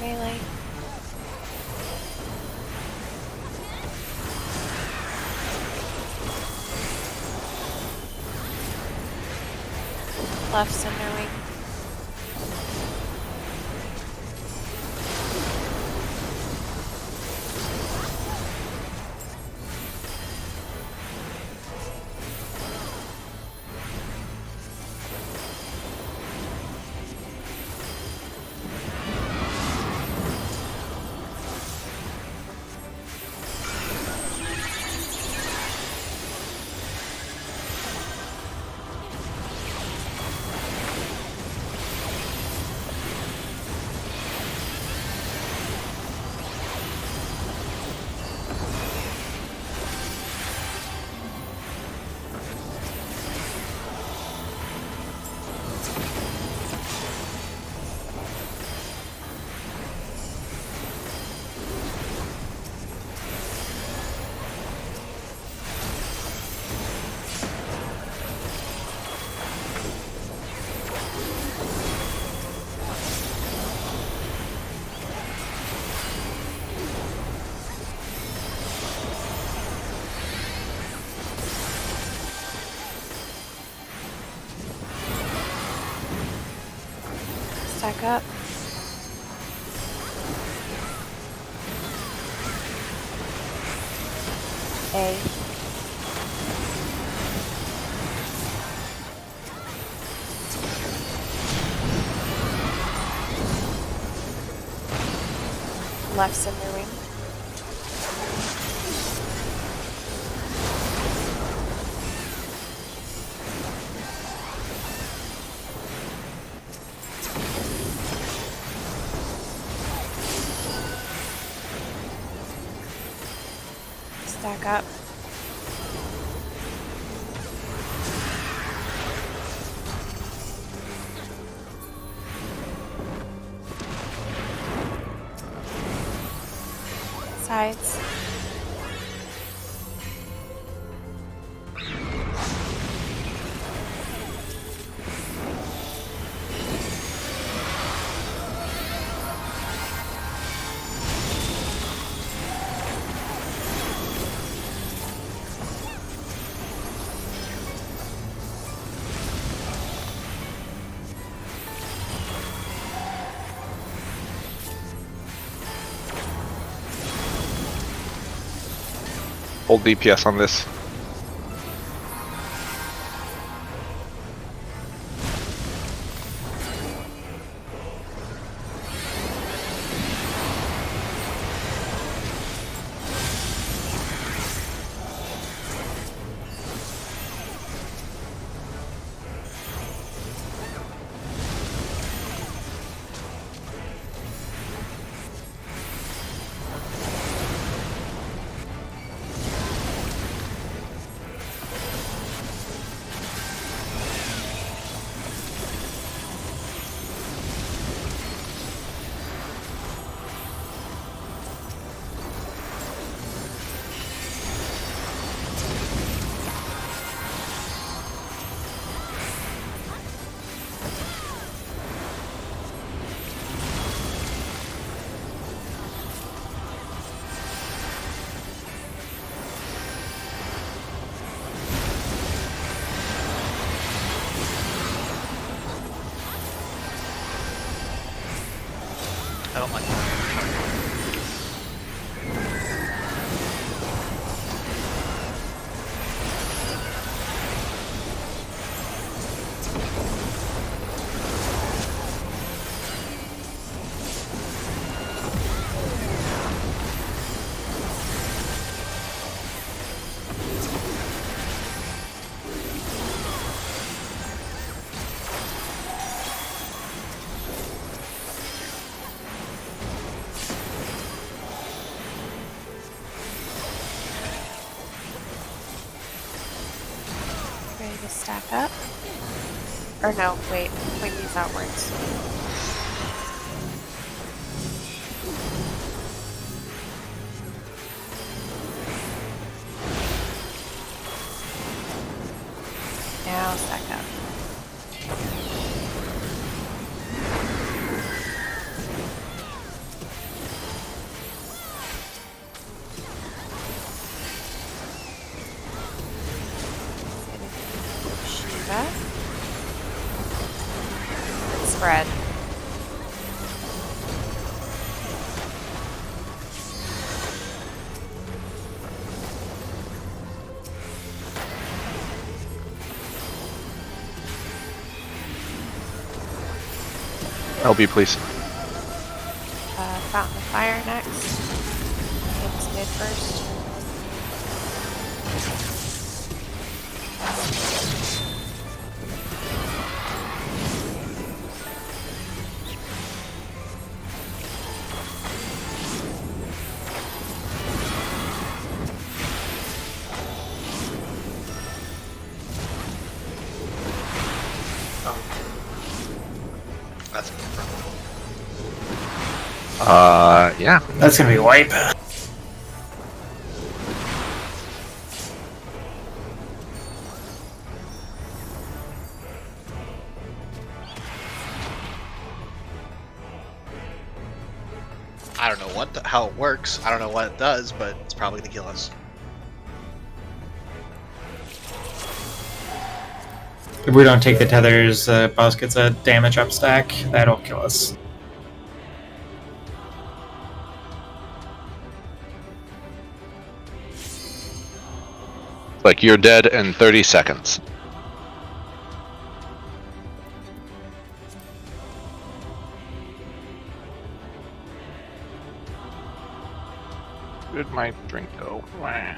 Melee. Left center wing. Stack up. A. Left center wing. Stack up. Sides. Hold DPS on this. I don't like that. Ready to stack up? Or no, wait, point these outwards. Now stack up. Red. LB, please. Fountain of Fire next. Hits mid first. That's Yeah. That's gonna be a wipe. I don't know how it works. I don't know what it does, but it's probably gonna kill us. If we don't take the tethers, boss gets a damage up stack. That'll kill us. Like, you're dead in 30 seconds. Where'd my drink go? Wah.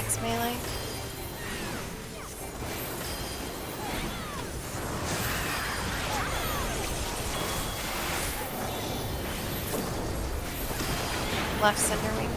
Max melee. Left center wing.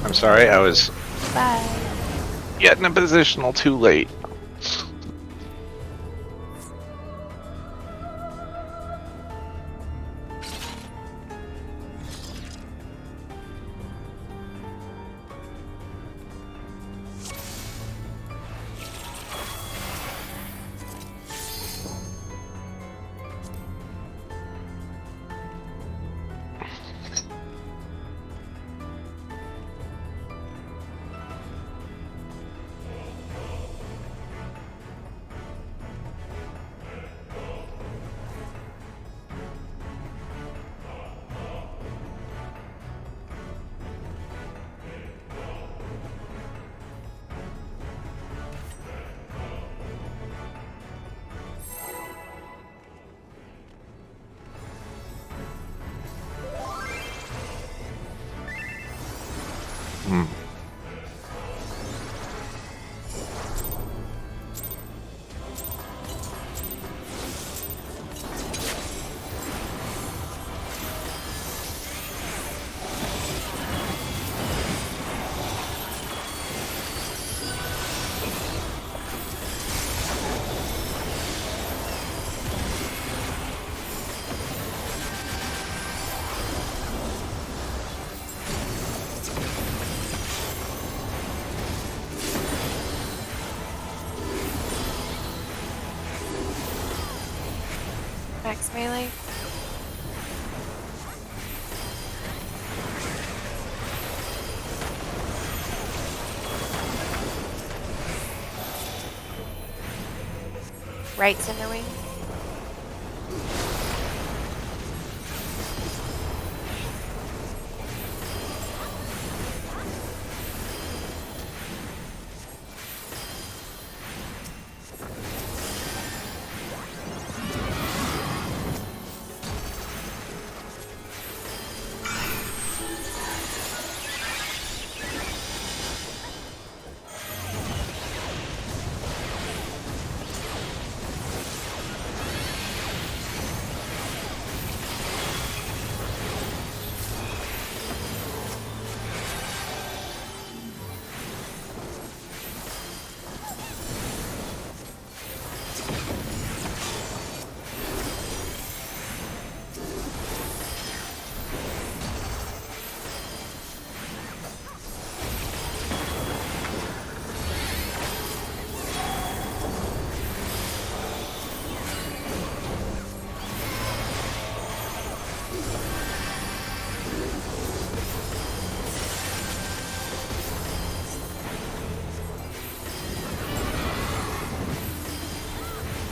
I'm sorry, I was Bye. getting a positional too late. Hmm. Max melee. Right's in the wing.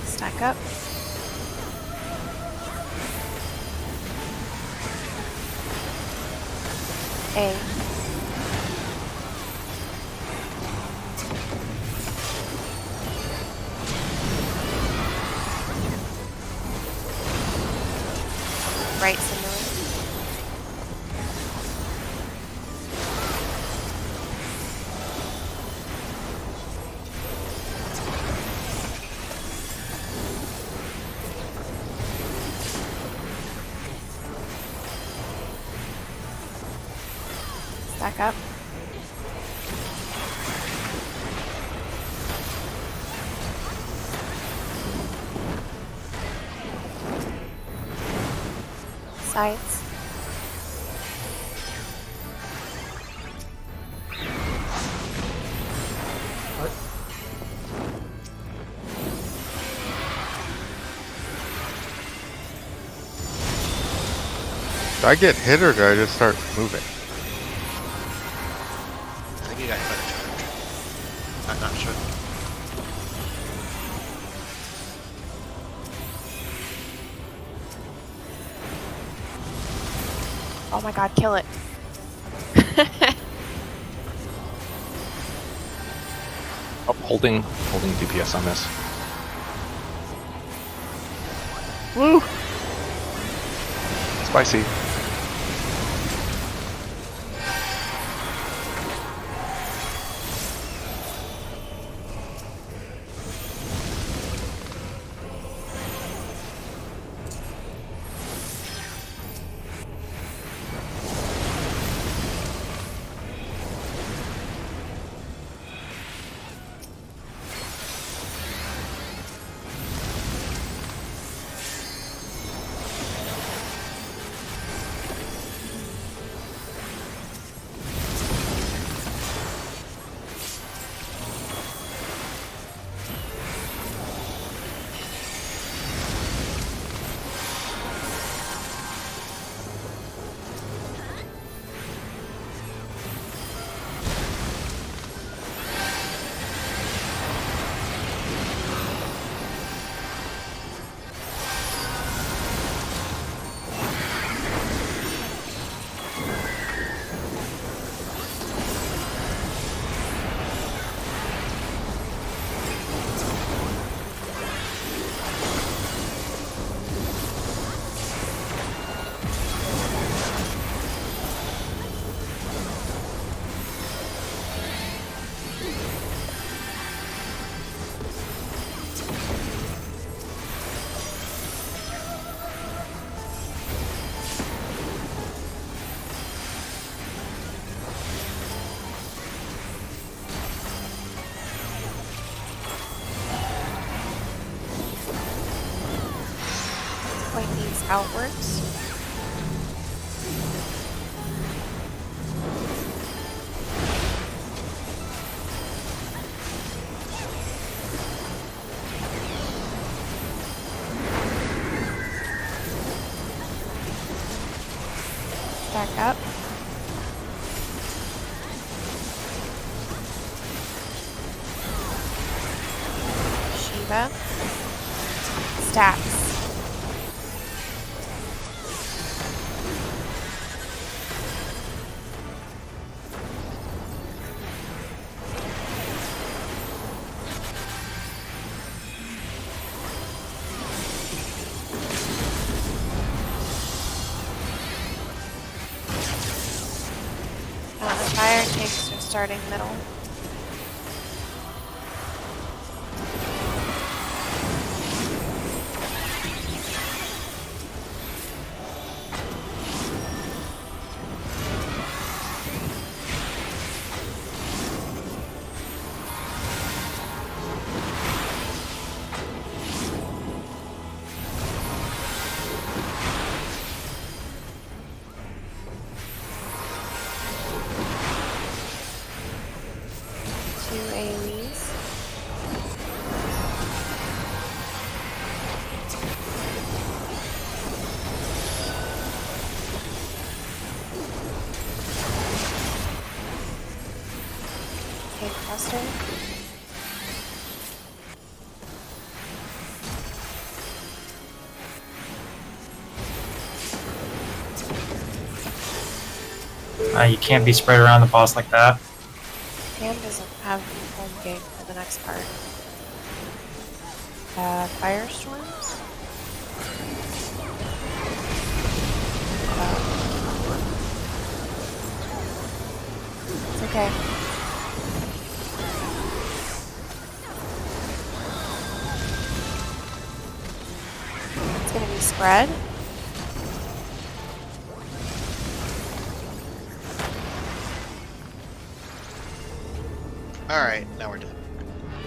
Stack up. A. Right's in the wing. Stack up. Sides. Do I get hit or do I just start moving? I think you got hit by the charge. I'm not sure. Oh my god, kill it. Oh, holding DPS on this. Woo! Spicy. Point these outwards. Back up. Shiva. stacks. The fire tanks are starting middle. Two AoEs. Tank cluster. You can't be spread around the boss like that. Tam doesn't have home game for the next part. Firestorms? It's okay. It's gonna be spread. Alright, now we're dead.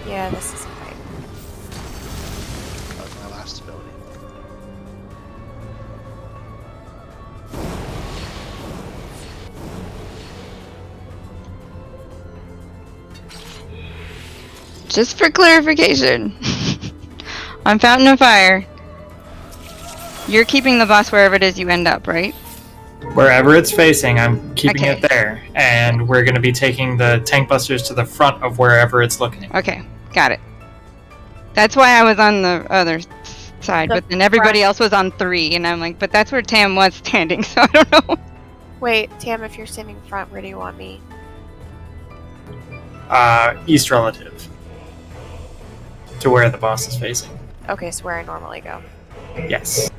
Yeah, this is a fight. That was my last ability. Just for clarification, on Fountain of Fire, you're keeping the boss wherever it is you end up, right? Wherever it's facing, I'm keeping Okay. it there. And we're going to be taking the tank busters to the front of wherever it's looking. Okay, got it. That's why I was on the other side, The but then everybody front. else was on 3, and I'm like, but that's where Tam was standing, so I don't know. Wait, Tam, if you're standing front, where do you want me? East relative. To where the boss is facing. Okay, so where I normally go. Yes.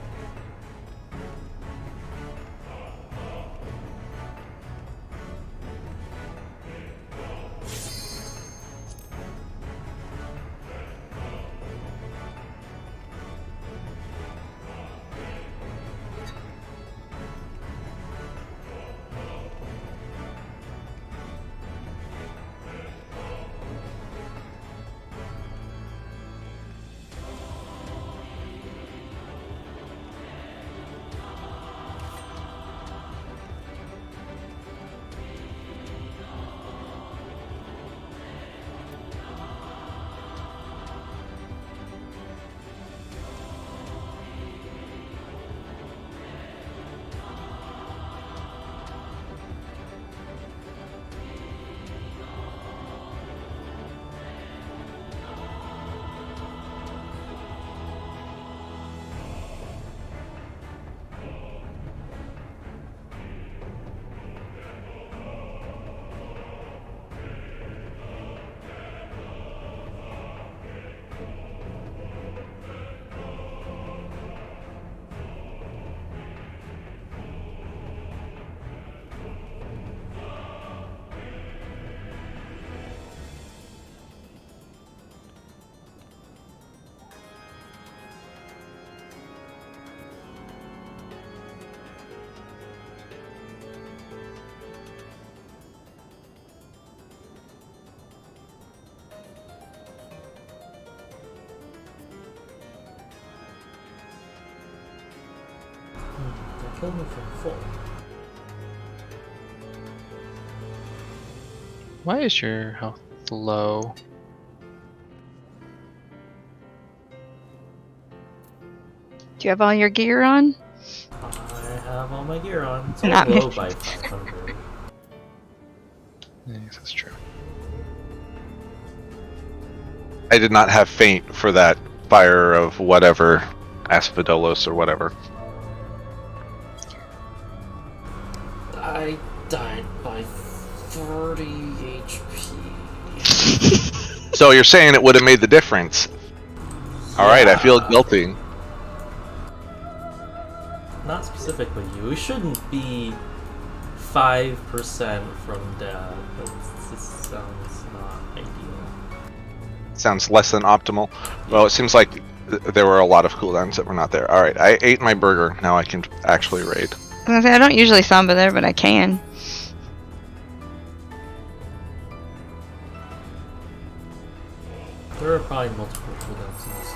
Kill me from full. Why is your health low? Do you have all your gear on? I have all my gear on. It's Not low me. by 500. Yes, that's true. I did not have faint for that fire of whatever Asphodelos or whatever. I died by 30 HP. So you're saying it would have made the difference? All right, I feel Yeah. guilty. Not specifically you. It shouldn't be 5% from death. This sounds not ideal. Sounds less than optimal. Well, it seems like there were a lot of cooldowns that were not there. All right, I ate my burger. Now I can actually raid. I was gonna say, I don't usually samba there, but I can. There are probably multiple cooldowns in this.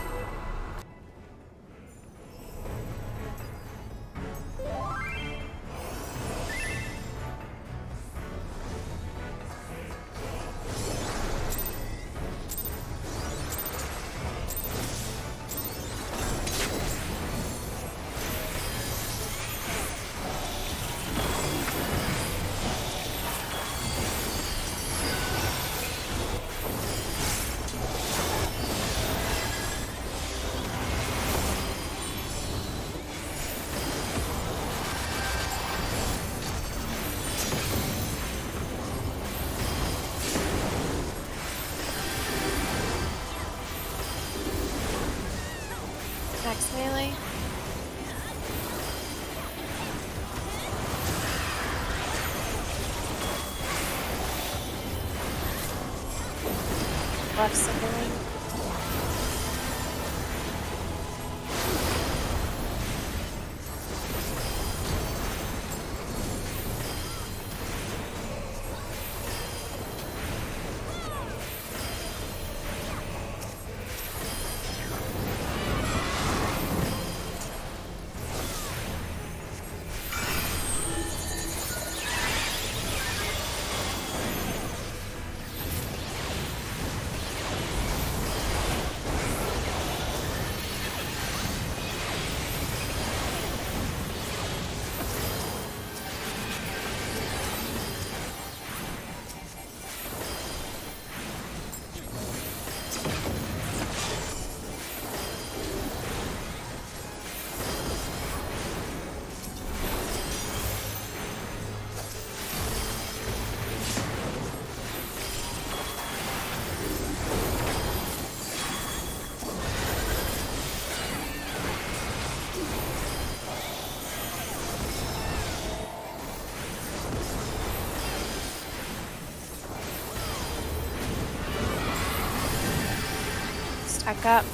Next melee. Left civilian. Stack up.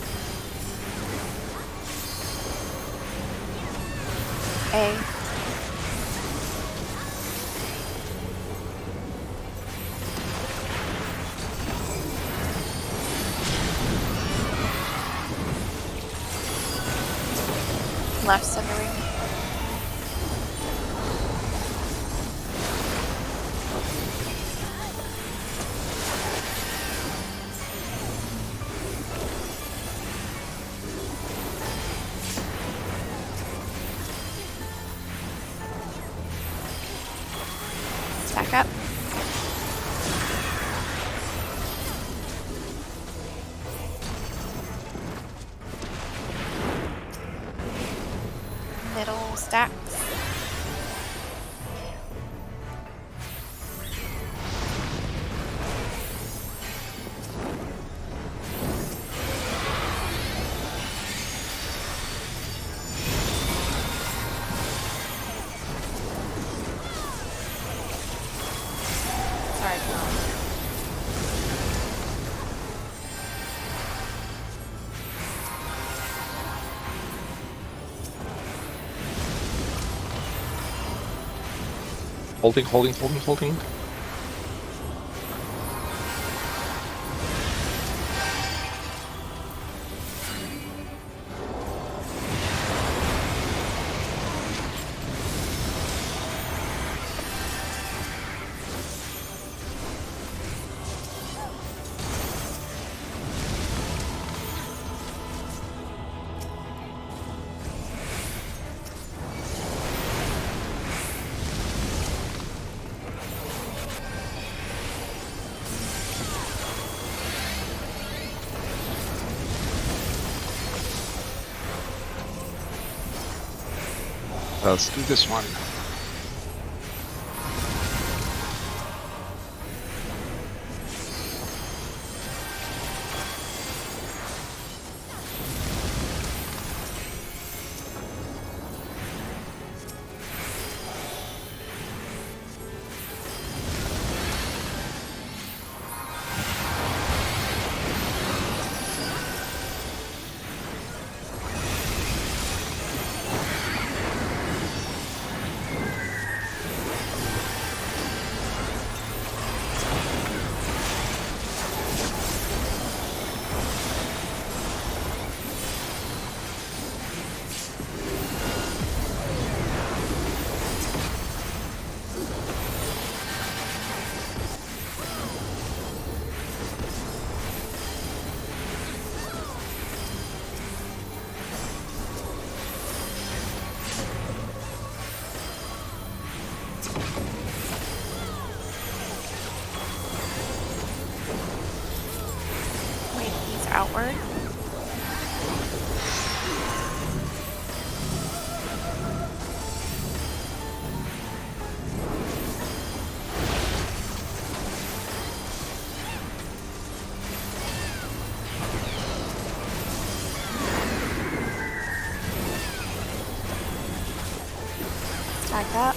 A. Left centering. Stack up. Middle stacks. Sorry. Holding. Let's do this one. Wait, he's outward? Stack up.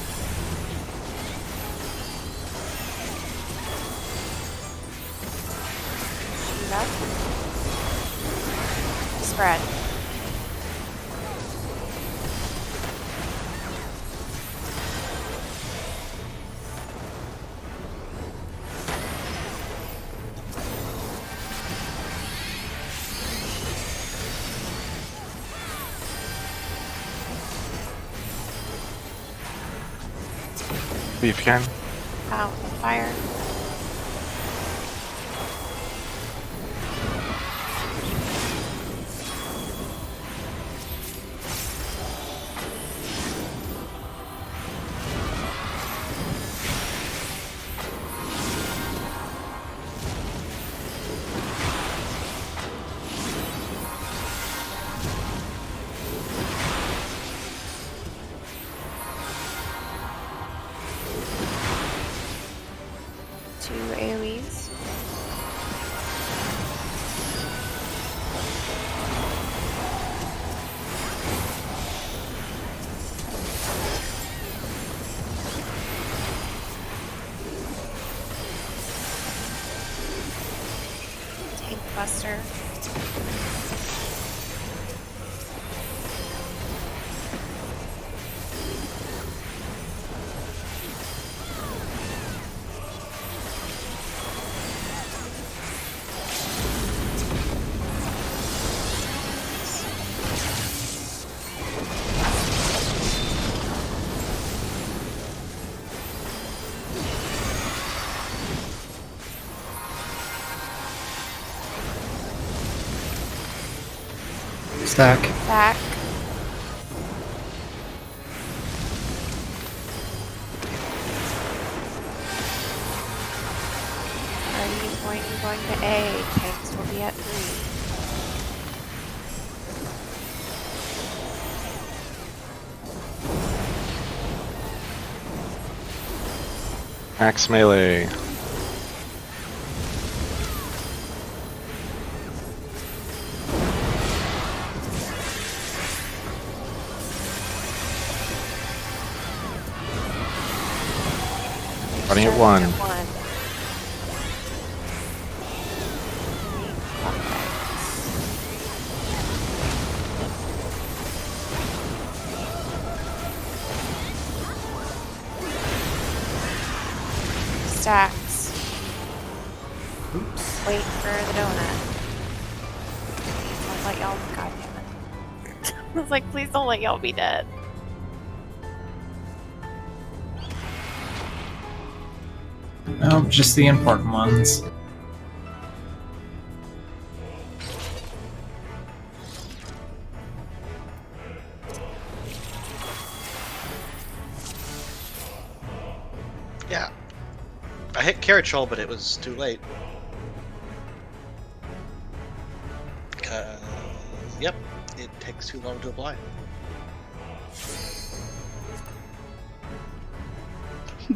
Shoot up. Spread. Beef can. Out the fire. Two AoEs. Tank Buster. Stack. Back. Are you going to A? Tanks will be at 3. Max melee. Running at 1. Stacks. Oops. Wait for the donut. Please don't let y'all. God damn it. I was like, please don't let y'all be dead. No, just the important ones. Yeah. I hit Carrot Troll, but it was too late. Yep, it takes too long to apply.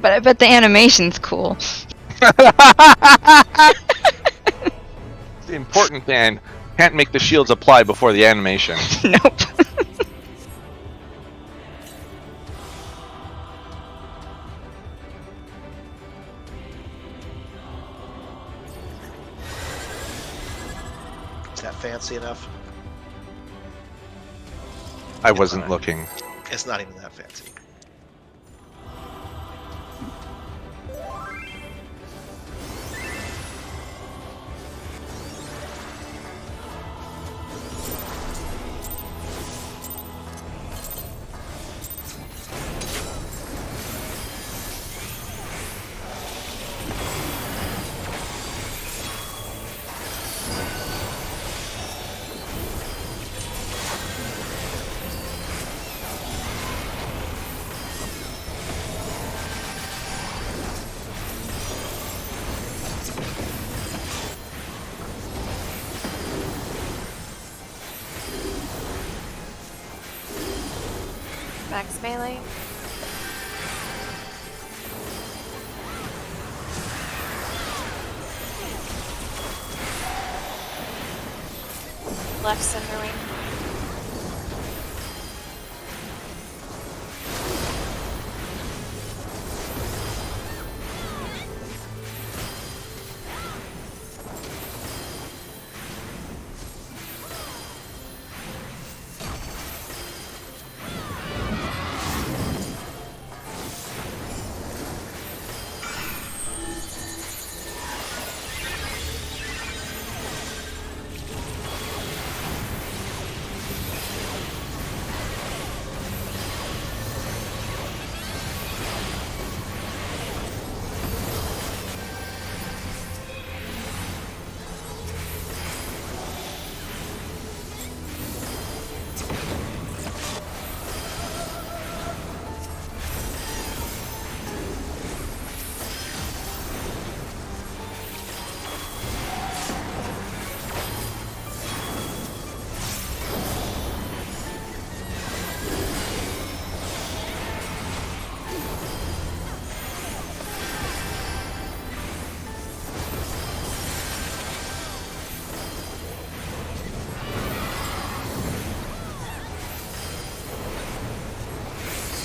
But I bet the animation's cool. The important thing, can't make the shields apply before the animation. Nope. Is that fancy enough? I wasn't looking. It's not even that fancy. Max melee. Left Cinderwing.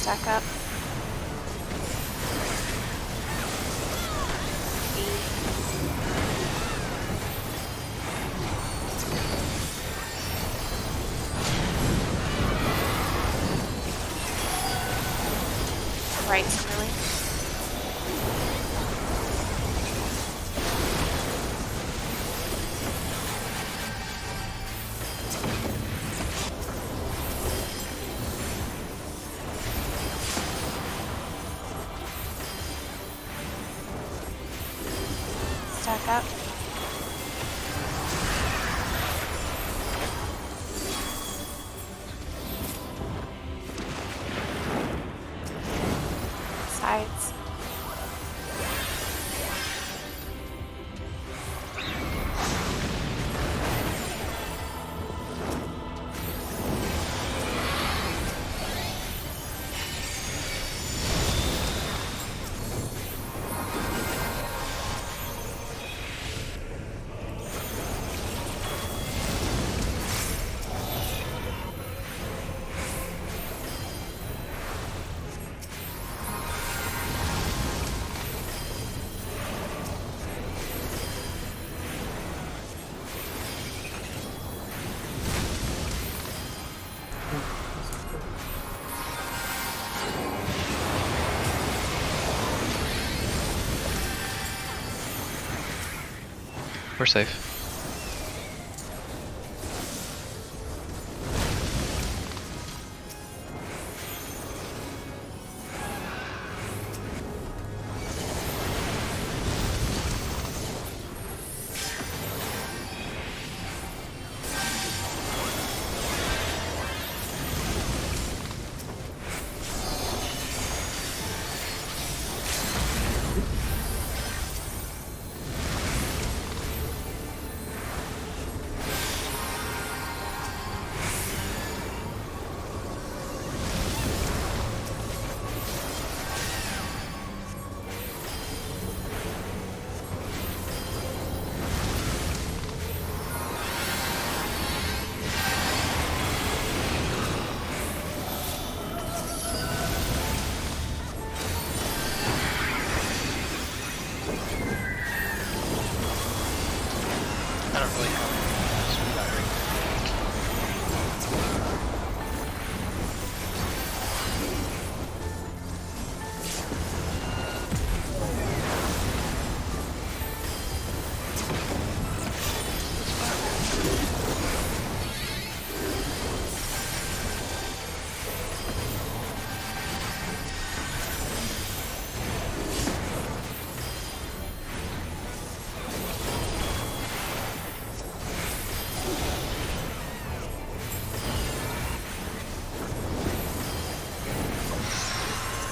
Stack up. Right, really. Stack up. Sides. We're safe. not really have speed out right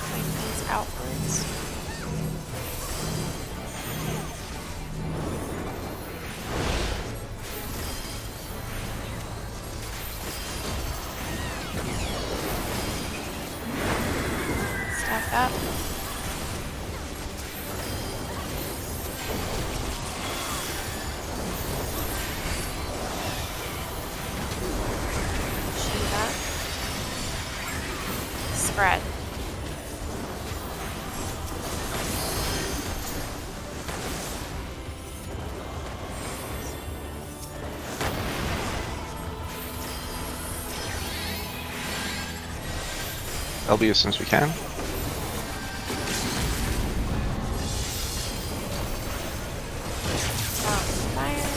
Point these outwards. Stack up. Shiva. Spread. LB as soon as we can. Mountain fire.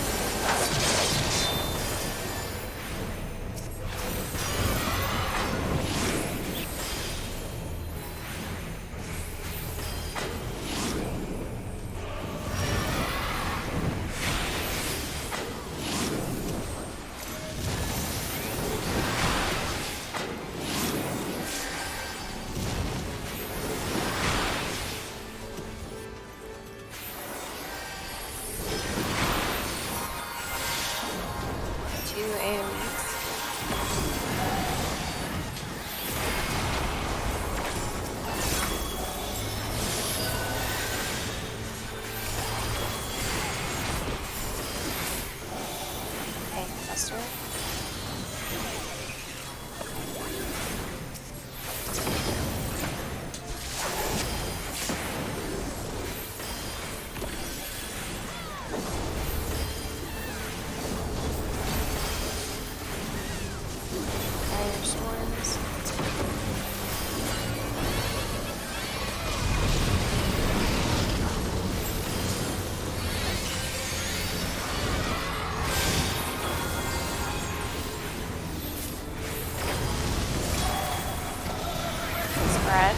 Two AoEs. Okay, Buster. Firestorms. Spread.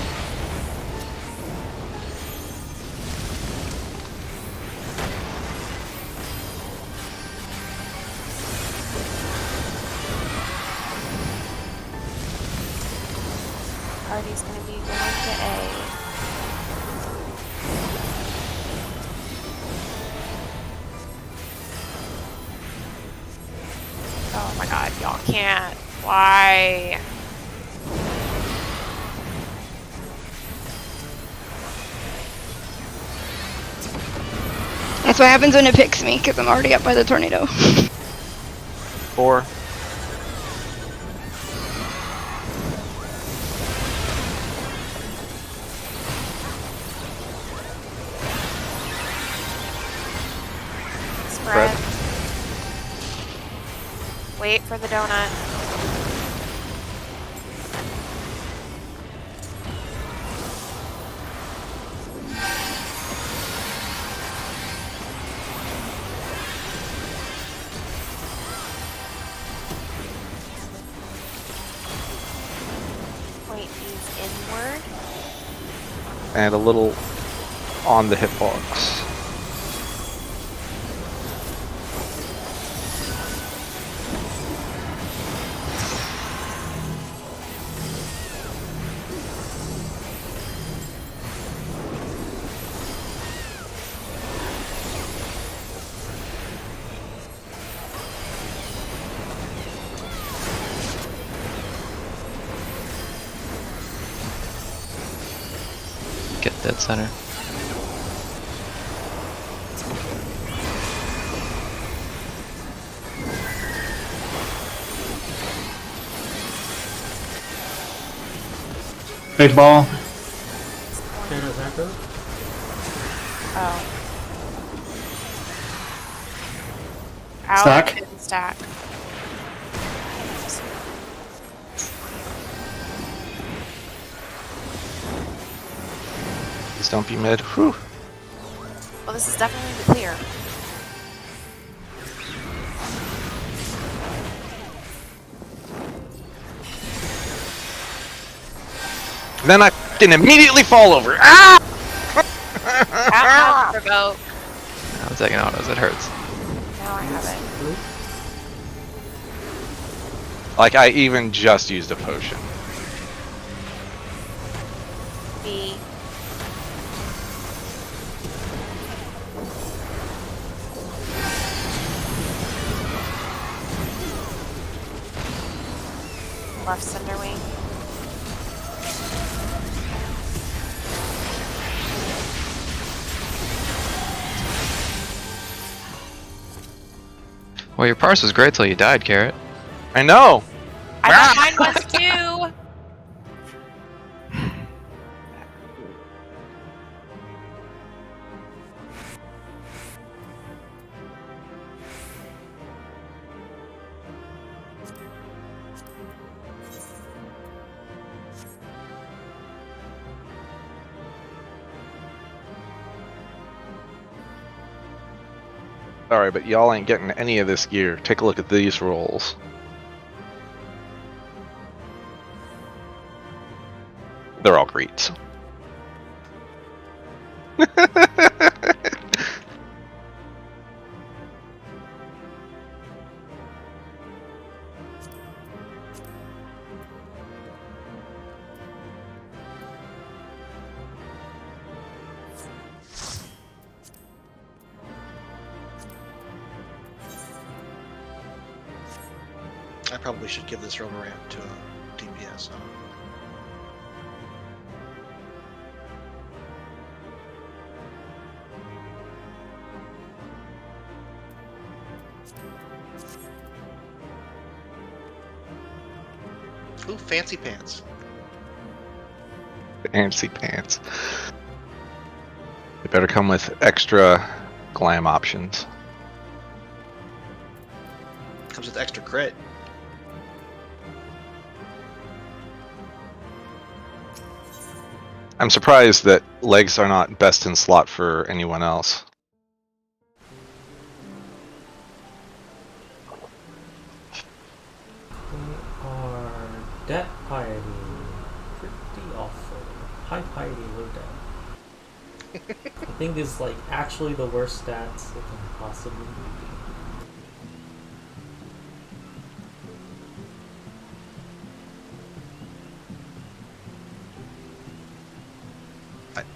Party's gonna be going to A. Oh my god, y'all can't. Why? That's what happens when it picks me, because I'm already up by the tornado. 4. Spread. Wait for the donut. Point these inward. And a little on the hitbox. Get dead center. Big ball. Thanos echo. Oh. Out Stack? and stack. Please don't be mid. Whew. Well, this is definitely the clear. Then I can immediately fall over. Ah! Out, provoke. I'm taking autos, it hurts. Now I have it. Like, I even just used a potion. B. Left center wing. Well, your parse was great till you died, Carrot. I know! I thought mine was too. Sorry, but y'all ain't getting any of this gear. Take a look at these rolls. They're all greats. I probably should give this rover ramp to a DPS. Huh? Ooh, fancy pants. Fancy pants. They better come with extra glam options. Comes with extra crit. I'm surprised that legs are not best in slot for anyone else. We are dead piety. Pretty awful. High piety, we're dead. I think it's like actually the worst stats it can possibly be.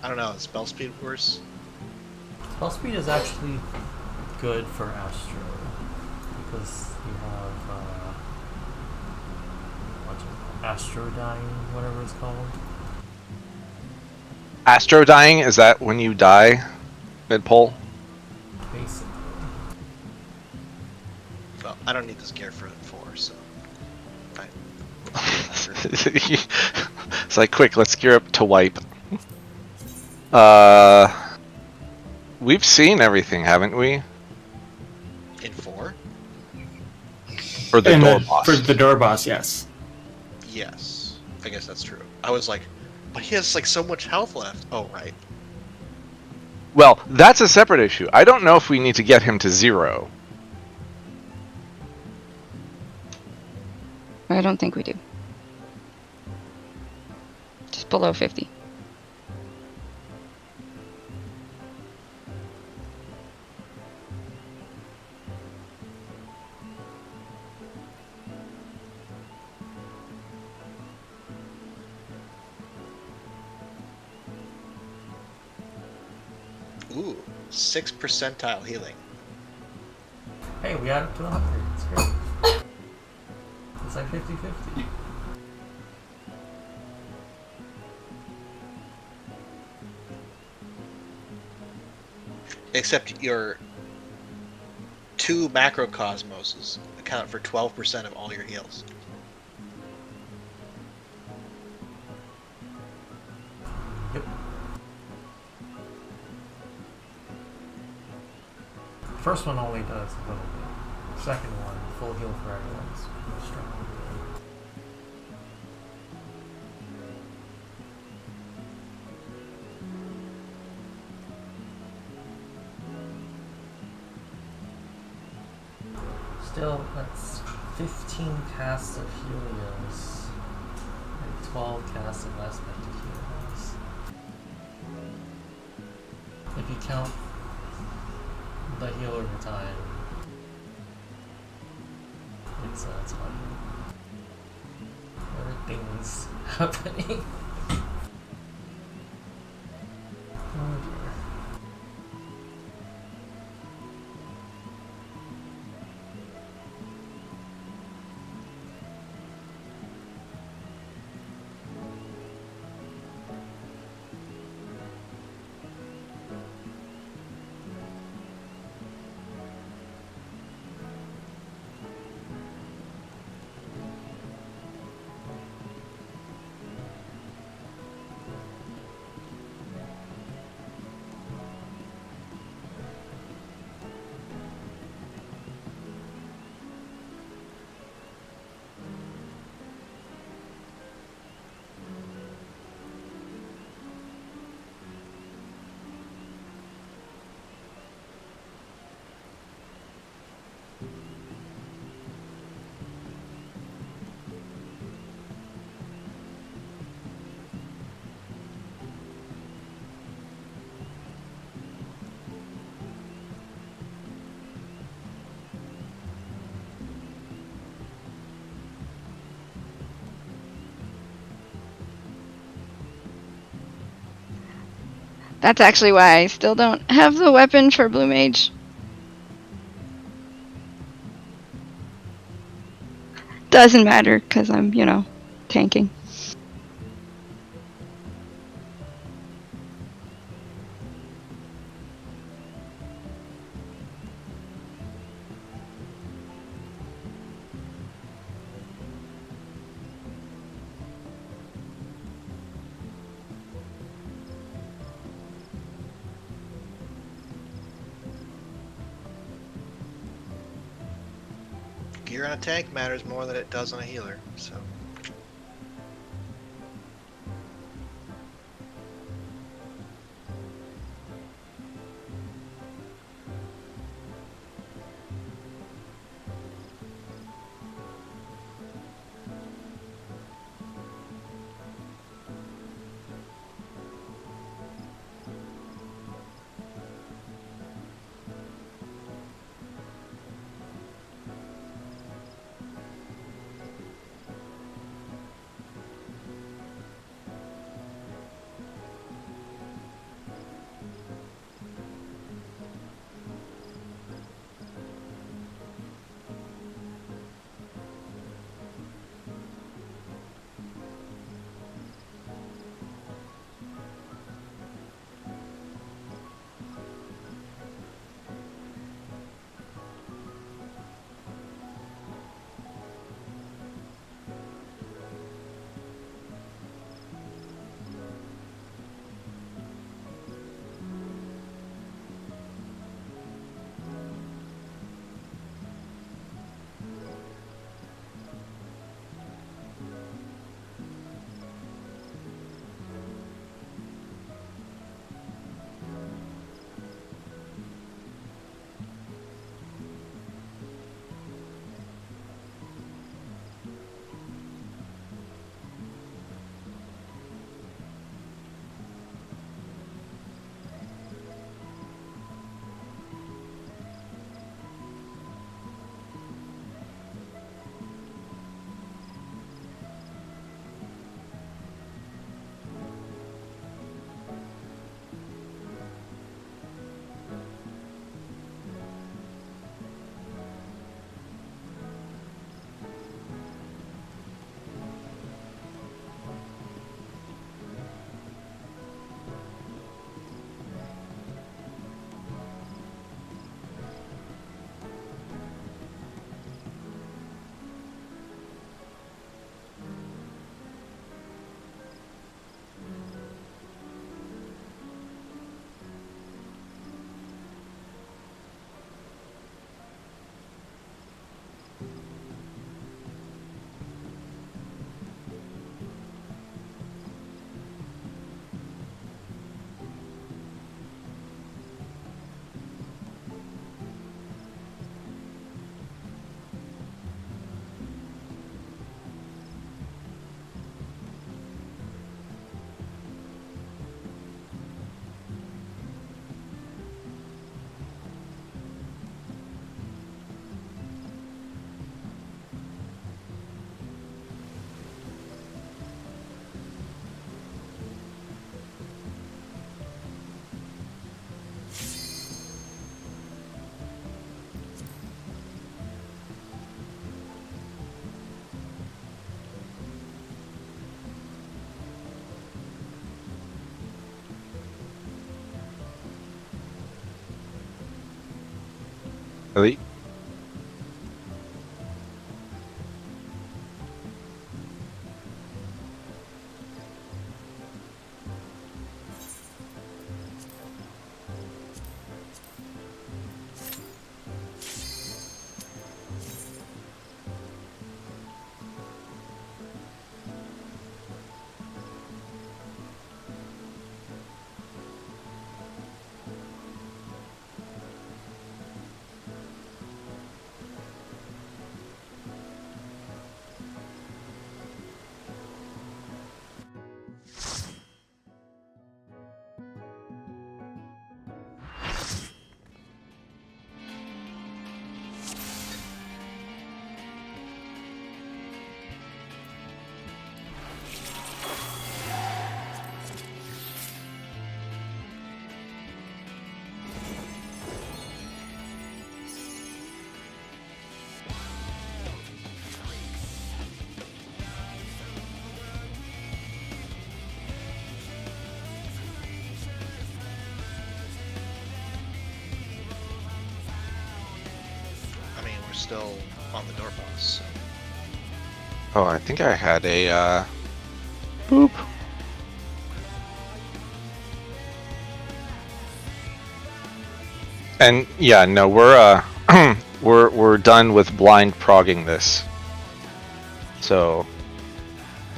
I don't know, is spell speed worse? Spell speed is actually good for Astro because you have what's it called? Astro dying, whatever it's called. Astro dying, is that when you die mid-pull? Basically. Well, I don't need this gear for 4, so. Fine. It's like, quick, let's gear up to wipe. We've seen everything, haven't we? In 4? For the And door boss. For the door boss, yes. Yes. I guess that's true. I was like, but he has like so much health left. Oh, right. Well, that's a separate issue. I don't know if we need to get him to 0. I don't think we do. Just below 50. Ooh, 6 percentile healing. Hey, we added to 100. It's great. It's like 50-50. Except your 2 macrocosmoses account for 12% of all your heals. Yep. First one only does a little bit. Second one, full heal for everyone. It's pretty strong. Still, that's 15 casts of Helios and 12 casts of Aspect of Helios. If you count the heal over time, it's hard. There are things happening. Oh dear. That's actually why I still don't have the weapon for Blue Mage. Doesn't matter, because I'm, tanking. Gear on a tank matters more than it does on a healer, so. Elite. I mean, we're still on the door boss. So. Oh, I think I had a boop. And yeah, no, we're we're done with blind progging this. So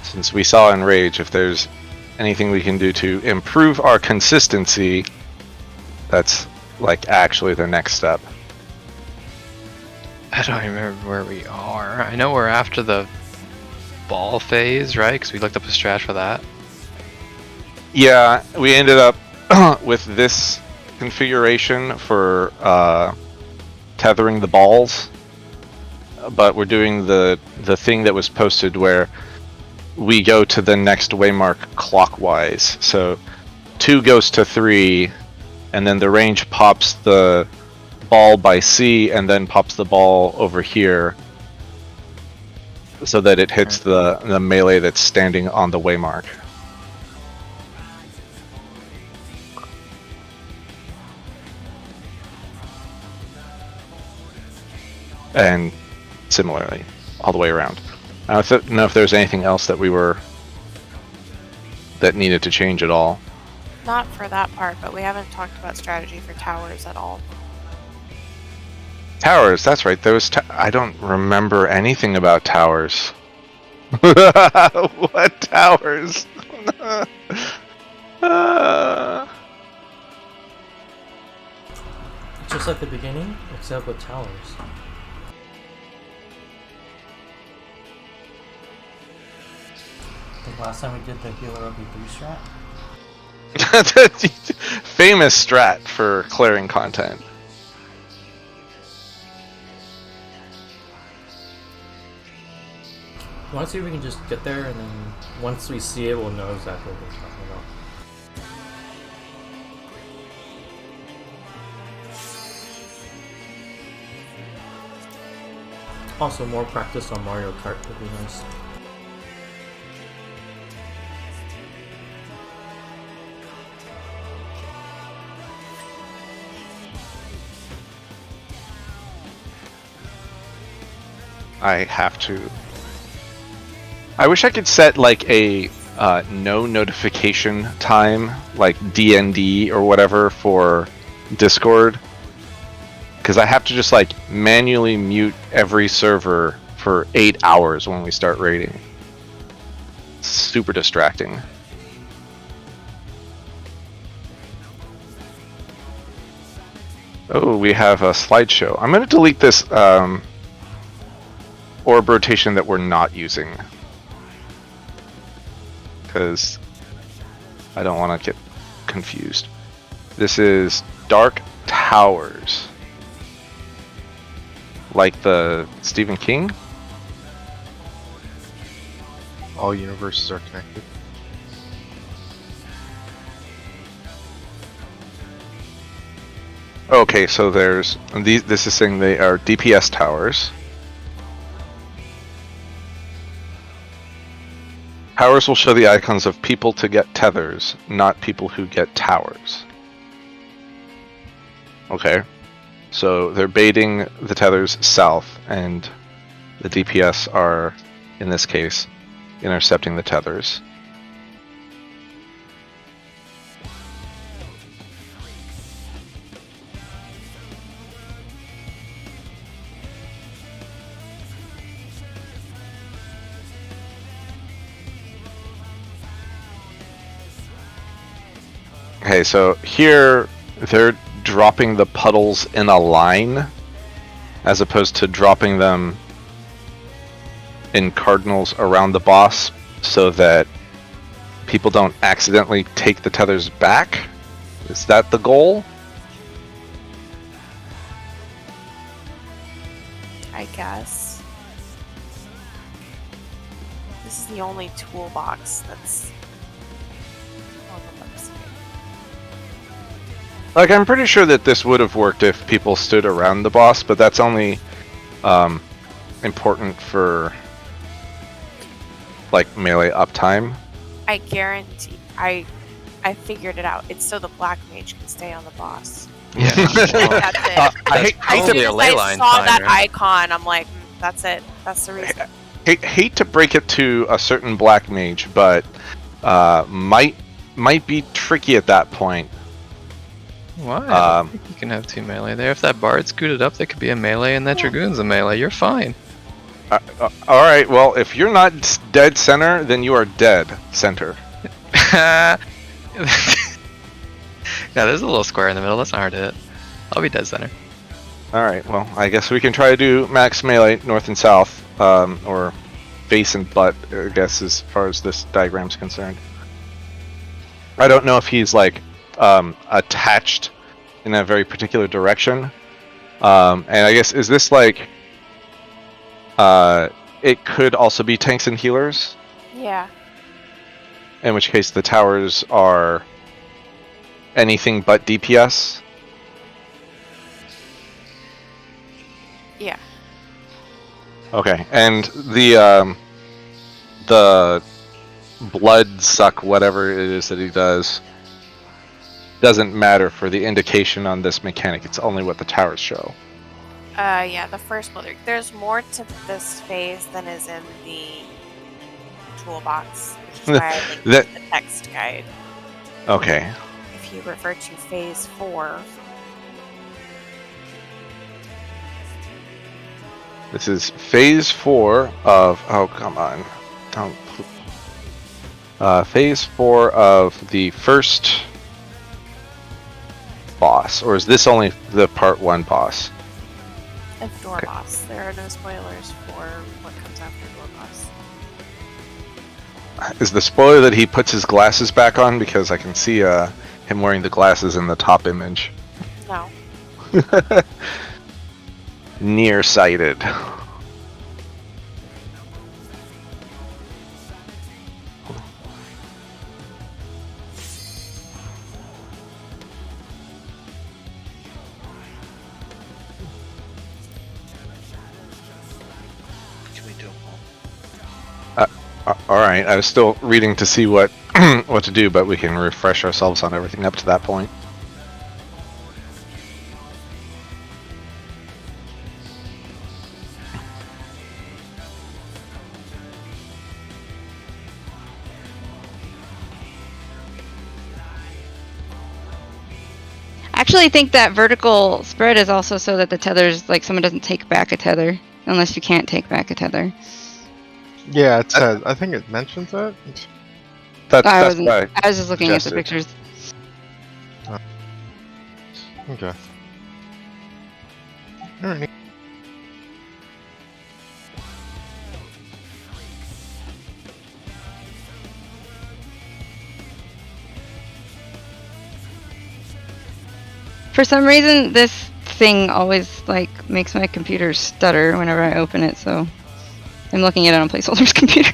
since we saw in Rage, if there's anything we can do to improve our consistency, that's like actually the next step. I don't even remember where we are. I know we're after the ball phase, right? Because we looked up a strat for that. Yeah, we ended up with this configuration for tethering the balls, but we're doing the thing that was posted where we go to the next waymark clockwise. So 2 goes to 3, and then the range pops the ball by C and then pops the ball over here so that it hits the melee that's standing on the waymark. And similarly, all the way around. I don't know if there's anything else that that needed to change at all. Not for that part, but we haven't talked about strategy for towers at all. Towers, that's right. I don't remember anything about towers. What towers? Just like the beginning, except with towers. I think last time we did the healer of E3 strat. Famous strat for clearing content. I want to see if we can just get there, and then once we see it, we'll know exactly what we're talking about. Also, more practice on Mario Kart would be nice. I have to. I wish I could set like a no notification time, like DND or whatever for Discord, because I have to just like manually mute every server for 8 hours when we start raiding. It's super distracting. Oh, we have a slideshow. I'm going to delete this orb rotation that we're not using, because I don't want to get confused. This is Dark Towers, like the Stephen King. All universes are connected. Okay, so there's these. This is saying they are DPS towers. Towers will show the icons of people to get tethers, not people who get towers. Okay. So they're baiting the tethers south, and the DPS are, in this case, intercepting the tethers. Okay, so here they're dropping the puddles in a line as opposed to dropping them in cardinals around the boss so that people don't accidentally take the tethers back. Is that the goal? I guess. This is the only toolbox that's on the website. Like, I'm pretty sure that this would have worked if people stood around the boss, but that's only important for like melee uptime. I guarantee. I figured it out. It's so the black mage can stay on the boss. Yeah. That's it. I hate As soon Totally a as ley I line saw sign, that right? icon, I'm like, that's it. That's the reason. hate to break it to a certain black mage, but might be tricky at that point. Why? I don't think you can have 2 melee there. If that bard scooted up, there could be a melee, and that dragoon's a melee. You're fine. Alright, well, if you're not dead center, then you are dead center. Yeah, there's a little square in the middle. That's not hard to hit. I'll be dead center. Alright, well, I guess we can try to do max melee north and south, or face and butt, I guess, as far as this diagram's concerned. I don't know if he's, like, attached in a very particular direction. And I guess, is this, like, it could also be tanks and healers? Yeah. In which case the towers are anything but DPS? Yeah. Okay, and the blood suck, whatever it is that he does, doesn't matter for the indication on this mechanic. It's only what the towers show. Yeah, the first one. There's more to this phase than is in the toolbox, which is why I linked That- to the text guide. Okay. If you refer to phase 4, This is phase 4 of... Oh, come on. Don't... phase 4 of the first boss. Or is this only the part 1 boss? of Door Boss. There are no spoilers for what comes after Door Boss. Is the spoiler that he puts his glasses back on? Because I can see him wearing the glasses in the top image. No. Nearsighted. Can we do them all? Alright, I was still reading to see what what to do, but we can refresh ourselves on everything up to that point. I actually think that vertical spread is also so that the tethers, like, someone doesn't take back a tether unless you can't take back a tether. Yeah, it says. I think it mentions that. That's I why. was just looking at the suggested. pictures. Okay. Alright. For some reason, this thing always, like, makes my computer stutter whenever I open it, so I'm looking at it on Placeholder's computer.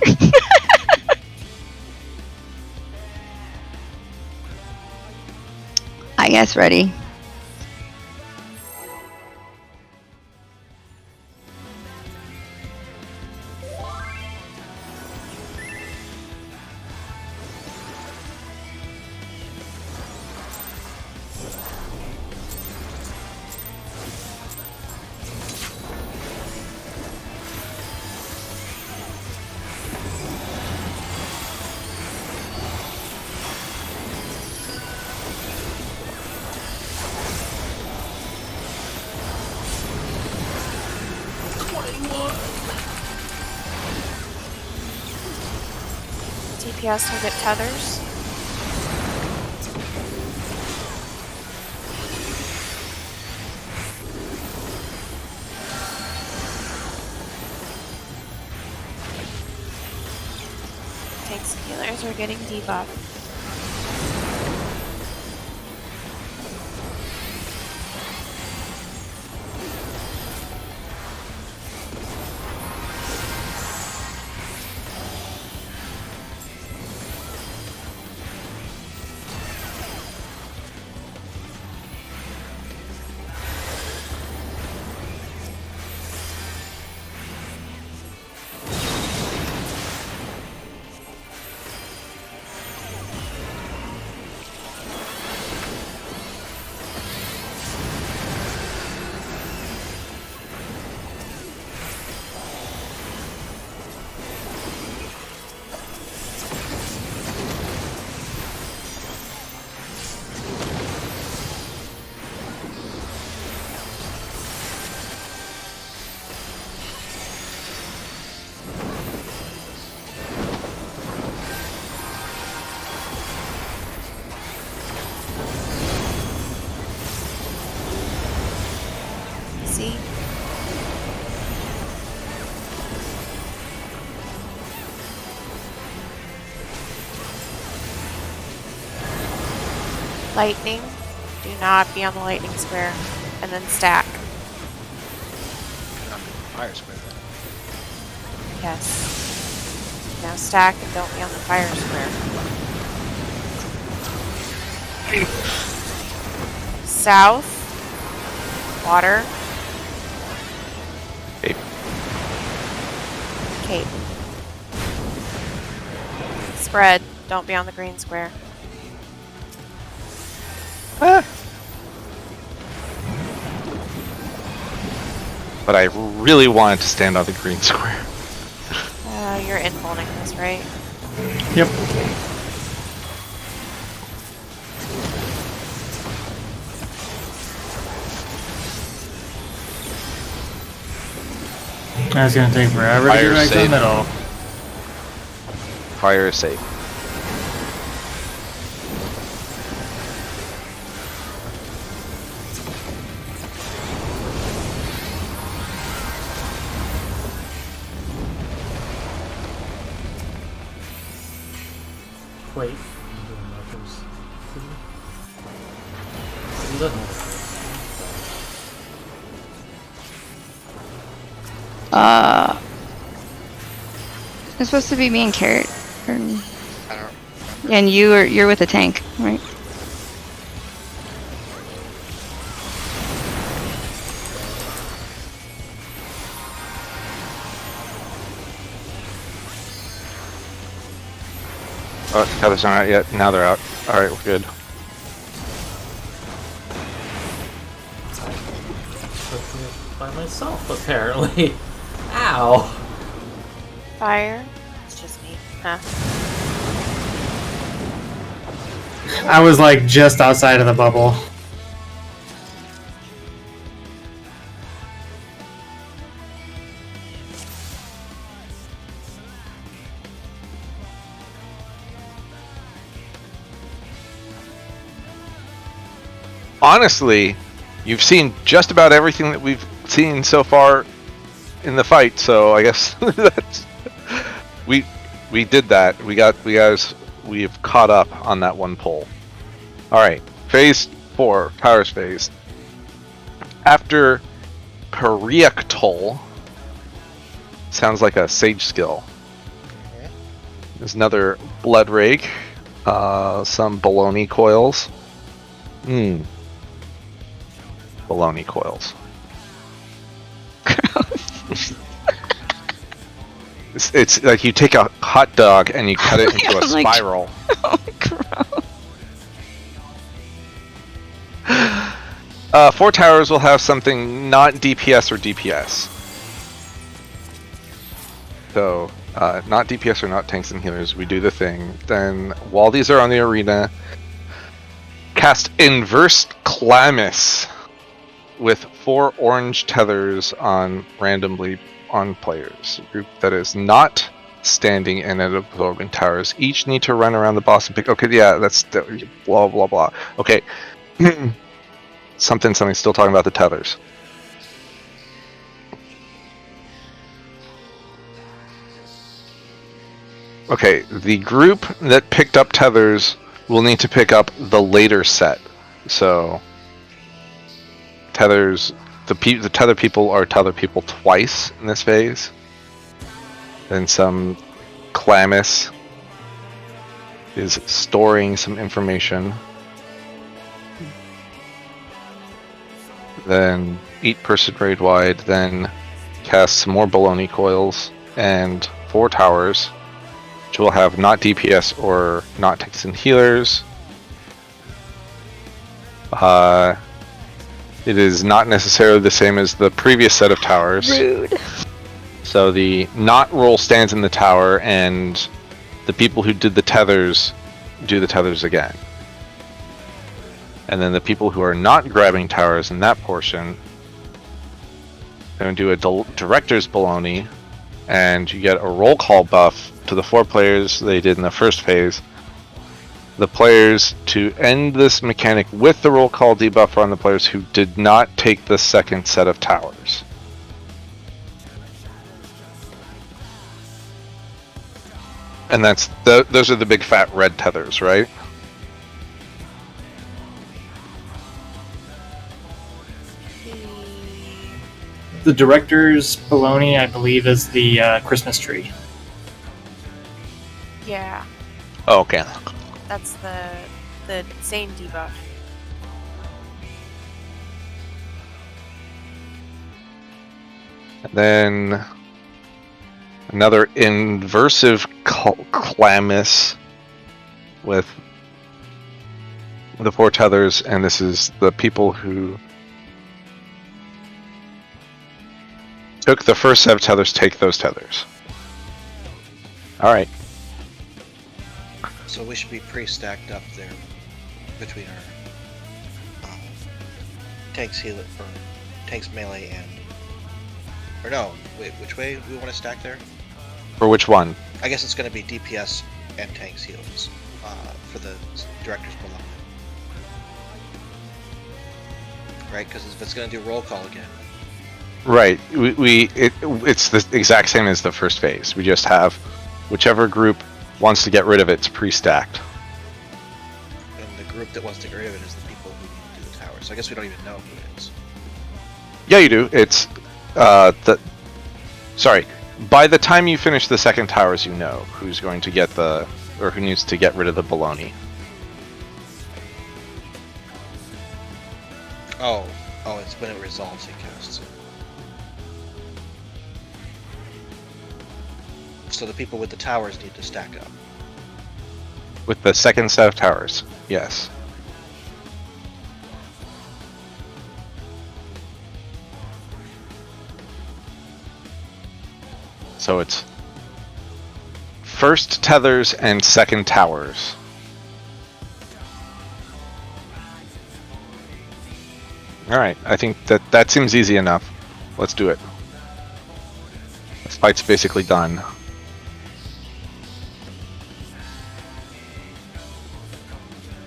I guess ready. DPS will get tethers. Tanks and healers are getting debuffed. See? Lightning. Do not be on the lightning square. And then stack. Fire square. Yes. Now stack and don't be on the fire square. South. Water. Cape. Cape. Spread. Don't be on the green square. But I really wanted to stand on the green square. You're infolding this, right? Yep. That's gonna take forever to Fire get back to the safe. middle. Fire is safe. Wait. I'm doing markers. He doesn't have It's supposed to be me and Carrot. Or... I don't remember. And you're with the tank, right? Oh, tethers aren't out yet. Now they're out. Alright, we're good. to by myself, apparently. Ow! Fire. It's just me. Huh. I was like just outside of the bubble. Honestly, you've seen just about everything that we've seen so far in the fight, so I guess that's we did that. We've caught up on that one pull. Alright, phase 4, Powers phase. After Periactol, sounds like a sage skill. There's another blood rake, some baloney coils. Baloney coils. It's like you take a hot dog and you cut it into a Like- spiral. Oh, gross. 4 towers will have something not DPS or DPS. So, not DPS or not tanks and healers, we do the thing. Then, while these are on the arena, cast Inverse Calamus with 4 orange tethers on randomly on players. A group that is not standing and at absorbing towers each need to run around the boss and pick. Okay, yeah, that's blah blah blah. Okay, something. Still talking about the tethers. Okay, the group that picked up tethers will need to pick up the later set. So, tethers, the tether people are tether people twice in this phase. Then some Clamus is storing some information. Then 8-person raid wide, then cast some more baloney coils and 4 towers, which will have not DPS or not tanks and healers. It is not necessarily the same as the previous set of towers. Rude. So the not roll stands in the tower, and the people who did the tethers do the tethers again. And then the people who are not grabbing towers in that portion, they're going to do a director's baloney, and you get a roll call buff to the 4 players they did in the first phase. The players to end this mechanic with the roll call debuff on the players who did not take the second set of towers. And that's those are the big fat red tethers, right? The director's baloney, I believe, is the Christmas tree. Yeah, Oh, okay. that's the same debuff. And then another inversive Clamus with the 4 tethers, and this is the people who took the first set of tethers, take those tethers. Alright. So we should be pre-stacked up there between our tanks heal it for tanks melee and or no, wait, which way do we want to stack there? For which one? I guess it's going to be DPS and tanks heals for the directors below. Right, because if it's going to do roll call again. Right. It's the exact same as the first phase. We just have whichever group wants to get rid of it's pre-stacked. And the group that wants to get rid of it is the people who do the tower. So I guess we don't even know who it is. Yeah, you do. It's sorry. By the time you finish the second towers, you know who's going to get or who needs to get rid of the baloney. Oh, it's when it resolves it casts it. So the people with the towers need to stack up. With the second set of towers, yes. So it's first tethers and second towers. Alright, I think that seems easy enough. Let's do it. This fight's basically done.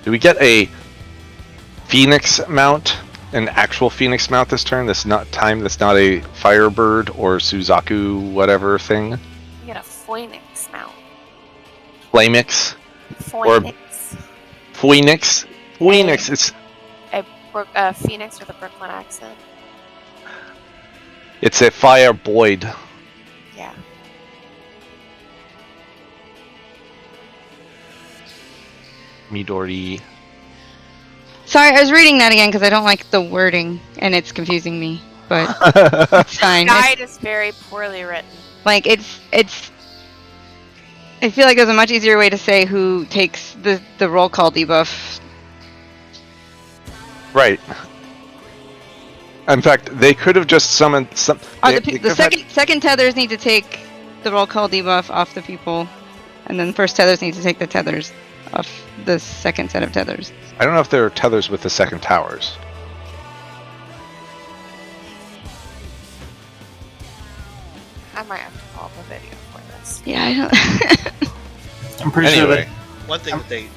Do we get a Phoenix mount? An actual Phoenix mount this turn? That's not a Firebird or Suzaku whatever thing? You get a Phoenix mount. Flamix? Phoenix. Phoenix? Phoenix, it's A Phoenix with a Brooklyn accent. It's a Fireboyd. Yeah. Midori. Sorry, I was reading that again because I don't like the wording and it's confusing me. But it's fine. Guide is very poorly written. Like it's. I feel like there's a much easier way to say who takes the roll call debuff. Right. In fact, they could have just summoned some. The second tethers need to take the roll call debuff off the people, and then first tethers need to take the tethers off the second set of tethers. I don't know if there are tethers with the second towers. I might have to pull up a video for this. Yeah, I don't. I'm pretty sure Anyway, that One thing that they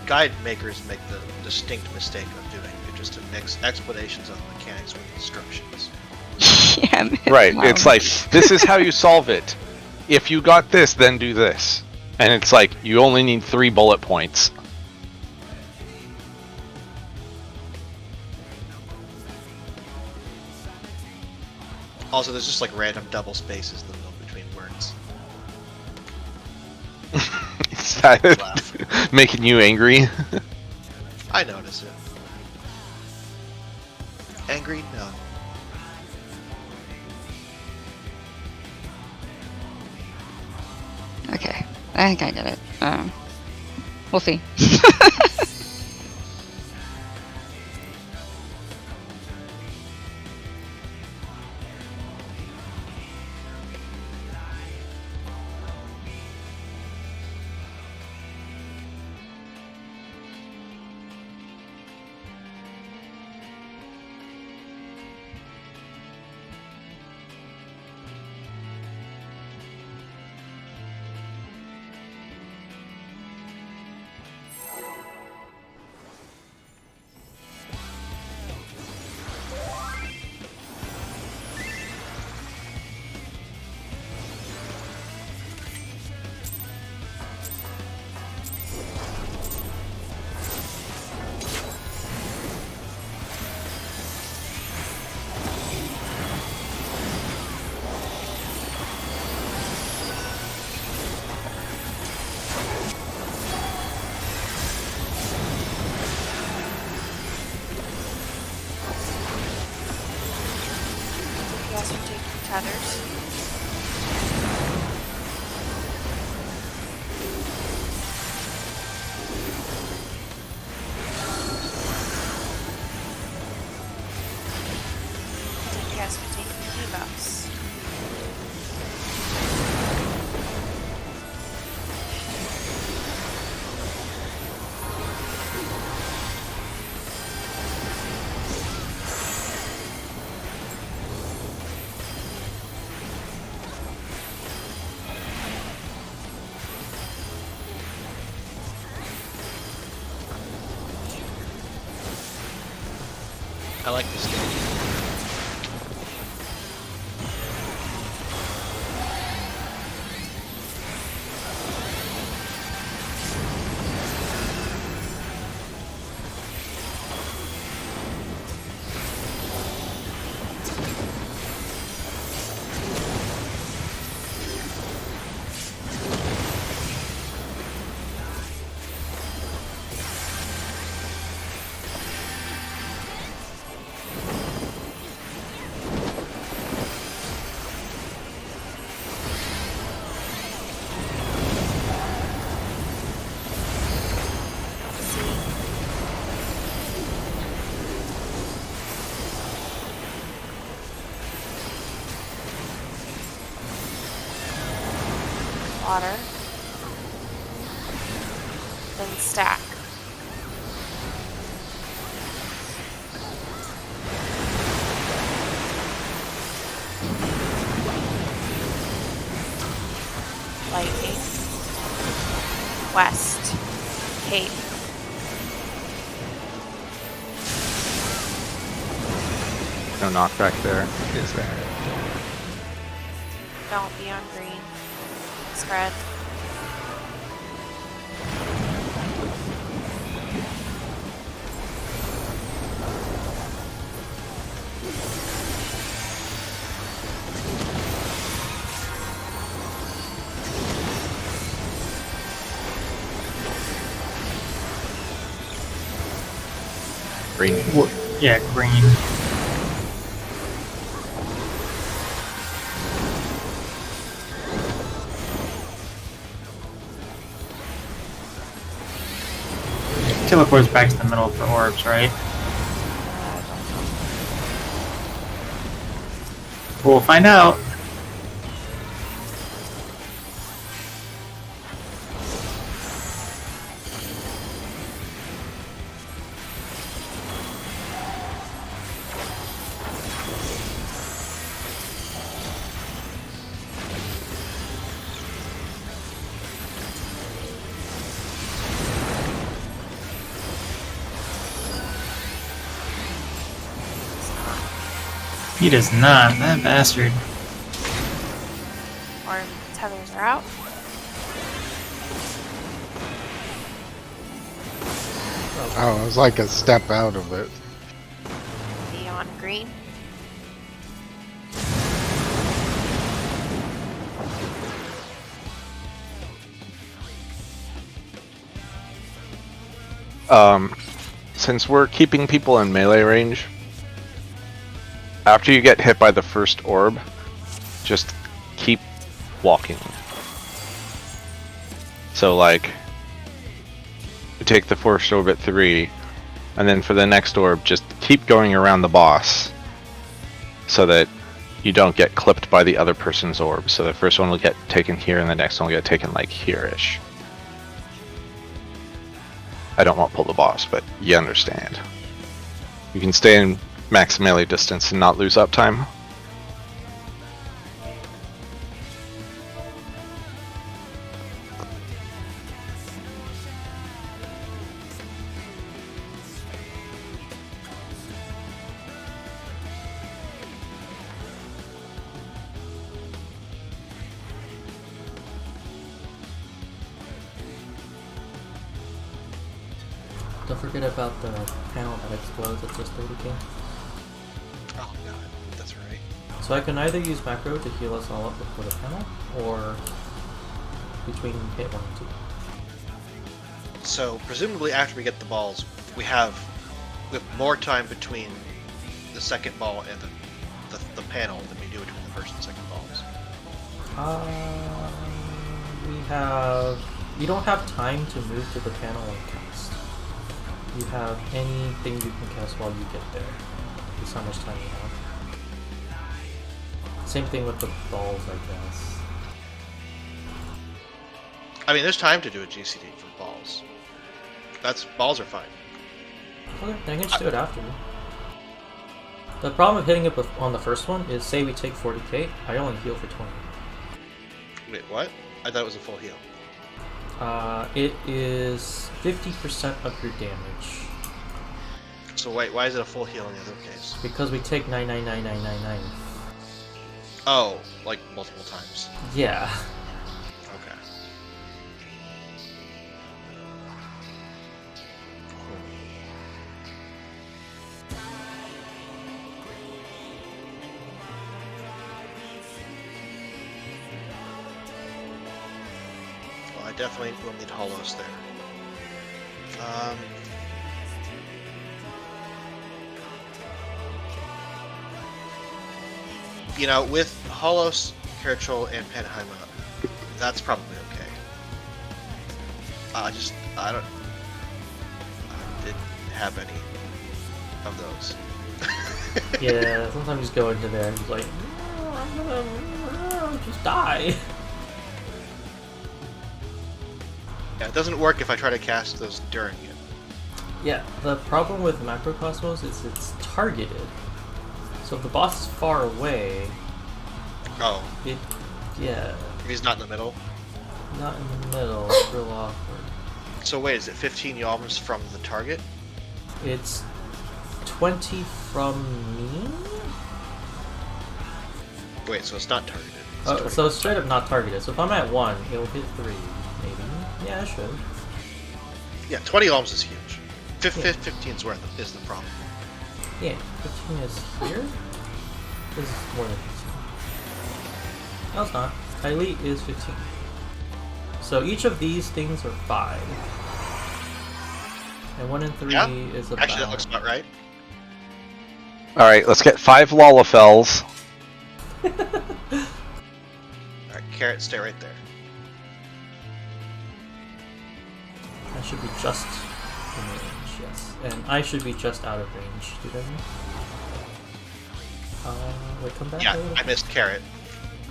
guide makers make the distinct mistake of doing is just to mix explanations of mechanics with instructions. Yeah, right. wow. It's like, this is how you solve it. If you got this, then do this. And it's like, you only need 3 bullet points. Also, there's just like random double spaces in the middle between words. Is that Laugh. making you angry? I notice it. Angry? No. Okay, I think I get it. We'll see. You guys are taking tethers. You guys are taking debuffs. I like this game. Water. Then stack. Lightning. West. Cape. No knockback there. Is there? Don't be on green. Spread. Green. yeah, green. Teleports back to the middle for orbs, right? We'll find out. He does not. That bastard. Or tethers are out. Oh, it was like a step out of it. Be on green. Since we're keeping people in melee range, after you get hit by the first orb, just keep walking. So like, you take the first orb at 3, and then for the next orb, just keep going around the boss, so that you don't get clipped by the other person's orb. So the first one will get taken here, and the next one will get taken like here-ish. I don't want to pull the boss, but you understand. You can stay in max melee distance and not lose uptime. Don't forget about the panel that explodes at just 30k. Oh god, that's right. So I can either use macro to heal us all up before the panel, or between hit 1 and 2. So presumably after we get the balls, we have more time between the second ball and the panel than we do between the first and second balls. You don't have time to move to the panel and cast. You have anything you can cast while you get there. That's how much time you have. Same thing with the balls, I guess. I mean, there's time to do a GCD for balls. Balls are fine. Okay, then I can just do it after. The problem with hitting it on the first one is, say we take 40k, I only heal for 20. Wait, what? I thought it was a full heal. It is 50% of your damage. So wait, why is it a full heal in the other case? Because we take 9999999. Oh, like multiple times. Yeah. Okay. Well, I definitely will need hollows there. You know, with Holos, Kerchel, and Penheima, that's probably okay. I didn't have any of those. Yeah, sometimes you just go into there and just like, I'm gonna just die. Yeah, it doesn't work if I try to cast those during it. Yeah, the problem with Macrocosmos is it's targeted. So if the boss is far away, Oh, yeah, if he's not in the middle. not in the middle, it's real awkward. So wait, is it 15 yalms from the target? It's 20 from me? Wait, so it's not targeted. It's Oh, 20. so it's straight up not targeted. So if I'm at 1, it'll hit 3, maybe. Yeah, it should. Yeah, 20 yalms is huge. Yeah. 15's is the problem. Yeah, 15 is here? This is more than 15. No, it's not. Elite is 15. So each of these things are 5. And 1 and 3 Yeah, is about... Actually, that looks about right. Alright, let's get 5 Lalafels. Alright, Carrot, stay right there. I should be just in range, yes. And I should be just out of range. Did I miss? Wait, come back Yeah, a little? I missed Carrot,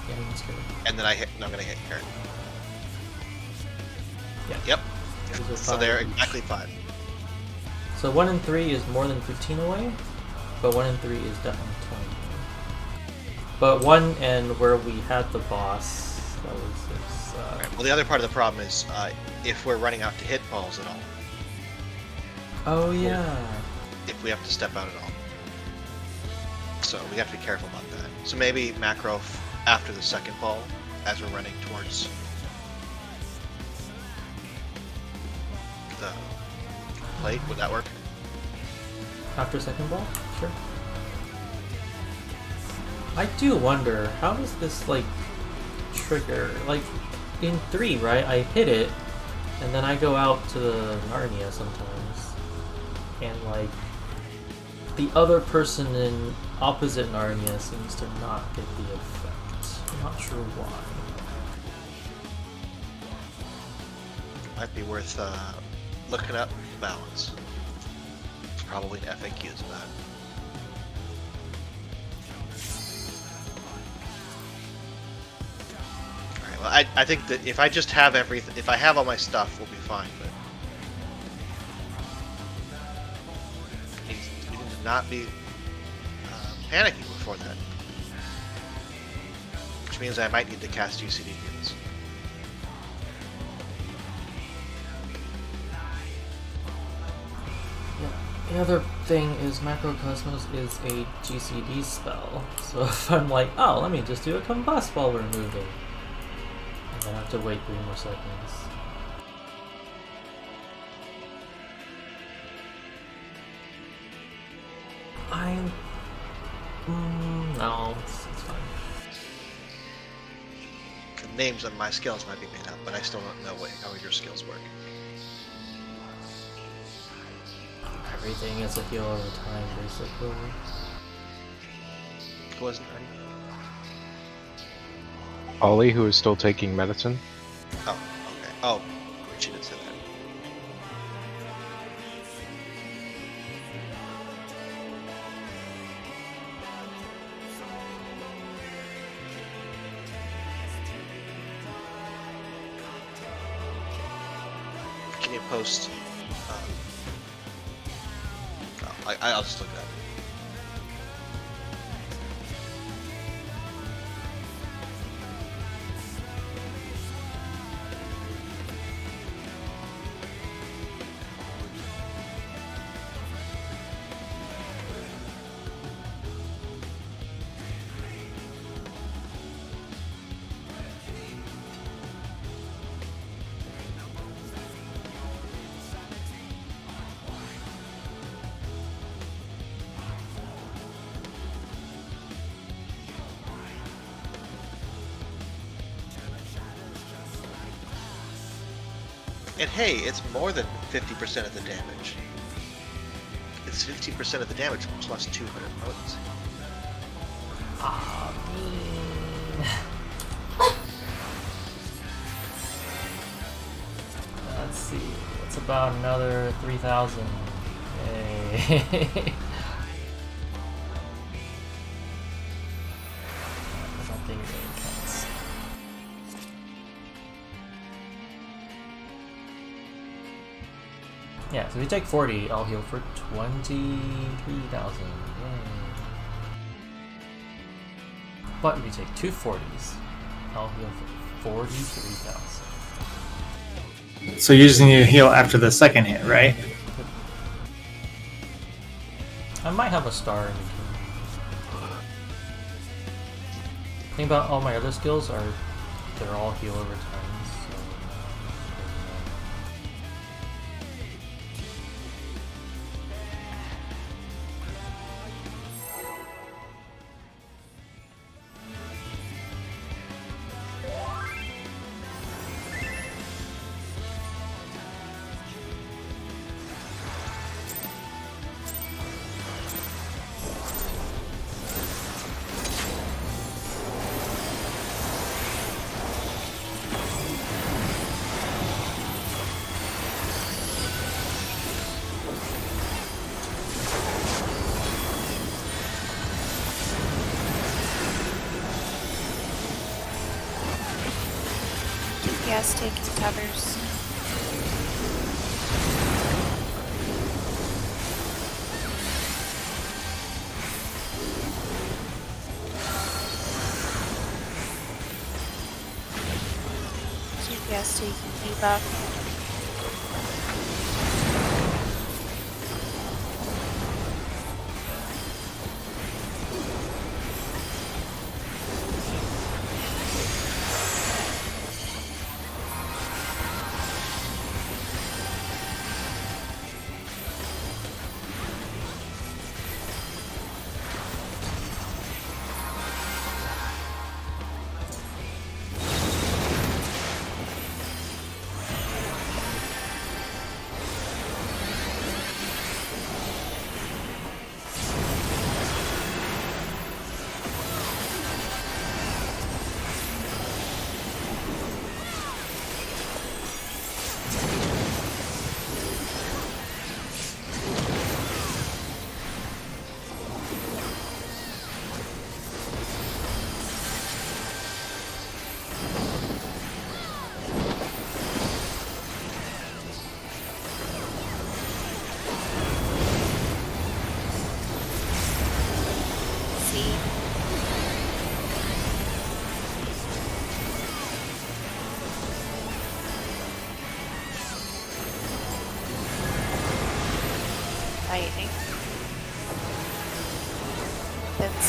Yeah, I missed it. and then I'm gonna hit Carrot. Yeah. Yep. Those are So 5 they're each. exactly 5. So 1 and 3 is more than 15 away, but 1 and 3 is definitely 20 away. But 1 and where we had the boss, that was this, Well, the other part of the problem is if we're running out to hit balls at all. Oh yeah. If we have to step out at all. So we have to be careful about that. So maybe macro after the second ball, as we're running towards the plate. Would that work? After second ball? Sure. I do wonder, how does this, like, trigger? Like, in 3, right, I hit it, and then I go out to the Narnia sometimes, and, like, the other person in opposite Narnia seems to not get the effect. I'm not sure why. Might be worth looking up balance. It's probably an FAQ about it. Alright, well, I think that if I just have everything, if I have all my stuff, we'll be fine, but we need to not be panicking before that. Which means I might need to cast UCD heals. The other thing is Macrocosmos is a GCD spell, so if I'm like, oh, let me just do a combust while we're moving, and then I have to wait 3 more seconds. No, it's fine. The names on my skills might be made up, but I still don't know how your skills work. Everything is a heal over time, basically. Who wasn't ready? Ollie, who is still taking medicine. Oh, okay. Oh, she did say that. Can you post? I'll just look at it. And hey, it's more than 50% of the damage. It's 50% of the damage plus 200 potency. Let's see, it's about another 3,000. Yay. Something really intense. Yeah, so if you take 40, I'll heal for 23,000. But if you take 2 40s, I'll heal for 43,000. So you're using your heal after the second hit, right? I might have a star in between. The thing about all my other skills are they're all heal over time. DPS taking tethers. DPS taking debuff.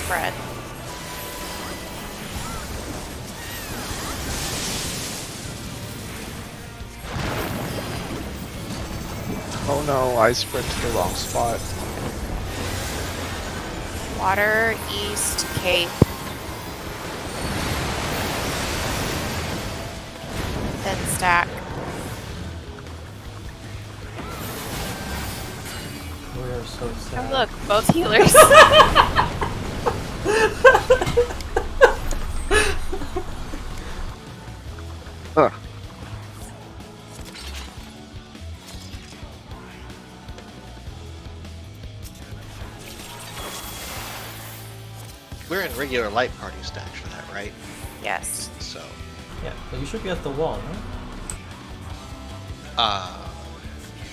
spread. Oh no, I sprint to the wrong spot. Water, east, cape. Then stack. We are so Oh sad. look, both healers. Huh. We're in regular light party stacks for that, right? Yes. So, Yeah, but you should be at the wall, no?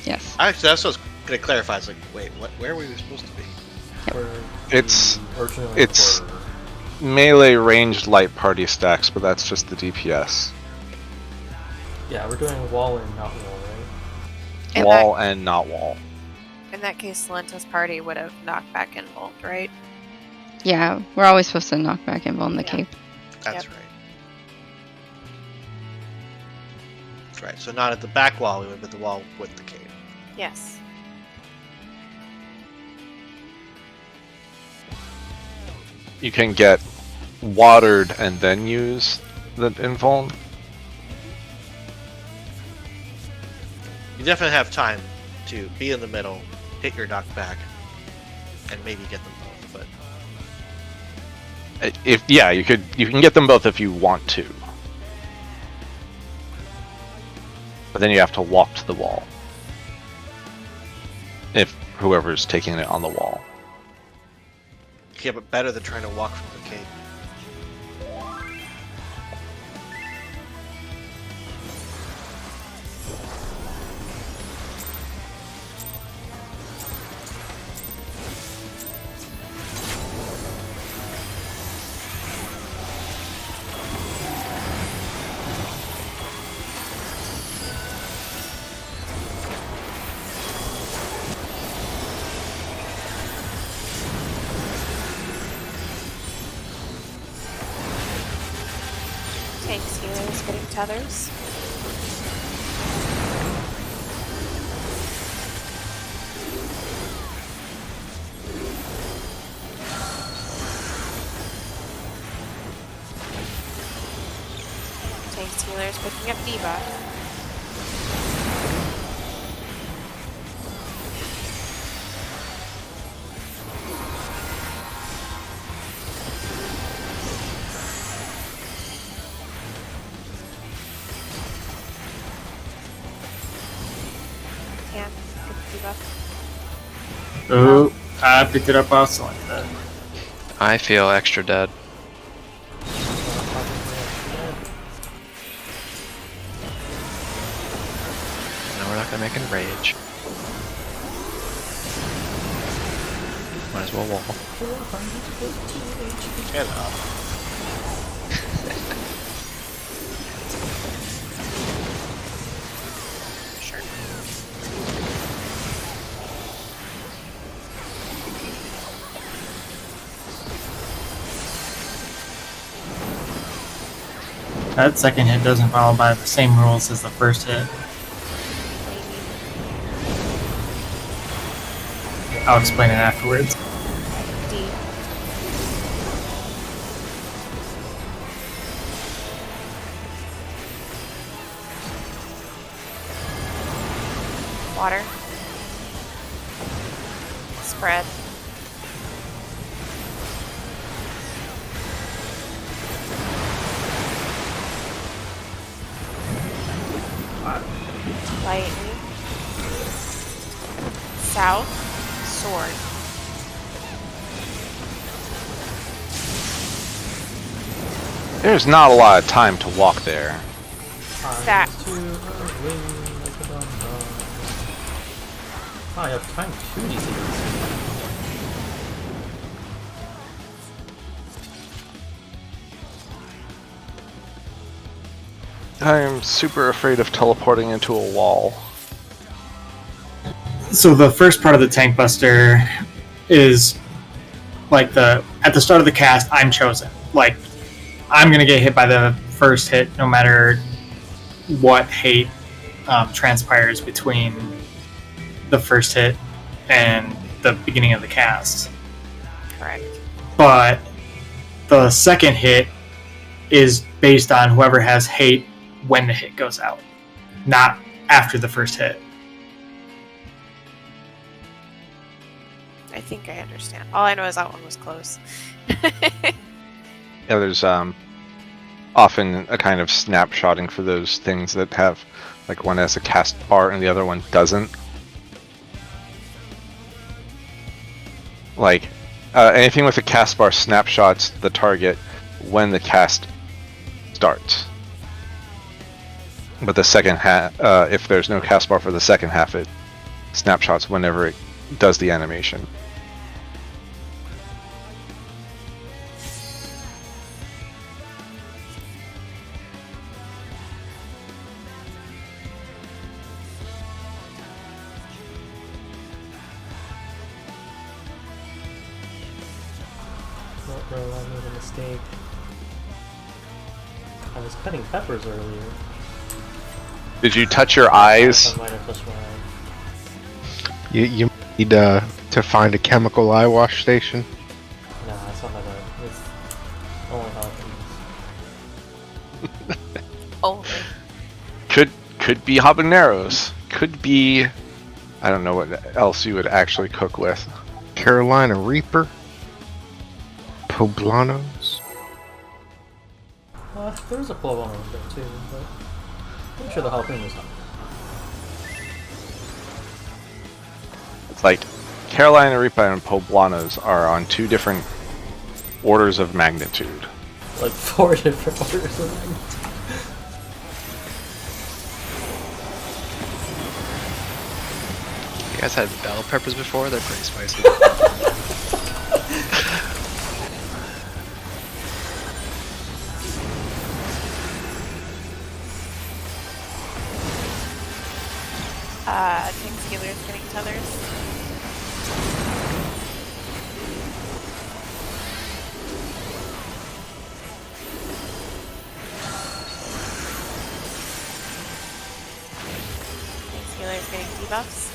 Yes. actually, that's what I was gonna clarify. It's like, wait, where were we supposed to be? Where It's- we originally it's- were. Melee ranged light party stacks, but that's just the DPS. Yeah, we're doing wall and not wall, right? In Wall and not wall. In that case, Salenta's party would have knocked back Involved, right? Yeah, we're always supposed to knock back Invul in the Yeah. cape. That's Yep. right. That's right. So not at the back wall, we went at the wall with the cave. Yes. You can get watered and then use the invuln. You definitely have time to be in the middle, hit your knockback, and maybe get them both. But If yeah, you can get them both if you want to. But then you have to walk to the wall. If whoever's taking it on the wall. yeah, but better than trying to walk from the cave. Tanks, healers, getting tethers. Tanks, healers, picking up debuff. Can pick debuff. Oh, I picked it up off Selena. I feel extra dead. No, we're not gonna make it rage. Might as well wall. And up. Sure. That second hit doesn't follow by the same rules as the first hit. Maybe. I'll explain it afterwards. D. Water. Spread. Lightning. South. Sword. There's not a lot of time to walk there. Stack. I have time to do these things. I am super afraid of teleporting into a wall. So the first part of the tank buster is like at the start of the cast, I'm chosen. Like, I'm gonna get hit by the first hit, no matter what hate transpires between the first hit and the beginning of the cast. Correct. But the second hit is based on whoever has hate when the hit goes out, not after the first hit. I think I understand. All I know is that one was close. Yeah, there's often a kind of snapshotting for those things that have, like, one has a cast bar and the other one doesn't. Like, anything with a cast bar snapshots the target when the cast starts. But the second half, if there's no cast bar for the second half, it snapshots whenever it does the animation. Oh, bro, I made a mistake. I was cutting peppers earlier. Did you touch your eyes? I might have touched my eye. You need to find a chemical eye wash station. Nah, it's not like that. It's only happens. Only. Could be habaneros. Could be, I don't know what else you would actually cook with. Carolina Reaper. Poblanos. There's a club on there too, but I'm sure the jalapenos not. It's like Carolina Reaper and Poblanos are on two different orders of magnitude. Like 4 different orders of magnitude. You guys had bell peppers before? They're pretty spicy. Tank Scalar's getting tethers. Tank Scalar's getting debuffs.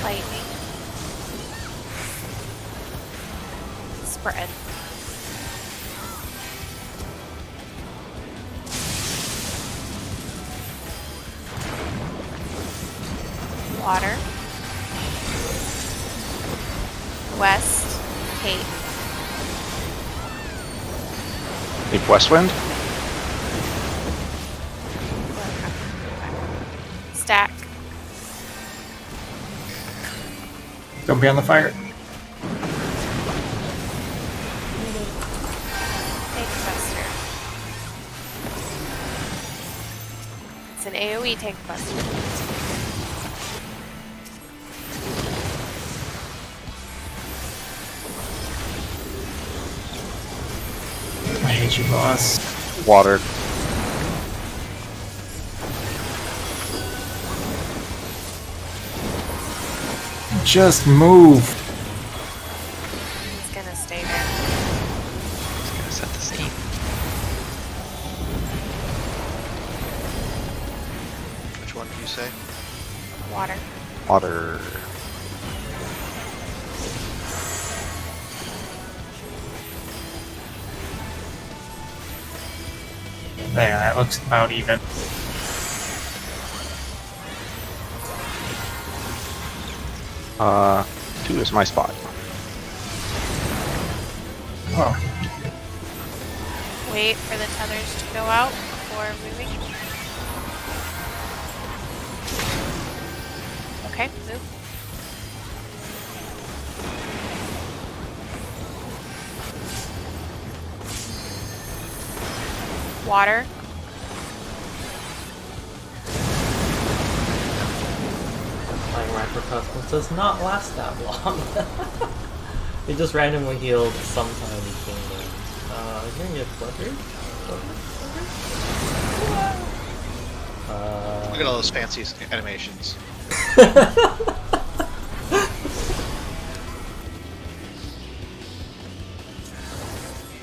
Lightning. Spread. Water. West. Cape. Deep Westwind? Stack. Don't be on the fire. Tank Buster. It's an AoE Tank Buster. I hate you, boss. Water. Just move. He's gonna stay there. Just gonna set the scene. Which one did you say? Water. Water. There, that looks about even. Uh, 2 is my spot. Oh, Wait for the tethers to go out before moving. Okay, move. Water. My microcosmos does not last that long. It just randomly healed some tiny kingdom. You're gonna get fluttered? Look at all those fancy animations.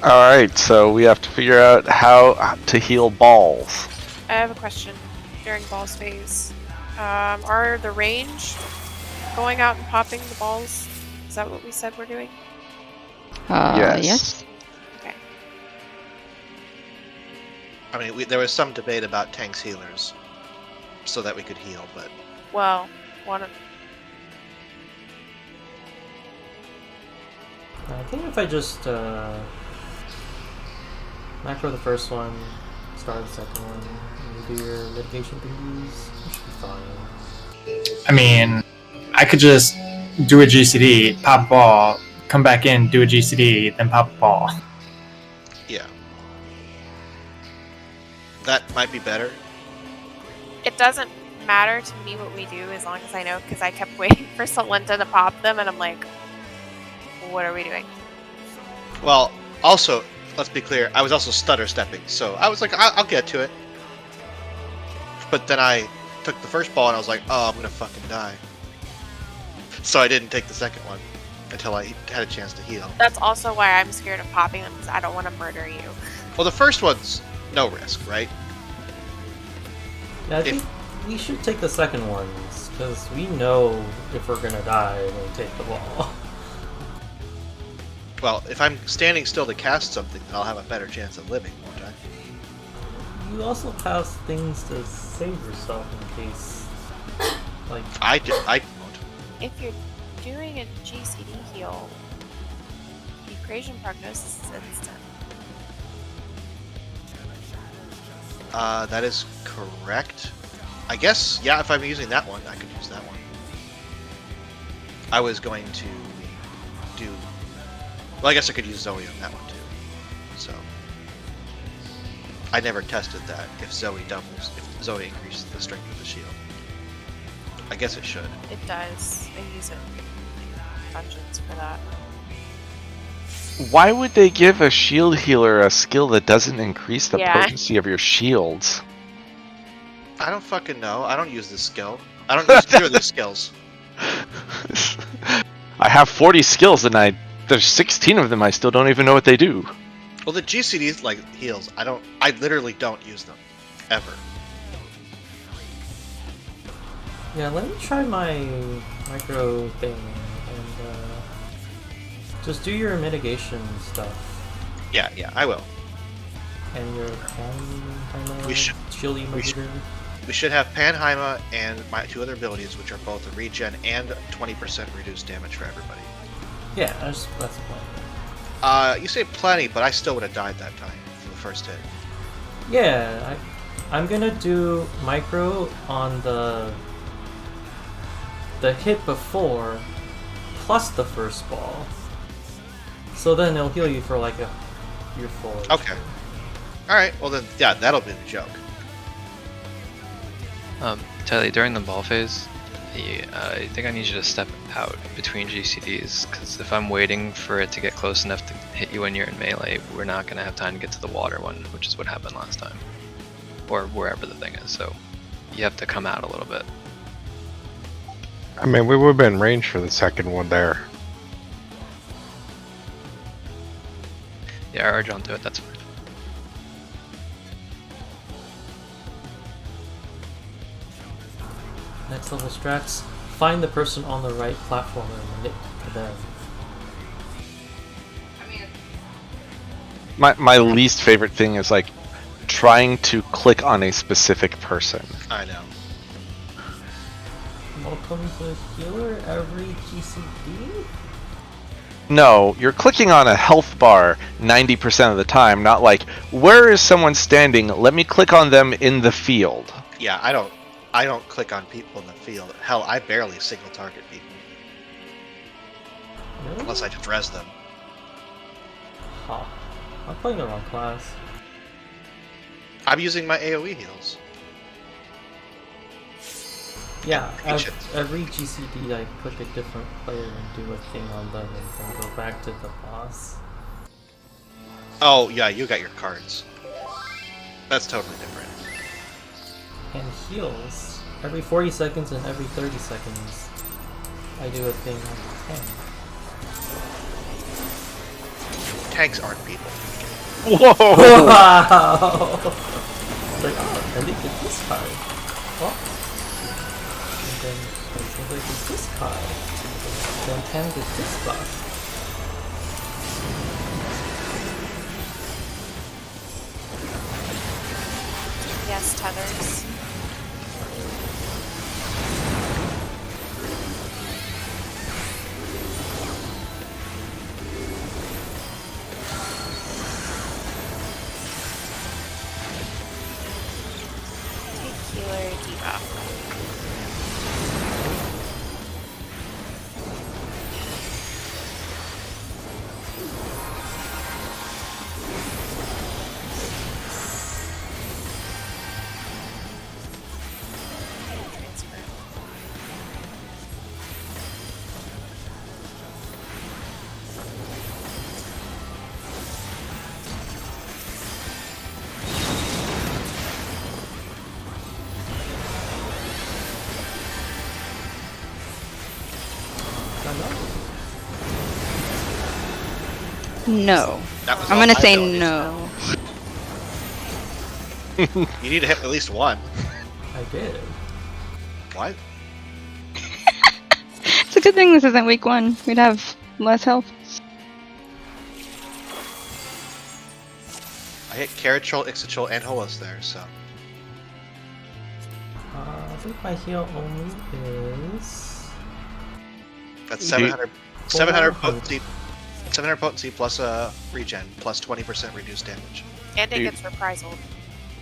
Alright, so we have to figure out how to heal balls. I have a question during balls phase. Are the range going out and popping the balls? Is that what we said we're doing? Yes. Okay. I mean, there was some debate about tanks healers, so that we could heal, but Well, one of I think if I just macro the first one, start the second one, and you do your mitigation thingies, you should be fine. I mean, I could just do a GCD, pop a ball, come back in, do a GCD, then pop a ball. yeah. That might be better. it doesn't matter to me what we do as long as I know, because I kept waiting for Solenta to pop them, and I'm like, what are we doing? Well, also, let's be clear, I was also stutter stepping, so I was like, I'll get to it. But then I took the first ball and I was like, oh, I'm gonna fucking die. So I didn't take the second one until I had a chance to heal. That's also why I'm scared of popping them, because I don't want to murder you. Well, the first one's no risk, right? Yeah, I think we should take the second ones, because we know if we're gonna die when we take the ball. Well, if I'm standing still to cast something, then I'll have a better chance of living, won't I? You also have things to save yourself in case, like, I won't. If you're doing a GCD heal, Equation Prognosis is instant. That is correct. I guess, yeah, if I'm using that one, I could use that one. I was going to do... Well, I guess I could use Zoe on that one, too. So... I never tested that, if Zoe increases the strength of the shield. I guess it should. It does. I use it in dungeons for that. Why would they give a shield healer a skill that doesn't increase the Yeah. potency of your shields? I don't fucking know. I don't use this skill. I don't use either of these skills. I have 40 skills and there's 16 of them I still don't even know what they do. Well, the GCD's like heals. I literally don't use them. Ever. yeah, let me try my micro thing, and just do your mitigation stuff, Yeah, I will. and your Panheima We should- shield emoter. We should have Panheima and my two other abilities, which are both a regen and 20% reduced damage for everybody. Yeah, that's the plan. You say plenty, but I still would have died that time for the first hit. Yeah, I'm gonna do micro on the hit before, plus the first ball. So then it'll heal you for like your full. Okay. Alright, well then, yeah, that'll be the joke. Telly, during the ball phase, I think I need you to step out between GCDs, because if I'm waiting for it to get close enough to hit you when you're in melee, we're not going to have time to get to the water one, which is what happened last time. Or wherever the thing is, so you have to come out a little bit. I mean, we would have been in range for the second one there. Yeah, urge onto it, that's fine. Next level strats. Find the person on the right platform and nip them. My least favorite thing is like trying to click on a specific person. I know. Welcome to healer every GCD? No, you're clicking on a health bar 90% of the time, not like, where is someone standing? Let me click on them in the field. Yeah, I don't click on people in the field. Hell, I barely single target people. Really? Unless I just res them. Huh. I'm playing the wrong class. I'm using my AoE heals. Yeah, Patience. every GCD I click a different player and do a thing on them and then go back to the boss. Oh, yeah, you got your cards. That's totally different. And heals. Every 40 seconds and every 30 seconds I do a thing on the tank. Tanks aren't people. Whoa! Wow! Like, oh, and they get this card. Oh. And then they get this card. Then 10 gets this buff. Yes, tethers. Take healer debuff. Transfer. No. That was I'm all gonna my say abilities. no. You need to hit at least one. I did. What? It's a good thing this isn't week 1. We'd have less health. I hit Caratrol, Ixotrol, and Holos there, so. I think my heal only is... That's Do you- 700 potency. 700 potency plus regen, plus 20% reduced damage. And it You- gets reprisal.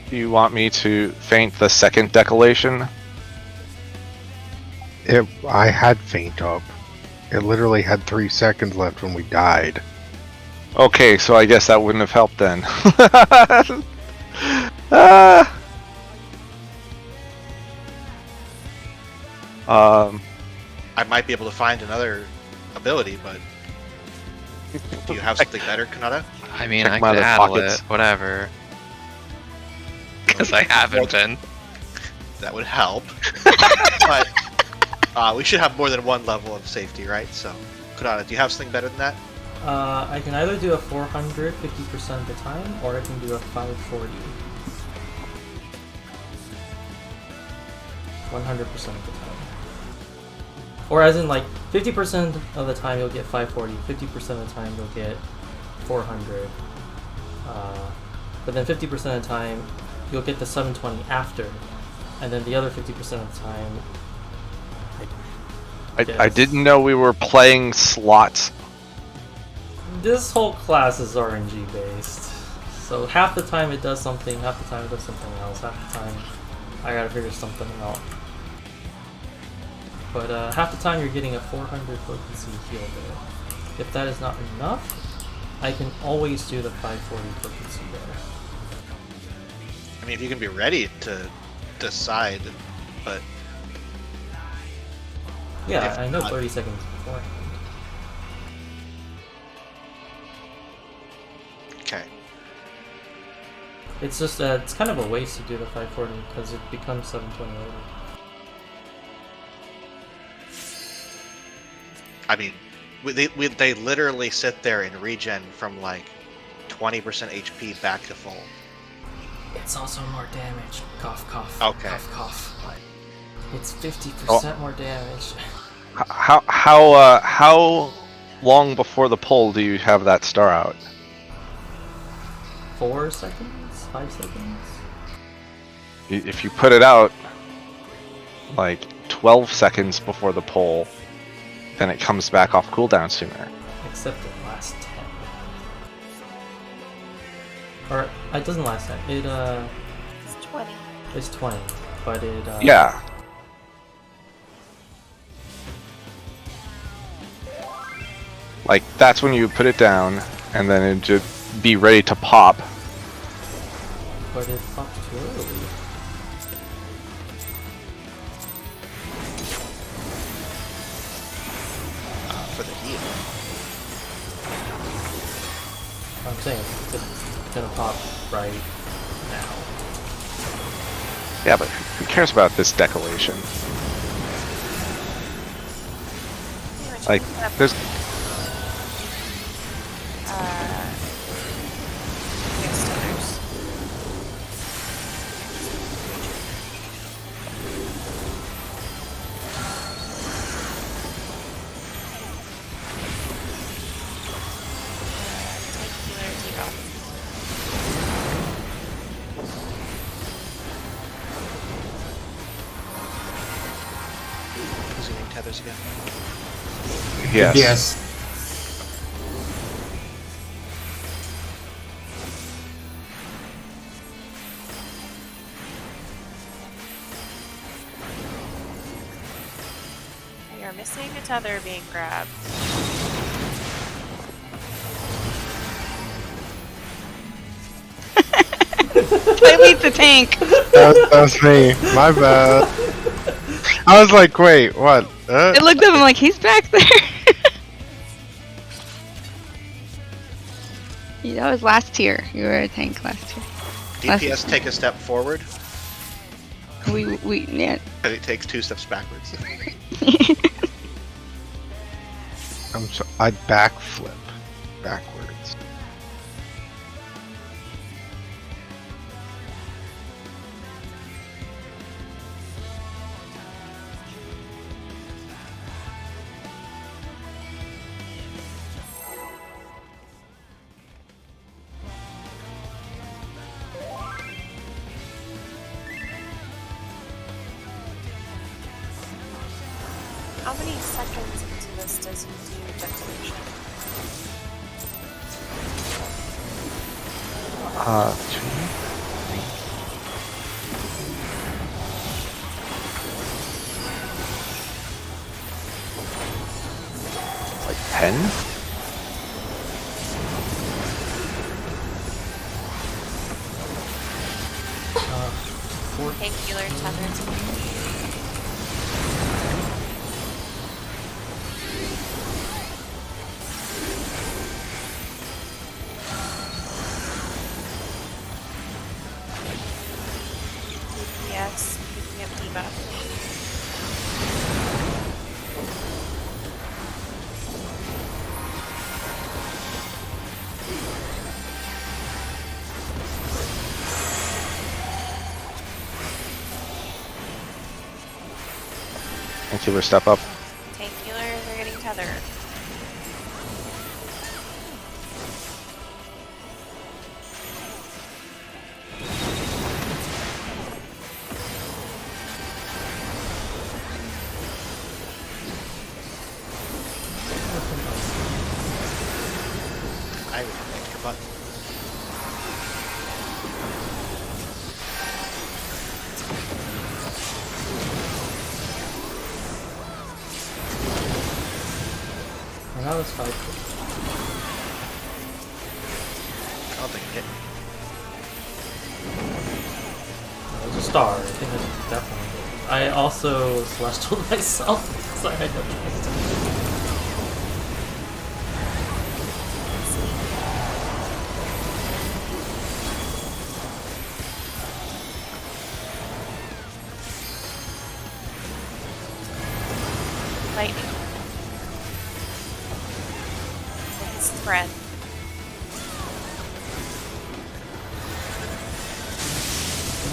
Do you want me to feint the second decolation? I had faint up. It literally had 3 seconds left when we died. Okay, so I guess that wouldn't have helped then. Ah. I might be able to find another ability, but do you have something better, Kanata? I mean, Check I my could other addle pockets. it, whatever. Because I haven't been. That would help. But we should have more than one level of safety, right? So, Kanata, do you have something better than that? I can either do a 400 50% of the time, or I can do a 540 100% of the time. Or as in like 50% of the time you'll get 540, 50% of the time you'll get 400. But then 50% of the time you'll get the 720 after, and then the other 50% of the time. I didn't know we were playing slots. This whole class is RNG based. So half the time it does something, half the time it does something else, half the time I gotta figure something out. But half the time you're getting a 400 potency heal there. If that is not enough, I can always do the 540 potency there. I mean, if you can be ready to decide, but Yeah, If I know not- 30 seconds beforehand. okay. It's just it's kind of a waste to do the 540 because it becomes 720 later. I mean, they literally sit there and regen from like 20% HP back to full. It's also more damage. Cough, cough. Okay. Cough, cough. It's 50% more damage. How long before the pull do you have that star out? 4 seconds? 5 seconds? If you put it out like 12 seconds before the pull, then it comes back off cooldown sooner. Except it lasts 10. Or, it doesn't last 10. It's 20. It's 20, but it, Yeah. Like, that's when you put it down, and then it should be ready to pop. But it popped too early. For the heal. I'm saying it's gonna pop right now. Yeah, but who cares about this decoration? Like, there's... Using tethers again. Yes. Yes. You're missing a tether being grabbed. I lead the tank. That's me. My bad. I was like, wait, what? I looked up. I'm like, he's back there. Yeah, that was last tier. You were a tank last tier. DPS take a step forward, We yeah. and it takes 2 steps backwards. I backflip backwards. How many seconds into this does he do decoration? 2, 3. Like 10? Angular tether. Yes, picking up debuff. Angular step up. Tank healers are getting tethered. I would have extra button. Well, that was 5. I don't think it hit. It was a star. I think it's definitely. I also celestial myself because I had no choice. Lightning. Spread.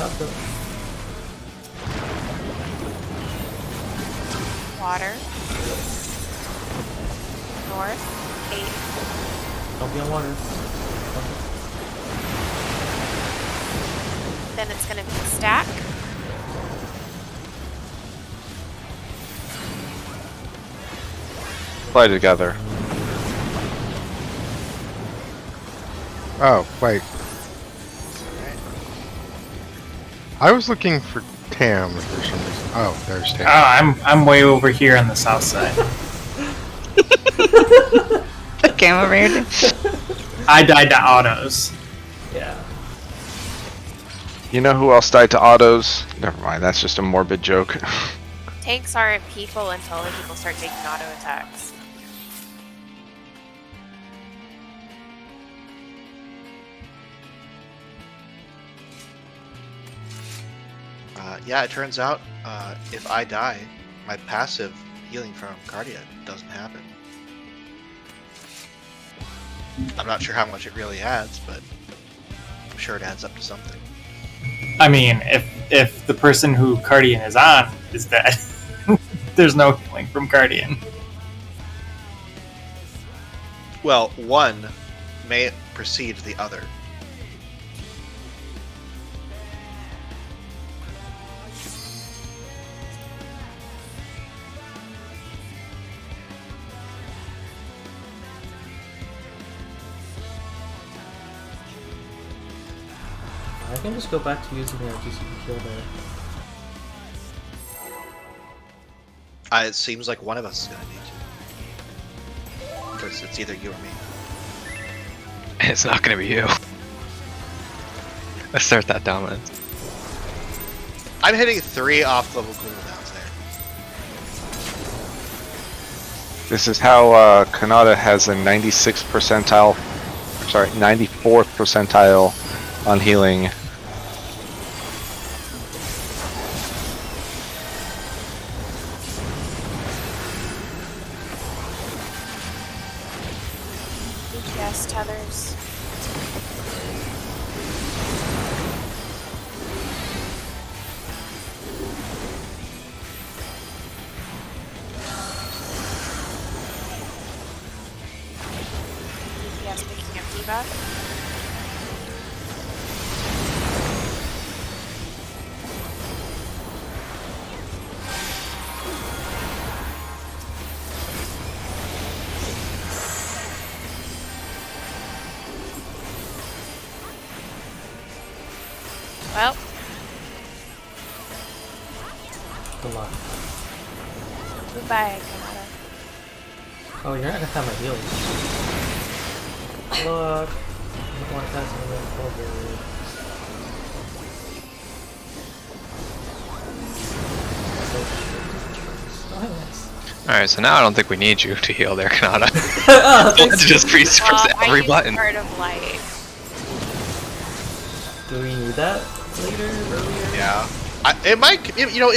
Not the Water. North. 8. don't be on water. Then it's going to be stack. Fly together. Oh, wait. I was looking for Tam for some reason. Oh, there's Tam. I'm way over here on the south side. Okay, I'm over here. I died to autos. Yeah. You know who else died to autos? Never mind, that's just a morbid joke. Tanks aren't people until other people start taking auto attacks. Yeah, it turns out if I die, my passive healing from Cardia doesn't happen. I'm not sure how much it really adds, but I'm sure it adds up to something. I mean, if the person who Cardian is on is dead, there's no healing from Cardian. Well, one may precede the other. I can just go back to using our GCP kill there. It seems like one of us is going to need to. Because it's either you or me. It's not gonna be you. Assert that dominance. I'm hitting 3 off-level cooldowns there. This is how Kanata has a 96th percentile, sorry, 94th percentile on healing. Yes, tethers. DPS picking up debuff. Well, Good luck. goodbye, Kanata. Oh, you're not gonna have my healing. Look. I don't want to pass another forward. Oh, nice. Alright, so now I don't think we need you to heal there, Kanata. Oh, Let's thanks. just press I every used button. Heart of Light. Do we need that later? Earlier? Yeah. It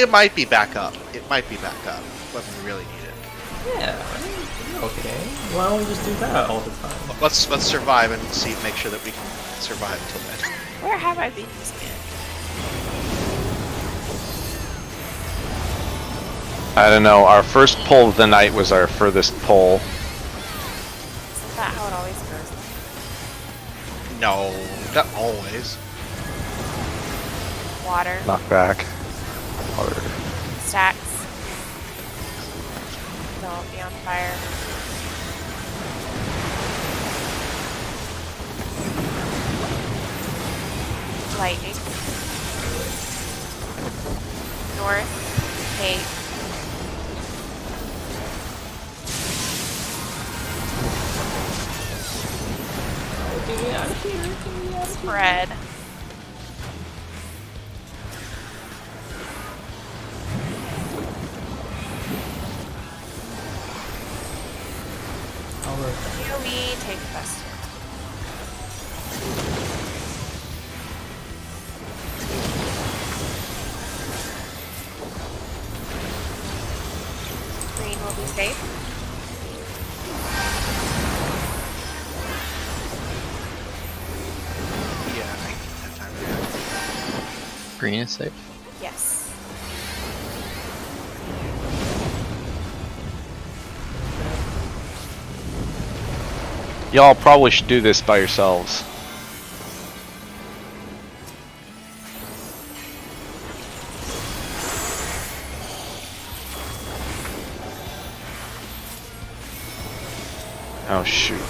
might be back up. It might be back up when we really need it. Yeah. Okay. Why don't we just do that all the time? Let's survive and make sure that we can survive until then. Where have I been using it? I don't know, our first pull of the night was our furthest pull. Isn't that how it always goes? No, not always. Water. Knockback. Water. Stacks. Don't be on fire. Lightning. North. 8. Get me out of here. Get me out of here. Spread. We take the best. Green will be safe. Green is safe. Yes. Y'all probably should do this by yourselves. Oh shoot.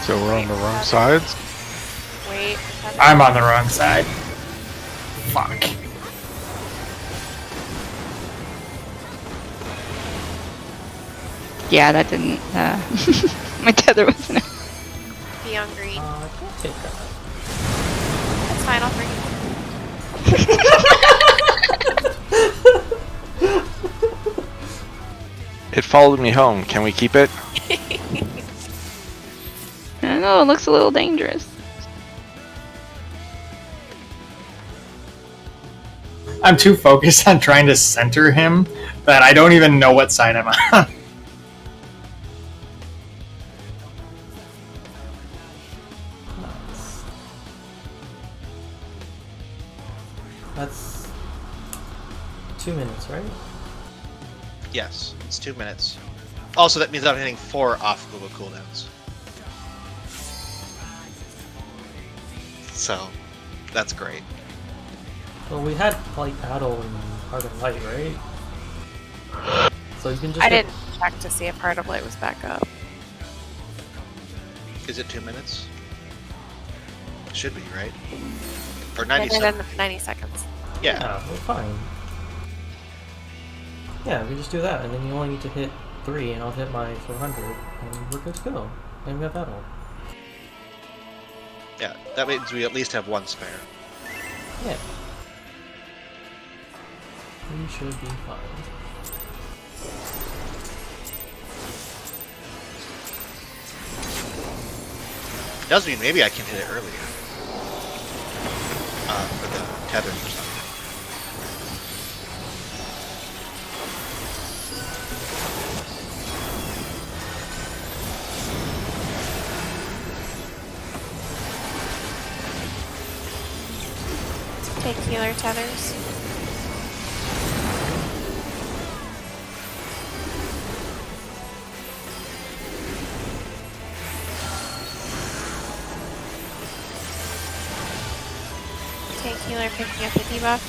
So we're on the wrong sides. Wait. I'm on the wrong side. Fuck. Yeah, that didn't. My tether wasn't. Be on green. I can't take that. That's fine. I'll bring it. It followed me home. Can we keep it? I don't know. It looks a little dangerous. I'm too focused on trying to center him that I don't even know what side I'm on. That's 2 minutes, right? Yes, it's 2 minutes. Also, that means I'm hitting 4 off Google cooldowns. So, that's great. Well, we had like Battle and Heart of Light, right? So you can just. I hit- didn't check to see if Heart of Light was back up. Is it 2 minutes? Should be, right? Or 90 Better seconds. than 90 seconds. Yeah. Yeah, we're fine. Yeah, we just do that, and then you only need to hit 3, and I'll hit my 400, and we're good to go. And we have Battle. Yeah, that means we at least have 1 spare. Yeah. We should be fine. Does mean maybe I can hit it earlier. For the tethering or something. Take healer tethers. Take healer picking up the debuff.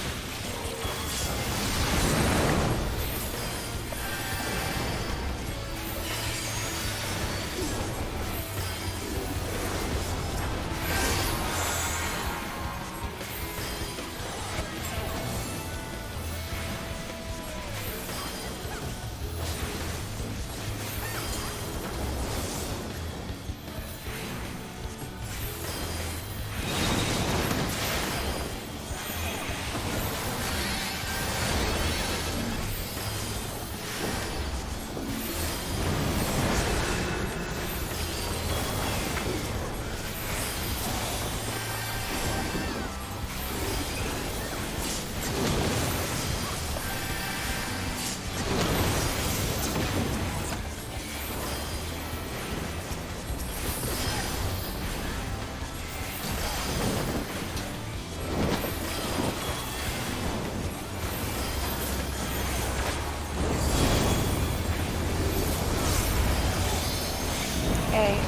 Okay.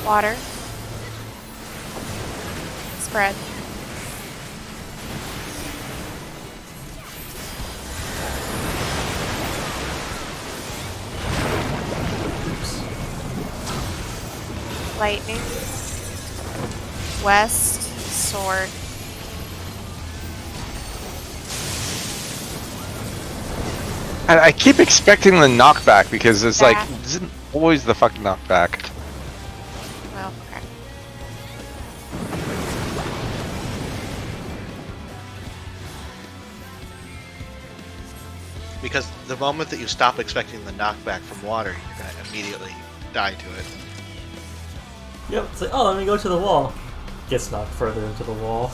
Water. Spread. Lightning. West. Sword. I keep expecting the knockback because it's like, Yeah. isn't always the fucking knockback. Well, okay. Because the moment that you stop expecting the knockback from water, you're going to immediately die to it. Yep, it's like, oh, let me go to the wall. Gets knocked further into the wall.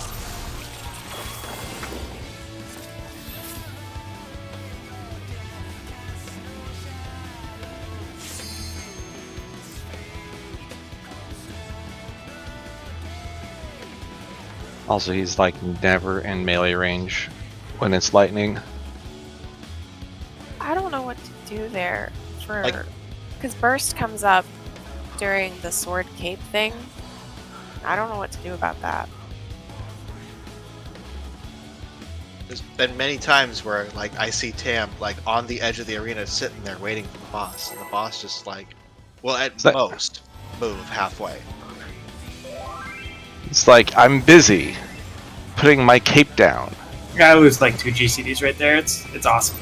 Also, he's like never in melee range when it's lightning. I don't know what to do there for Like- because burst comes up during the sword cape thing. I don't know what to do about that. There's been many times where like I see Tam like on the edge of the arena sitting there waiting for the boss, and the boss just like, well, at that- most move halfway. It's like, I'm busy putting my cape down. I lose like 2 GCDs right there. It's awesome.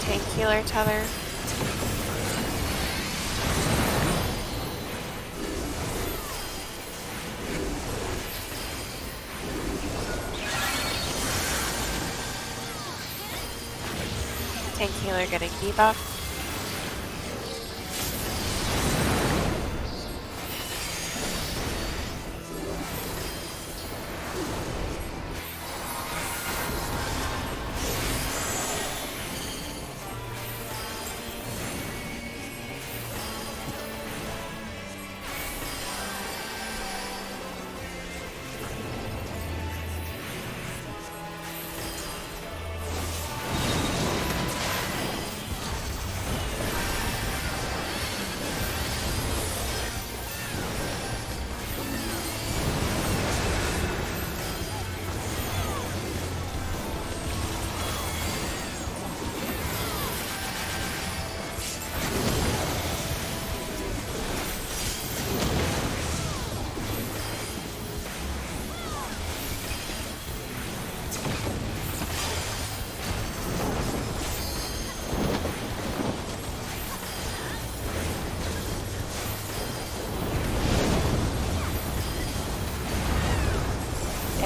Tank healer tether. Tank healer getting debuff.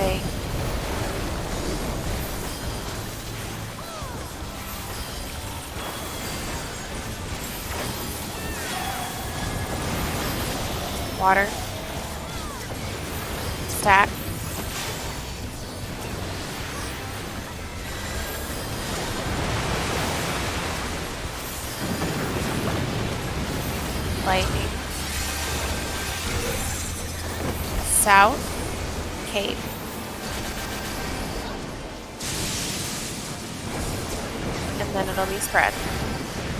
A. Water. Stack. Lightning. South. Cape. And then it'll be spread.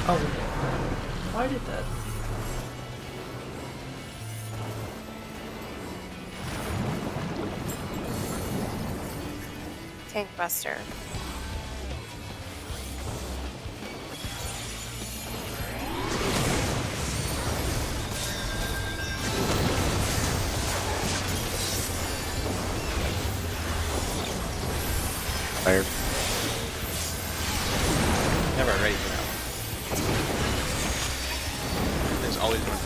Oh, why did that? Tank buster. Fire. Never ready for that one. There's always one wrong.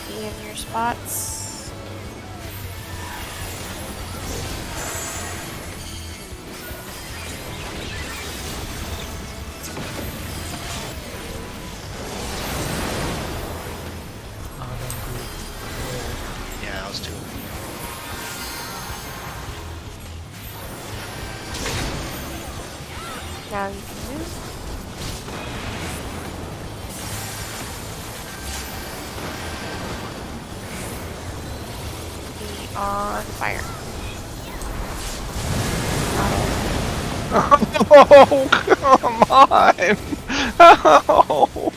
Be in your spots. Yeah, I was too. Now you can move. Be on fire. Oh, come on! Oh,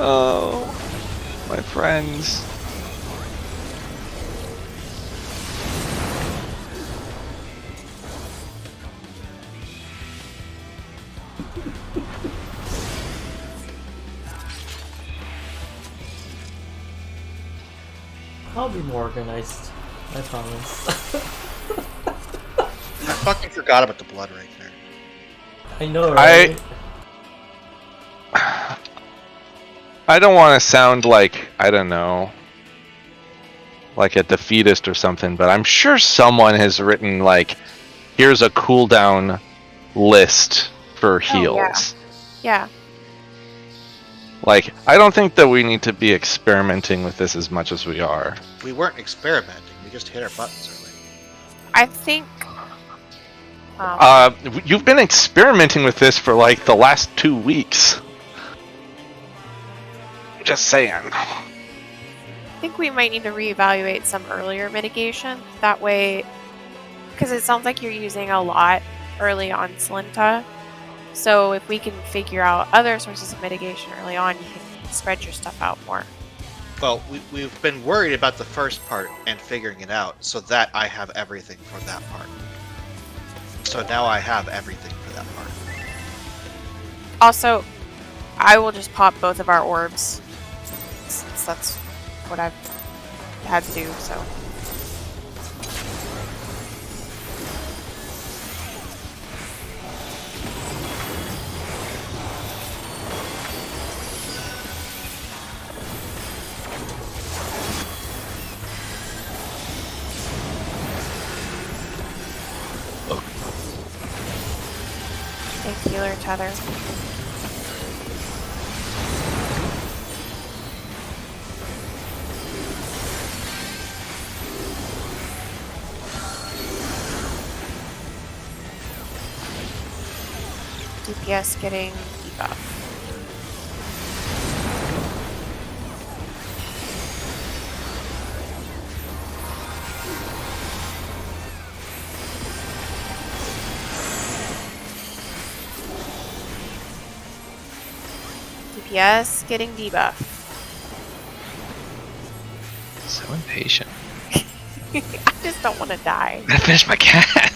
oh, my friends. I'll be more organized. I promise. I fucking forgot about the blood right there. I know, right? I don't want to sound like, I don't know, like a defeatist or something, but I'm sure someone has written, like, here's a cooldown list for heals. Yeah. Like, I don't think that we need to be experimenting with this as much as we are. We weren't experimenting. We just hit our buttons early. I think. You've been experimenting with this for like the last 2 weeks. Just saying. I think we might need to reevaluate some earlier mitigation. That way, because it sounds like you're using a lot early on Slinta. So if we can figure out other sources of mitigation early on, you can spread your stuff out more. Well, we've been worried about the first part and figuring it out, so that I have everything for that part. So now I have everything for that part. Also, I will just pop both of our orbs, since that's what I've had to do, so. Thank you, Healer Tether. DPS getting debuff. DPS getting debuff. So impatient. I just don't want to die. I gotta finish my cat.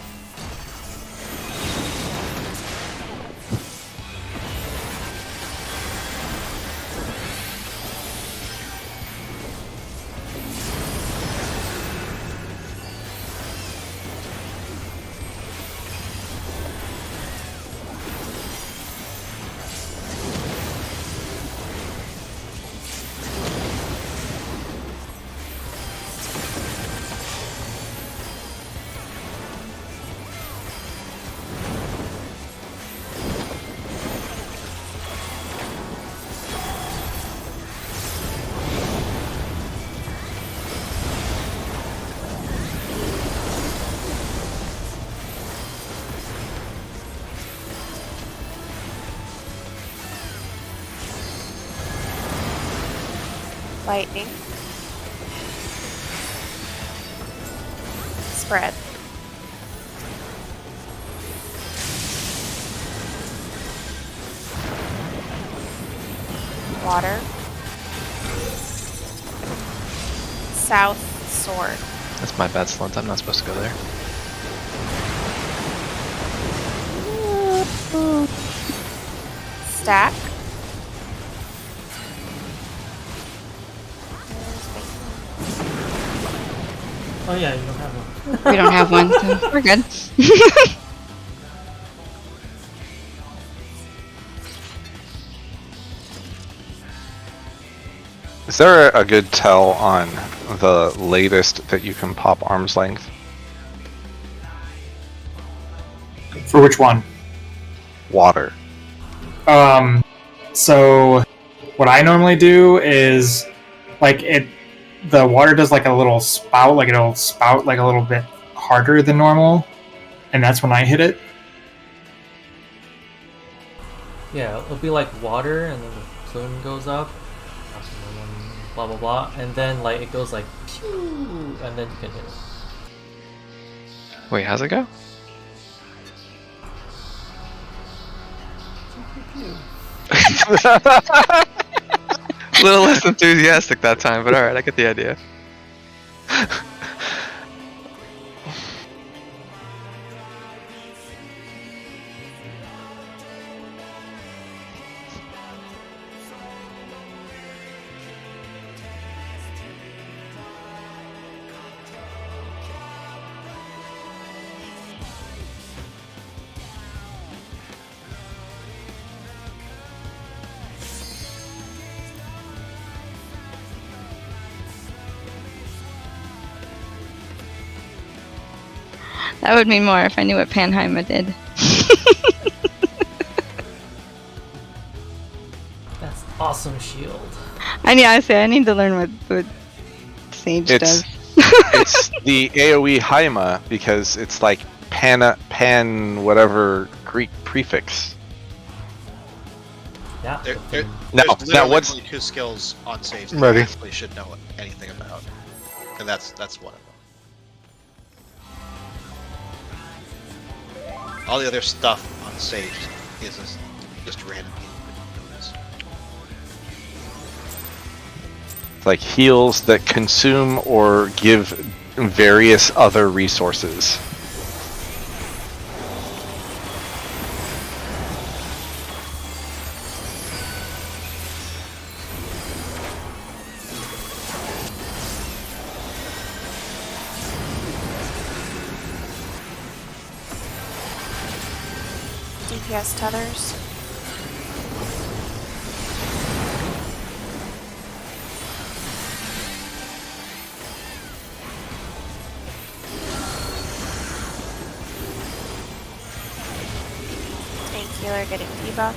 Lightning. Spread. Water. South sword. That's my bad, Slunt. I'm not supposed to go there. Stack. Oh yeah, you don't have one. We don't have one, so we're good. Is there a good tell on the latest that you can pop arm's length? For which one? Water. So what I normally do is like the water does like a little spout, like it'll spout like a little bit harder than normal, and that's when I hit it. Yeah, it'll be like water, and then the plume goes up, blah blah blah, and then like it goes like pew, and then you can hit it. Wait, how's it go? A little less enthusiastic that time, but alright, I get the idea. That would mean more if I knew what Panheimer did. That's awesome shield. I need to learn what Sage does. It's the AoE Haima because it's like pan whatever Greek prefix. Yeah. There's Now literally what's only 2 skills on Sage that Ready. you actually should know anything about, and that's one of them. All the other stuff on Sage is just random. like heals that consume or give various other resources? DPS tethers. Tank healer getting debuff.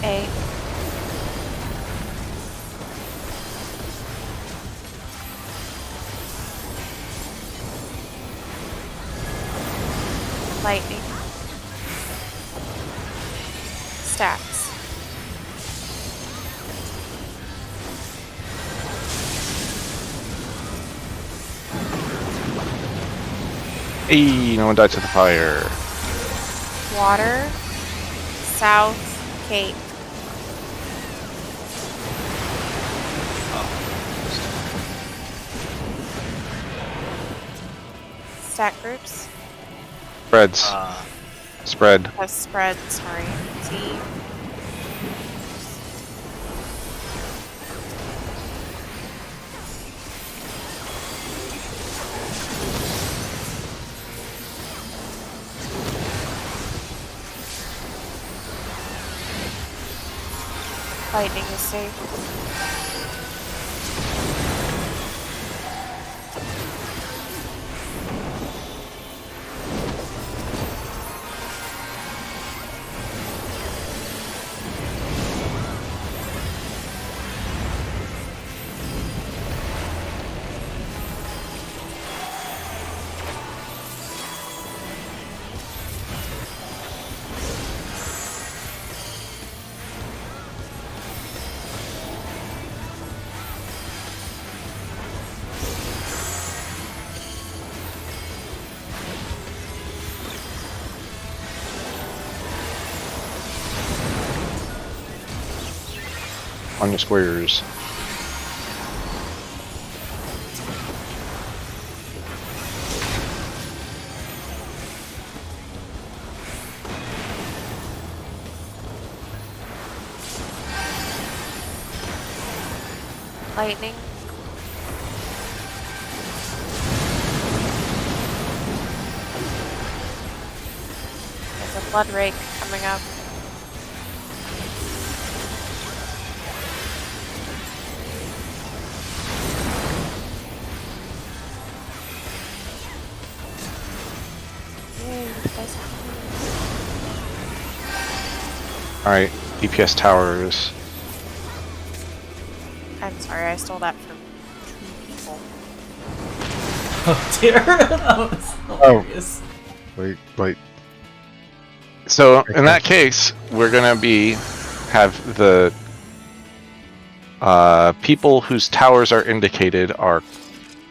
A. Lightning. Stacks. Hey, no one died to the fire. Water. South Cape. Stack groups. Spreads. Spread. Spread, sorry. T. Lightning is safe. On your squares. lightning. There's a blood rake coming up. Yay, you guys have Alright, DPS towers. I'm sorry, I stole that from 2 people. Oh dear, that was hilarious. Wait. So in that case, we're gonna have the people whose towers are indicated are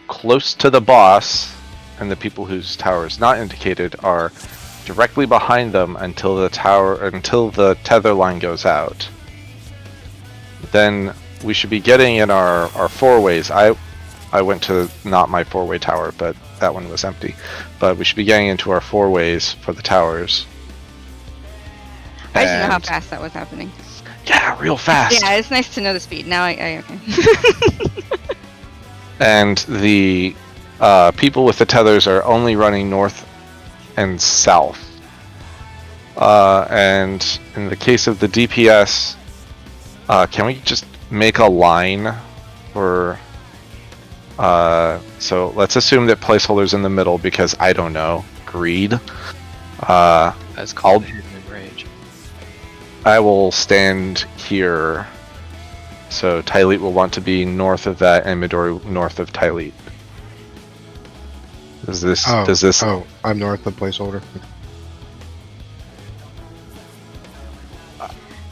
close to the boss, and the people whose towers not indicated are directly behind them until the tether line goes out. Then we should be getting in our 4-ways. I went to not my 4-way tower, but that one was empty. But we should be getting into our 4-ways for the towers. I didn't know how And- fast that was happening. Yeah, real fast. Yeah, it's nice to know the speed. Now I okay. And the people with the tethers are only running north and south. And in the case of the DPS, can we just make a line for... so let's assume that placeholder's in the middle because I don't know. Greed. That's called hidden in rage. I will stand here. So Tyleet will want to be north of that, and Midori north of Tyleet. Does this? Oh, I'm north of placeholder.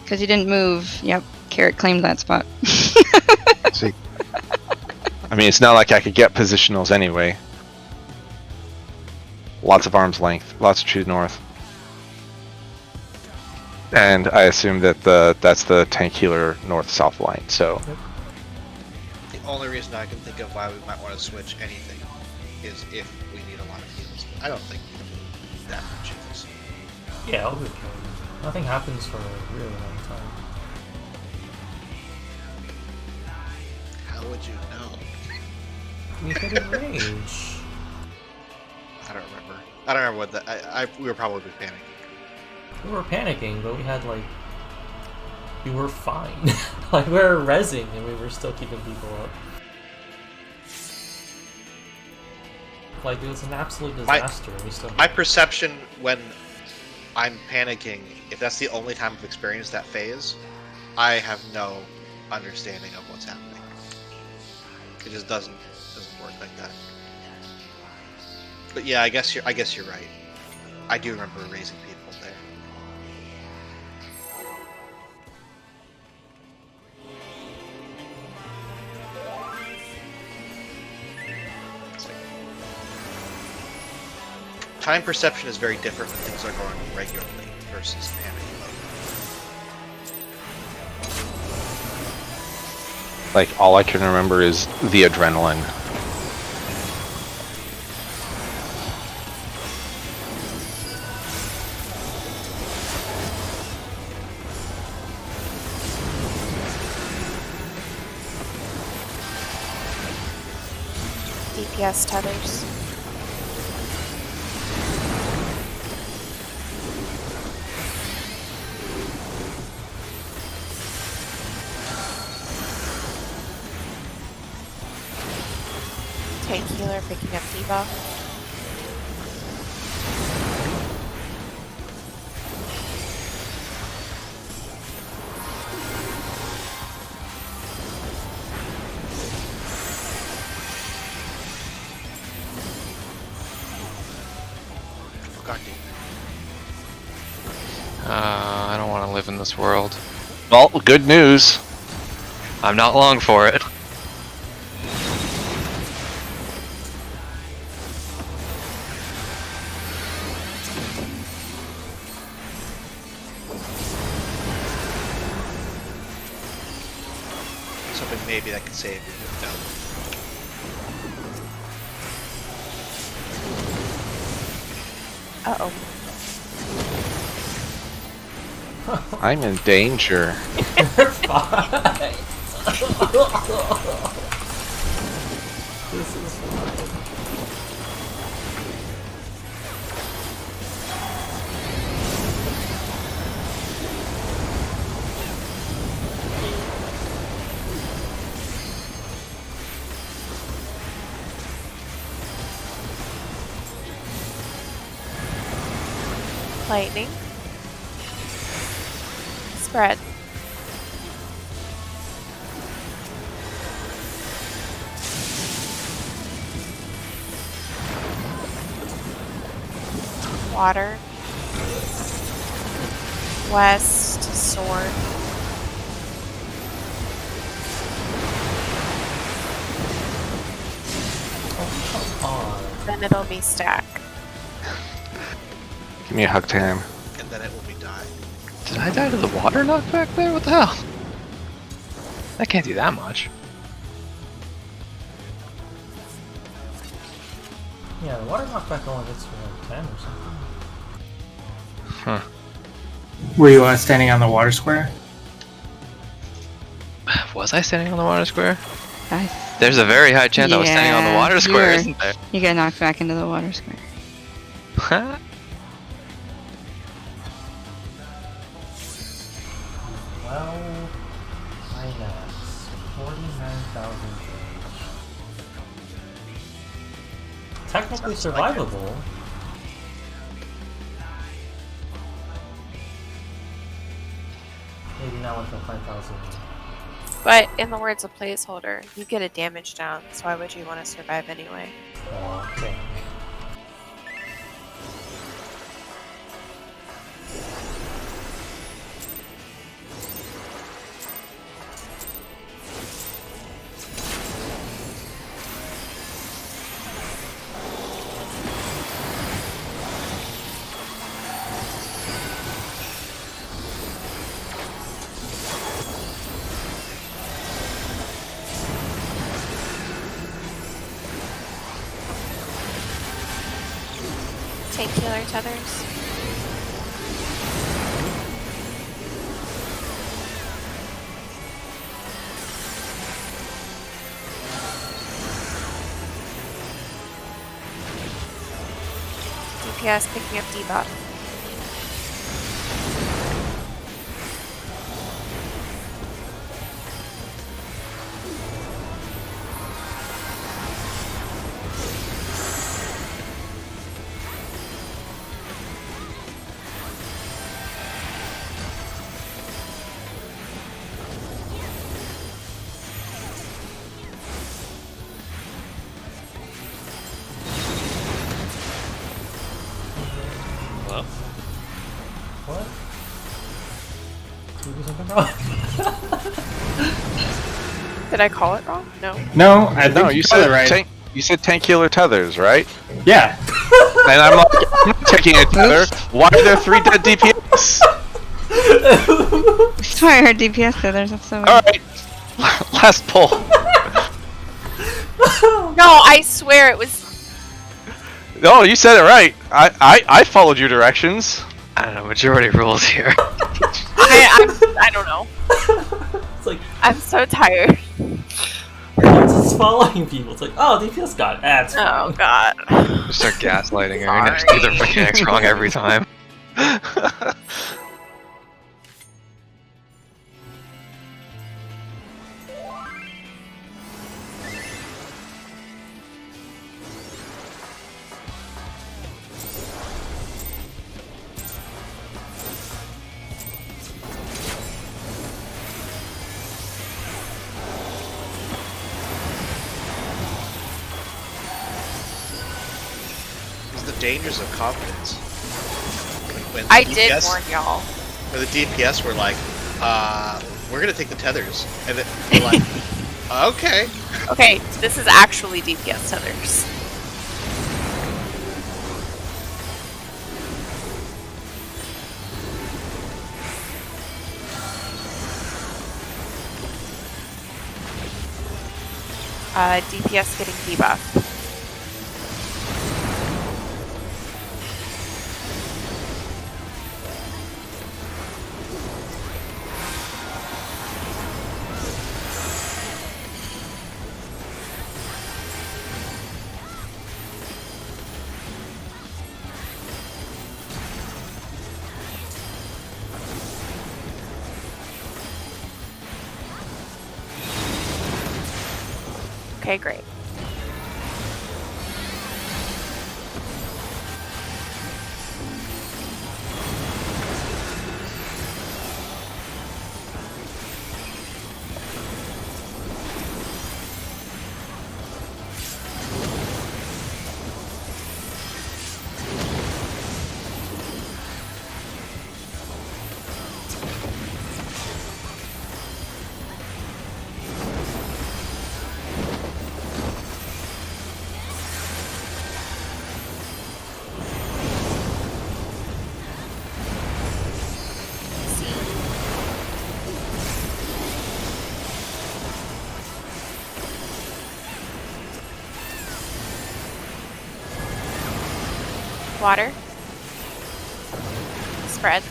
Because you didn't move. Yep, Carrot claimed that spot. See, I mean, it's not like I could get positionals anyway. Lots of arm's length, lots of true north. And I assume that that's the tank healer north-south line. So The only reason I can think of why we might want to switch anything is if we need a lot of heals. I don't think we need that much heals. Yeah, I'll be okay. Nothing happens for a really long time. How would you know? We hit in rage. I don't remember. I don't remember what that. We were probably panicking. We were panicking, but we were fine. Like, we were rezzing and we were still keeping people up. Like, it was an absolute disaster and we still... My perception when I'm panicking, if that's the only time I've experienced that phase, I have no understanding of what's happening. It just doesn't work like that. But yeah, I guess you're right. I do remember raising people there. Time perception is very different when things are going regularly versus panicking. like all I can remember is the adrenaline. DPS tethers. Tank healer picking up debuff. I don't want to live in this world. Well, good news. I'm not long for it. Something maybe that could save you. No. Uh-oh. I'm in danger. Fine. This is fine. Lightning. Spread. Water. West. Sword. Oh, come on. Then it'll be stack. Give me a hug time. And then it will be die. Did I die to the water knockback there? What the hell? I can't do that much. Yeah, the water knockback only hits for like 10 or something. Huh. Were you standing on the water square? Was I standing on the water square? I- There's a very high chance I was standing on the Yeah, water square, you're- isn't there? You get knocked back into the water square. Well, finance. 49,000 damage. Technically Sounds like it. survivable. Maybe not with the 5,000. But in the words of placeholder, you get a damage down, so why would you want to survive anyway? Okay. Tank healer tethers. DPS picking up debuff. Well, What? Did we do something wrong? Did I call it wrong? No. No, I think No, you got said it right. tank. You said tank healer tethers, right? Yeah. And I'm like, I'm not taking a tether. Why are there 3 dead DPS? That's why I heard DPS there. There's so All right, last pull. No, I swear it was. No, you said it right. I followed your directions. I don't know, majority rules here. I don't know. It's like, I'm so tired. it's just following people. It's like, oh, DPS got ads. Oh god. Just start gaslighting her. You Sorry. get the mechanics wrong every time. It's the dangers of confidence. When I the did DPS warn y'all. Where the DPS were like, we're gonna take the tethers. And then we're like, okay. Okay, this is actually DPS tethers. DPS getting debuff. Okay, great. Water. Spread.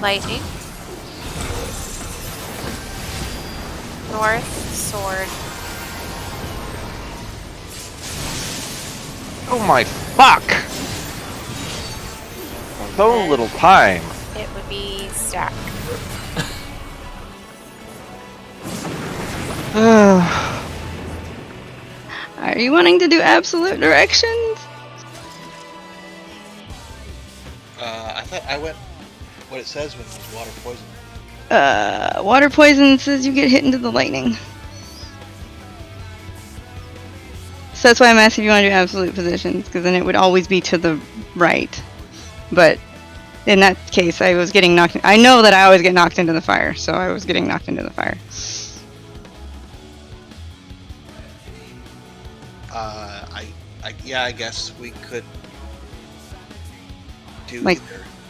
Lightning. North, sword. Oh my fuck! So then little time. It would be stack. Are you wanting to do absolute directions? I thought I went what it says when there's water poison. Water poison says you get hit into the lightning. So that's why I'm asking if you want to do absolute positions, because then it would always be to the right. But in that case, I was getting knocked. I know that I always get knocked into the fire, so I was getting knocked into the fire. I guess we could do Like-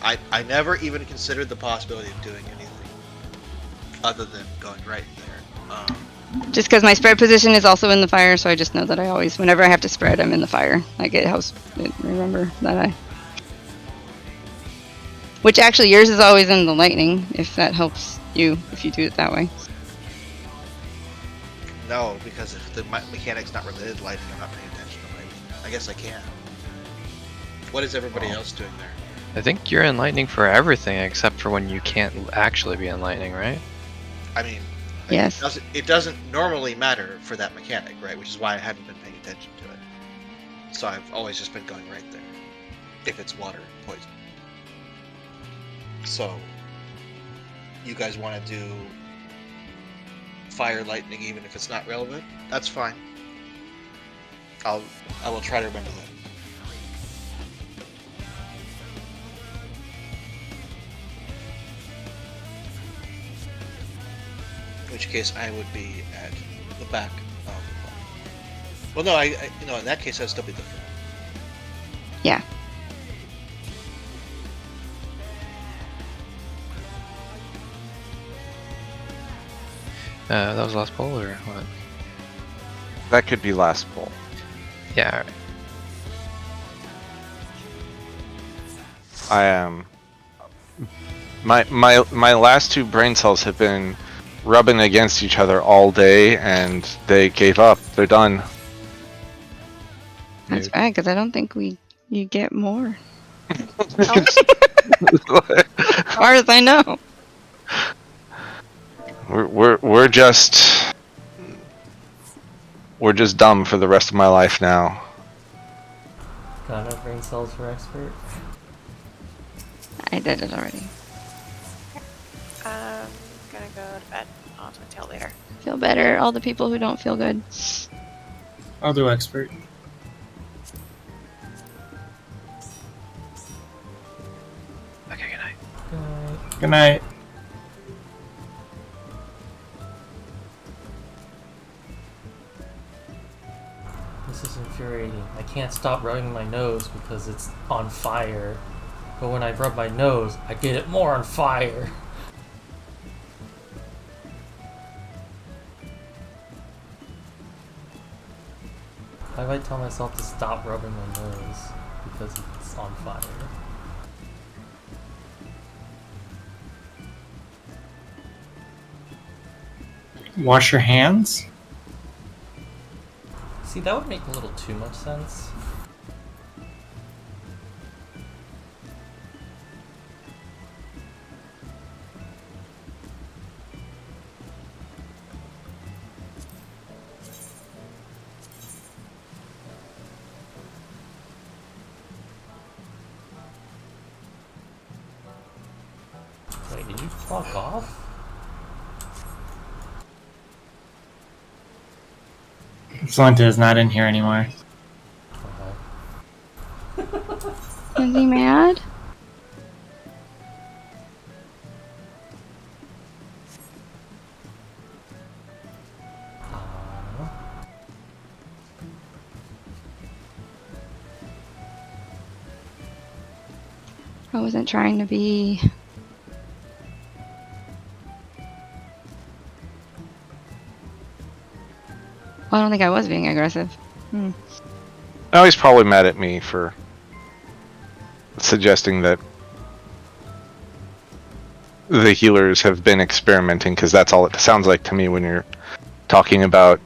either. I never even considered the possibility of doing anything other than going right there. Just because my spread position is also in the fire, so I just know that I always, whenever I have to spread, I'm in the fire. Like it helps remember that I. Which actually, yours is always in the lightning, if that helps you, if you do it that way. No, because if the mechanic's not related to lightning, I'm not paying attention to lightning. I guess I can. What is everybody else doing there? I think you're in lightning for everything except for when you can't actually be in lightning, right? I mean, Yes. it doesn't normally matter for that mechanic, right? Which is why I hadn't been paying attention to it. So I've always just been going right there. If it's water poison. So, you guys want to do fire lightning even if it's not relevant? That's fine. I will try to remember that. In which case I would be at the back of the ball. Well, no, I in that case I'd still be the front. Yeah. That was last poll or what? That could be last poll. Yeah. Alright. I am. My last two brain cells have been rubbing against each other all day, and they gave up. They're done. That's bad, because I don't think you get more. Oh, As far as I know. we're just dumb for the rest of my life now. Got enough brain cells for expert? I did it already. Gonna go to bed. I'll talk to you later. Feel better, all the people who don't feel good. I'll do expert. Okay, good night. Good night. This is infuriating. I can't stop rubbing my nose because it's on fire. But when I rub my nose, I get it more on fire. I might tell myself to stop rubbing my nose because it's on fire. Wash your hands. See, that would make a little too much sense. Fuck off. Slunta is not in here anymore. Is he mad? I wasn't trying to be. Well, I don't think I was being aggressive. No, he's probably mad at me for suggesting that the healers have been experimenting, because that's all it sounds like to me when you're talking about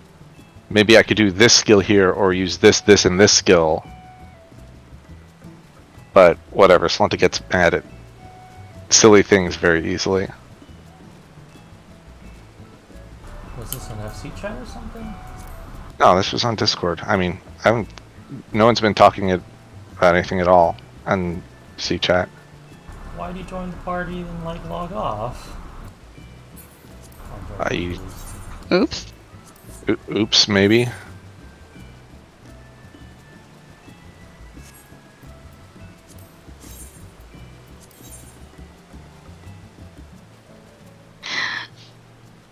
maybe I could do this skill here or use this, this, and this skill. But whatever, Slunta gets mad at silly things very easily. Was this an FC chat or something? No, this was on Discord. I mean, no one's been talking about anything at all on C chat. Why'd you join the party and like log off? Oops. Oops, maybe.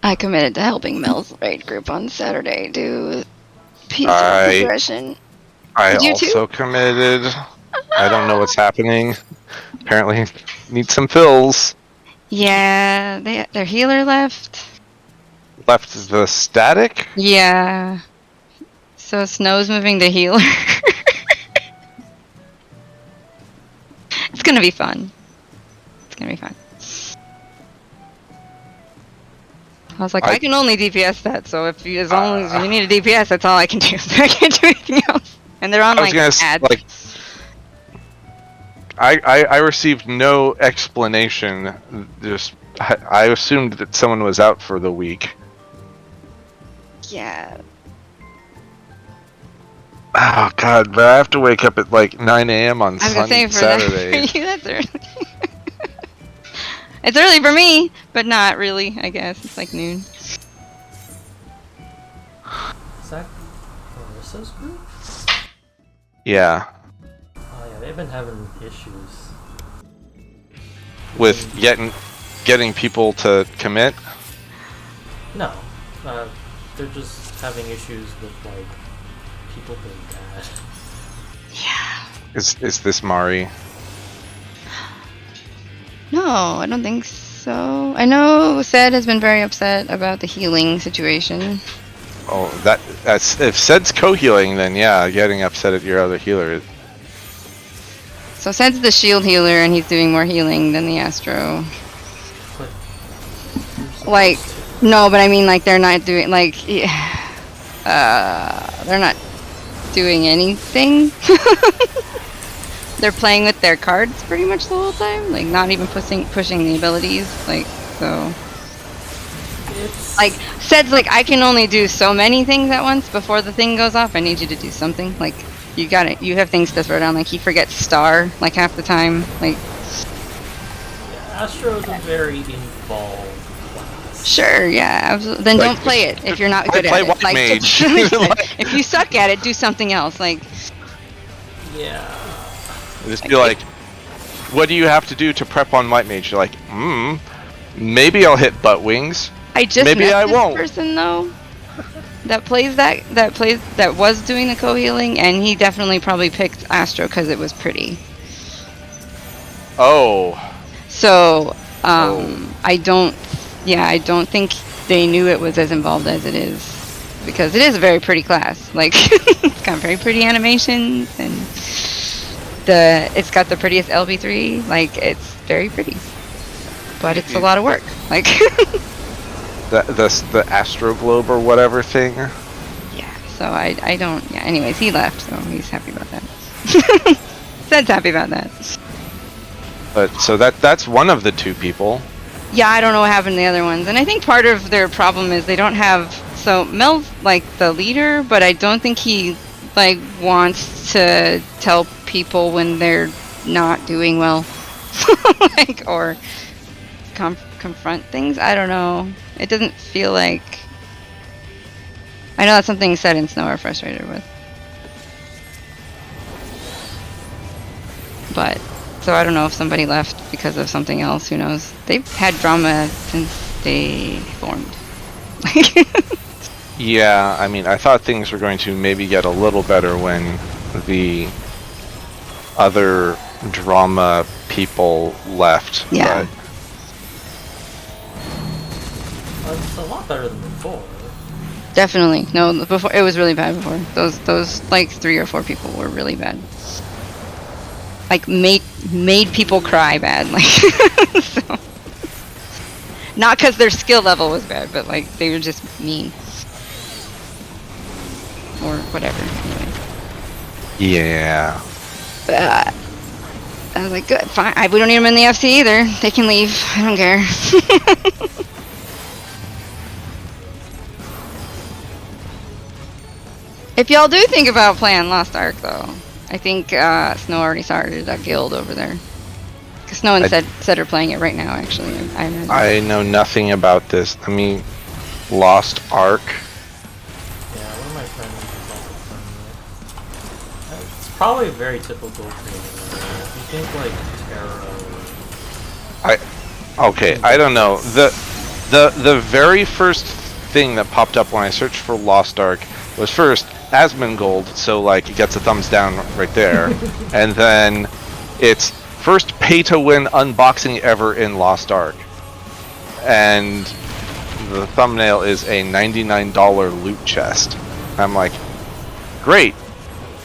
I committed to helping Mel's raid group on Saturday do peaceful progression. I Did you also committed. I don't know what's happening. Apparently, need some fills. Yeah, their healer left. Left the static? Yeah. So Snow's moving the healer. It's gonna be fun. It's gonna be fun. I was like, I can only DPS that, so if you, as long as you need a DPS, that's all I can do. So I can't do anything else. And they're on like ads. I received no explanation. Just I assumed that someone was out for the week. Yeah. Oh god, but I have to wake up at like 9 a.m. on Saturday. That, for you, that's early. It's early for me, but not really, I guess. It's like noon. Is that Marissa's group? Yeah. Oh yeah, they've been having issues. With getting people to commit? No. They're just having issues with like people being bad. Yeah. Is this Mari? No, I don't think so. I know Sed has been very upset about the healing situation. Oh, that's if Sed's co-healing, then yeah, getting upset at your other healer. So Sed's the shield healer, and he's doing more healing than the Astro. Like, no, but I mean, like, they're not doing, like, they're not doing anything. They're playing with their cards pretty much the whole time, like, not even pushing the abilities, like, so. Like, Sed's like, I can only do so many things at once before the thing goes off. I need you to do something. Like, you have things to throw down. Like, he forgets Star, like, half the time. Like, yeah, Astro's a very involved class. Sure, yeah, absolutely. Then don't play it if you're not good at it. White Like, mage. if you suck at it, do something else. Like, yeah. Just be like, what do you have to do to prep on White Mage? You're like, maybe I'll hit butt wings. I just maybe met I this won't. person though that was doing the co-healing, and he definitely probably picked Astro because it was pretty. Oh. So I don't think they knew it was as involved as it is, because it is a very pretty class. Like, it's got very pretty animations, and it's got the prettiest LB3. Like, it's very pretty, but it's a lot of work. Like. The Astro Globe or whatever thing. Yeah, so I don't. Yeah. Anyways, he left, so he's happy about that. Sed's happy about that. But so that's one of the two people. Yeah, I don't know what happened to the other ones, and I think part of their problem is they don't have. So Mel's like the leader, but I don't think he like wants to tell people when they're not doing well, like, or confront things. I don't know. It doesn't feel like. I know that's something Set and Snow are frustrated with. But, so I don't know if somebody left because of something else, who knows. They've had drama since they formed. Yeah, I mean, I thought things were going to maybe get a little better when the other drama people left. Yeah. It's a lot better than before. Definitely. No, before it was really bad before. Those like 3 or 4 people were really bad. Like made people cry bad. Like so. Not because their skill level was bad, but like they were just mean. Or whatever. Anyway. Yeah. I was like, good, fine. We don't need them in the FC either. They can leave. I don't care. If y'all do think about playing Lost Ark, though, I think Snow already started a guild over there. Because Snow and Sed are playing it right now, actually. I know nothing about this. I mean, Lost Ark. Yeah, one of my friends is also playing it. It's probably very typical for if you think like tarot. Okay, I don't know. The very first thing that popped up when I searched for Lost Ark was first Asmongold, so like it gets a thumbs down right there, and then it's first pay-to-win unboxing ever in Lost Ark, and the thumbnail is a $99 loot chest. I'm like, great.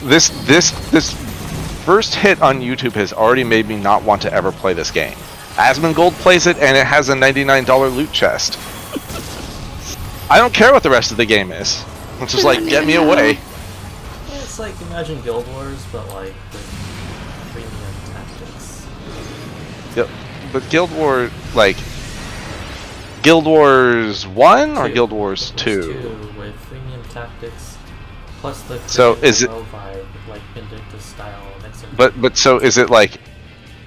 This first hit on YouTube has already made me not want to ever play this game. Asmongold plays it, and it has a $99 loot chest. I don't care what the rest of the game is. It's just like, get me away. Yeah, it's like, imagine Guild Wars, but like with premium tactics. Yep. But Guild Wars 1 or Guild Wars 2? 2 with premium tactics, plus the So is it vibe, like Vindictus style mixing. But so is it like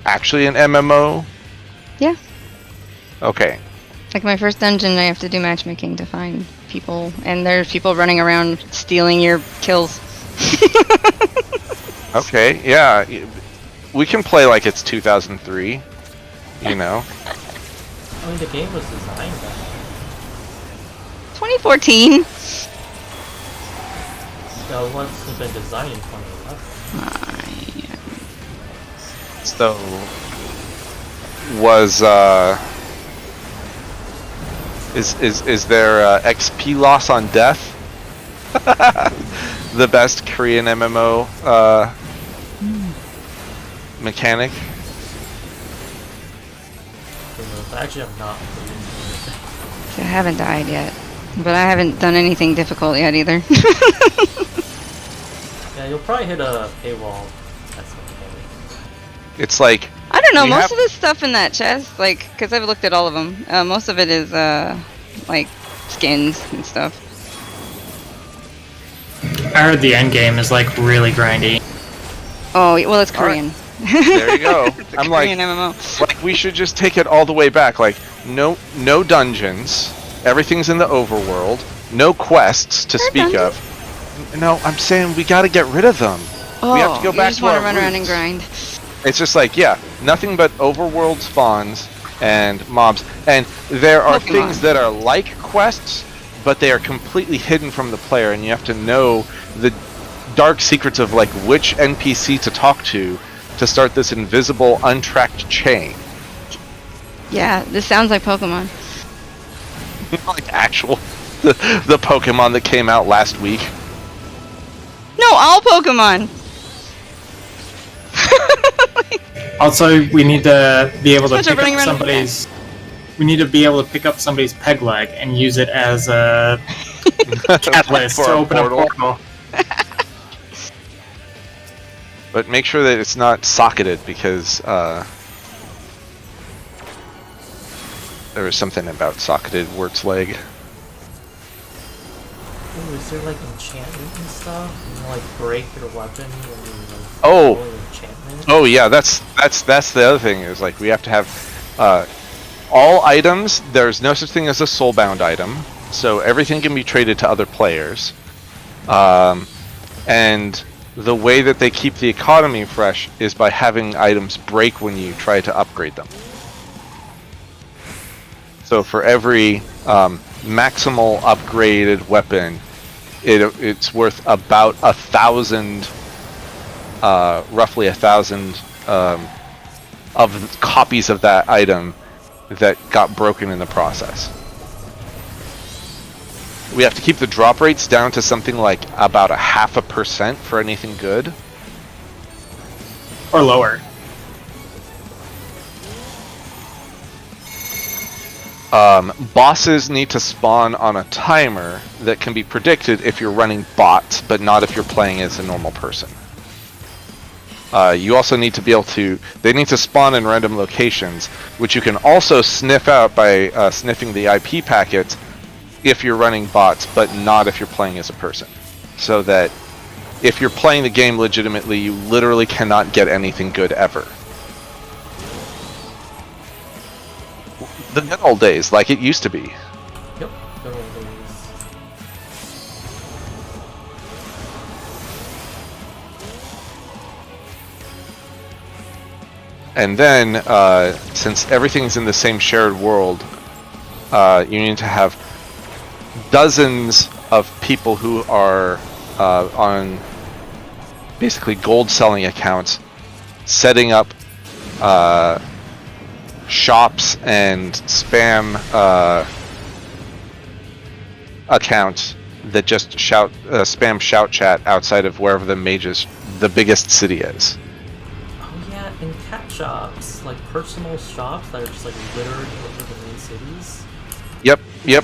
actually an MMO? Yeah. Okay. Like my first dungeon, I have to do matchmaking to find people, and there's people running around stealing your kills. Okay, yeah. We can play like it's 2003, you know. I mean, the game was designed back then. 2014. So what's been designed in 2011? So was is there XP loss on death? The best Korean MMO mechanic. Actually, I'm not. I haven't died yet, but I haven't done anything difficult yet either. Yeah, you'll probably hit a paywall at some point. It's like, I don't know, most of the stuff in that chest, like, because I've looked at all of them, most of it is, like, skins and stuff. I heard the end game is like really grindy. Oh, well, it's Korean. there you go. I'm like, Korean MMO. like we should just take it all the way back. Like, no dungeons. Everything's in the overworld. No quests to speak of. No, I'm saying we got to get rid of them. Oh, we have to go back just to want our to run around and roots. grind. It's just like, yeah, nothing but overworld spawns and mobs. And there are Pokemon. things that are like quests, but they are completely hidden from the player, and you have to know the dark secrets of like which NPC to talk to start this invisible, untracked chain. Yeah, this sounds like Pokemon. Like actual the Pokemon that came out last week. No, all Pokemon! Also, we need to be able to Bunch of pick running up around somebody's. We need to be able to pick up somebody's peg leg and use it as a catalyst For to a open a portal. portal. But make sure that it's not socketed, because there was something about socketed Wirt's leg. Ooh, is there like enchantment and stuff? You know, like break your weapon when you like, Oh. roll an enchantment? Oh yeah, that's the other thing, is like we have to have all items, there's no such thing as a soulbound item, so everything can be traded to other players. And the way that they keep the economy fresh is by having items break when you try to upgrade them. So for every maximal upgraded weapon, it's worth about 1,000, roughly 1,000 of copies of that item that got broken in the process. We have to keep the drop rates down to something like about 0.5% for anything good. Or lower. Bosses need to spawn on a timer that can be predicted if you're running bots, but not if you're playing as a normal person. You also need to be able to... They need to spawn in random locations, which you can also sniff out by sniffing the IP packets if you're running bots, but not if you're playing as a person. So that if you're playing the game legitimately, you literally cannot get anything good ever. The good old days, like it used to be. Yep, good old days. And then, since everything's in the same shared world, you need to have dozens of people who are on basically gold selling accounts, setting up shops and spam accounts that just spam shout chat outside of wherever the biggest city is. Oh yeah, and cat shops, like personal shops that are just like littered over the main cities. Yep.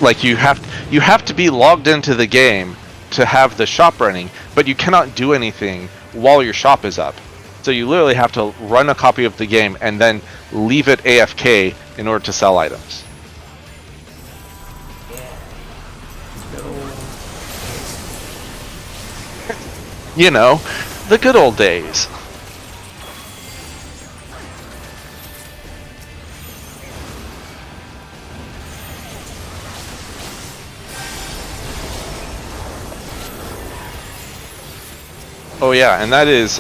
Like you have to be logged into the game to have the shop running, but you cannot do anything while your shop is up. So you literally have to run a copy of the game and then leave it AFK in order to sell items. You know, the good old days. Oh yeah, and that is,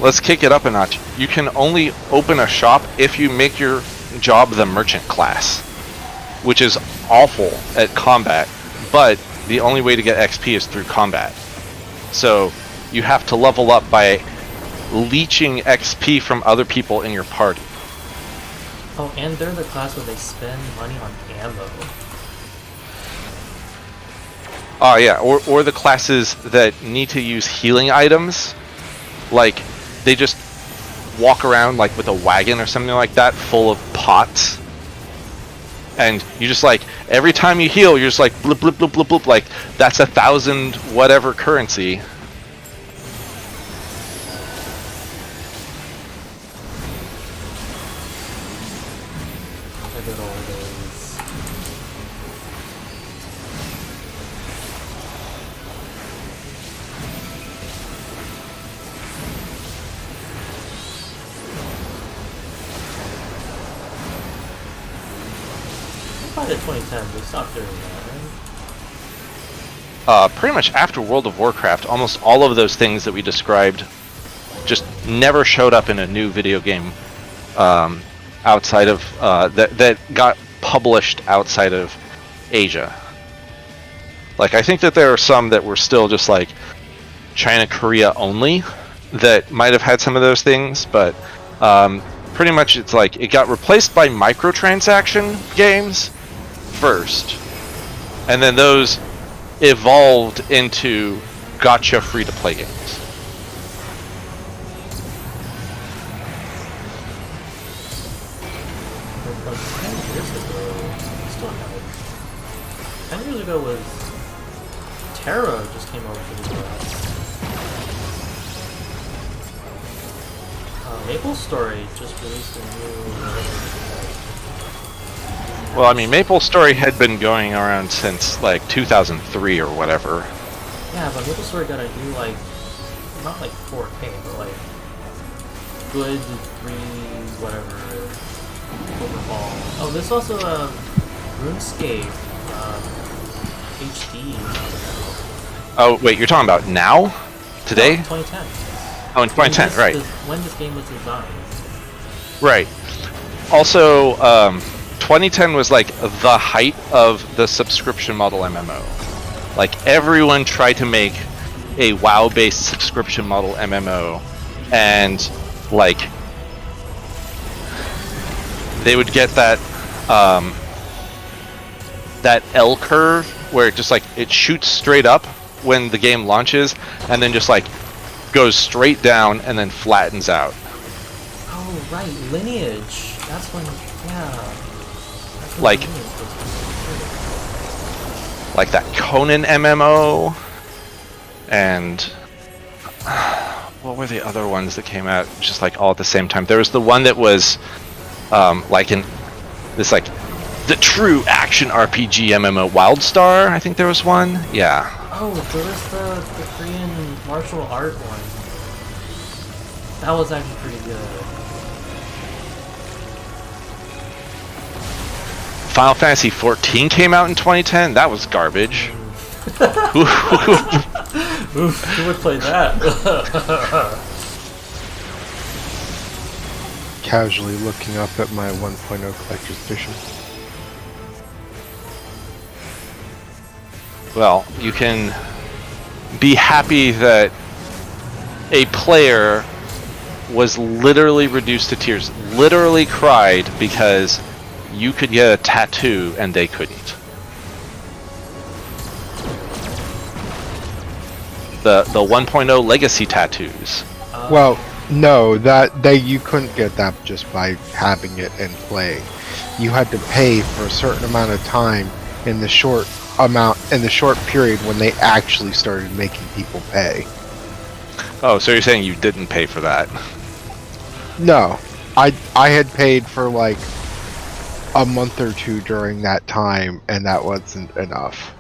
let's kick it up a notch. You can only open a shop if you make your job the merchant class, which is awful at combat, but the only way to get XP is through combat. So you have to level up by leeching XP from other people in your party. Oh, and they're the class where they spend money on ammo. Oh yeah, or the classes that need to use healing items, like they just walk around like with a wagon or something like that full of pots, and you just like every time you heal you're just like blip blip blip blip blip, like that's 1,000 whatever currency. The good old days. By the 2010s, they stopped doing that, right? Pretty much after World of Warcraft, almost all of those things that we described just never showed up in a new video game outside of that got published outside of Asia. Like I think that there are some that were still just like China, Korea only that might have had some of those things, but pretty much it's like it got replaced by microtransaction games first, and then those evolved into gacha free-to-play games. Like 10 years ago, still had. 10 years ago was Terra just came over to the US. Maple Story just released a new. Well, I mean, MapleStory had been going around since like 2003 or whatever. Yeah, but Maple Story got a new like, not like 4K, but like good 3 whatever overhaul. Oh, there's also a RuneScape HD. Oh wait, you're talking about now? Today? No, 2010. Oh, in 2010, right? When this game was designed. Right. Also, 2010 was like the height of the subscription model MMO. Like everyone tried to make a WoW-based subscription model MMO, and like they would get that that L curve where it just like it shoots straight up when the game launches, and then just like goes straight down and then flattens out. Oh right, Lineage. That's when, yeah. That's when Like- Lineage was Like that Conan MMO, and what were the other ones that came out just like all at the same time? There was the one that was like in this like the true action RPG MMO, Wildstar. I think there was one. Yeah. Oh, there was the Korean martial art one. That was actually pretty good. Final Fantasy XIV came out in 2010. That was garbage. Oof, who would play that? Casually looking up at my 1.0 collector's edition. Well, you can be happy that a player was literally reduced to tears, literally cried because you could get a tattoo and they couldn't. The 1.0 legacy tattoos. Well, no, you couldn't get that just by having it and playing. You had to pay for a certain amount of time in the short period when they actually started making people pay. Oh, so you're saying you didn't pay for that? No, I had paid for like a month or two during that time, and that wasn't enough.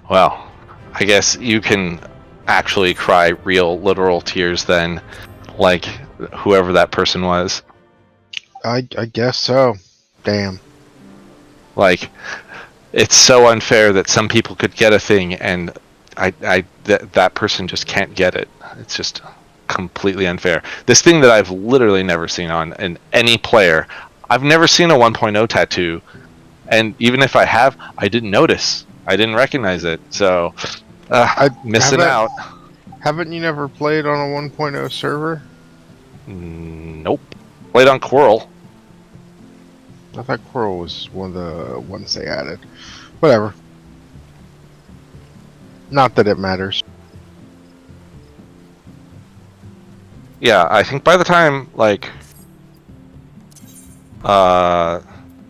Well, I guess you can actually cry real, literal tears then, like whoever that person was. I guess so. Damn. Like, it's so unfair that some people could get a thing and that person just can't get it. It's just completely unfair. This thing that I've literally never seen on in any player. I've never seen a 1.0 tattoo, and even if I have, I didn't notice. I didn't recognize it. So, missing out. Haven't you never played on a 1.0 server? Nope. Played on Quirrell. I thought Quirrell was one of the ones they added. Whatever. Not that it matters. Yeah, I think by the time, like,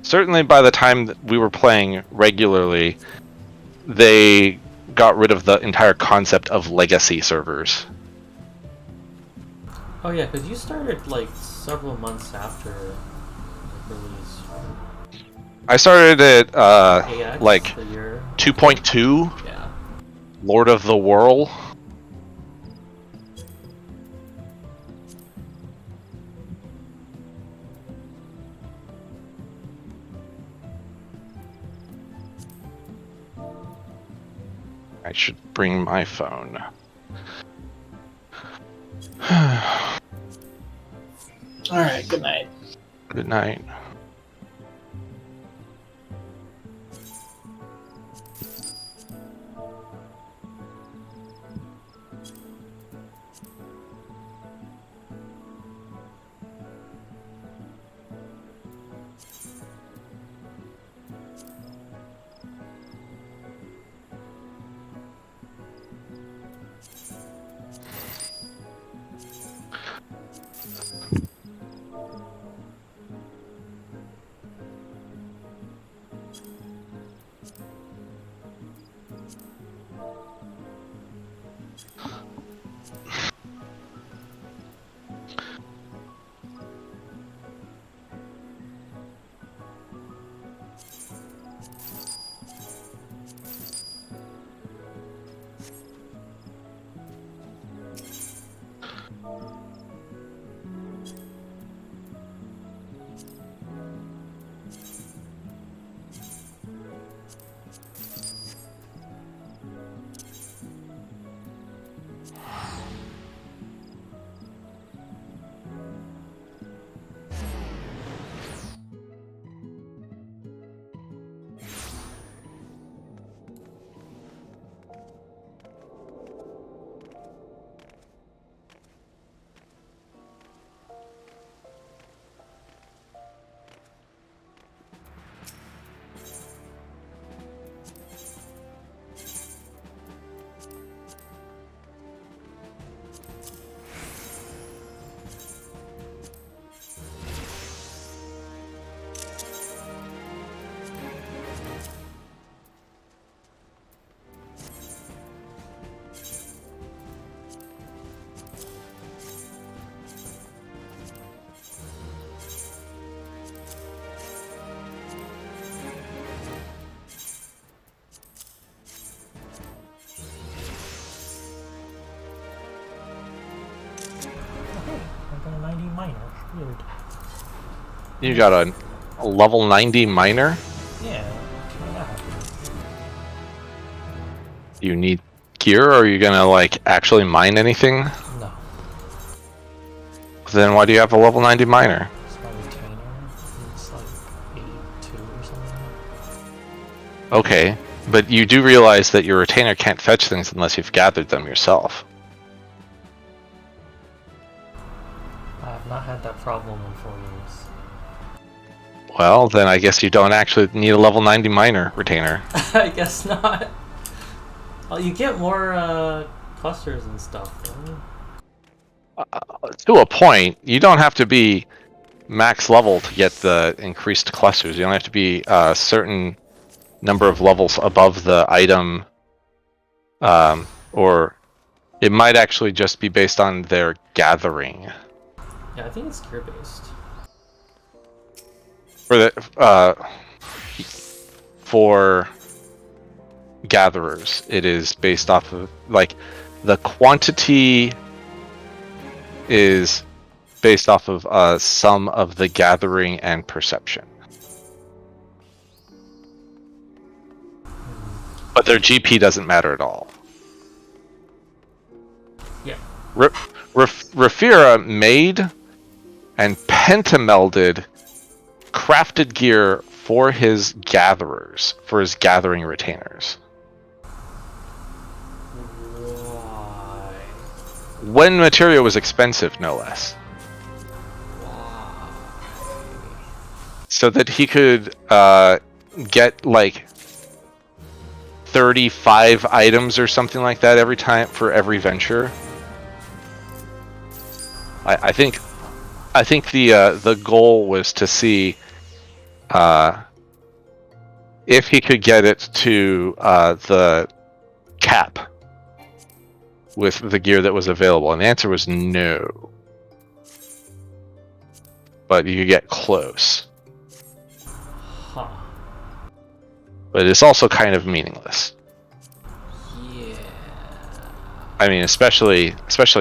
certainly by the time that we were playing regularly, they got rid of the entire concept of legacy servers. Oh yeah, because you started like several months after release. I started at, AX, like, the year. 2.2, Yeah. Lord of the Whirl. I should bring my phone. Alright, good night. Good night. Weird. You got a level 90 miner? Yeah. How did that happen? Do you need gear, or are you gonna like actually mine anything? No. Then why do you have a level 90 miner? It's my retainer. It's like 82 or something. Okay, but you do realize that your retainer can't fetch things unless you've gathered them yourself. I have not had that problem in 4 years. Well, then I guess you don't actually need a level 90 miner retainer. I guess not. Oh, you get more clusters and stuff. Right? To a point, you don't have to be max level to get the increased clusters. You don't have to be a certain number of levels above the item, or it might actually just be based on their gathering. Yeah, I think it's gear based. For gatherers, it is based off of like the quantity is based off of sum of the gathering and perception. But their GP doesn't matter at all. Yeah. Rafira made and pentamelded crafted gear for his gatherers, for his gathering retainers. Why? When material was expensive, no less. Why? So that he could get like 35 items or something like that every time for every venture. I think the goal was to see if he could get it to the cap with the gear that was available, and the answer was no. But you could get close. Huh. But it's also kind of meaningless. Yeah. I mean, especially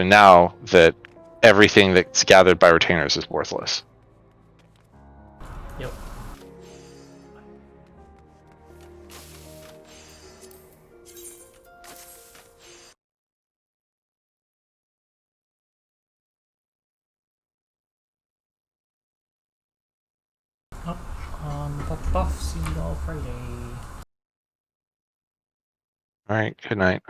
now that everything that's gathered by retainers is worthless. Yep. Buff. See you all Friday. All right, good night.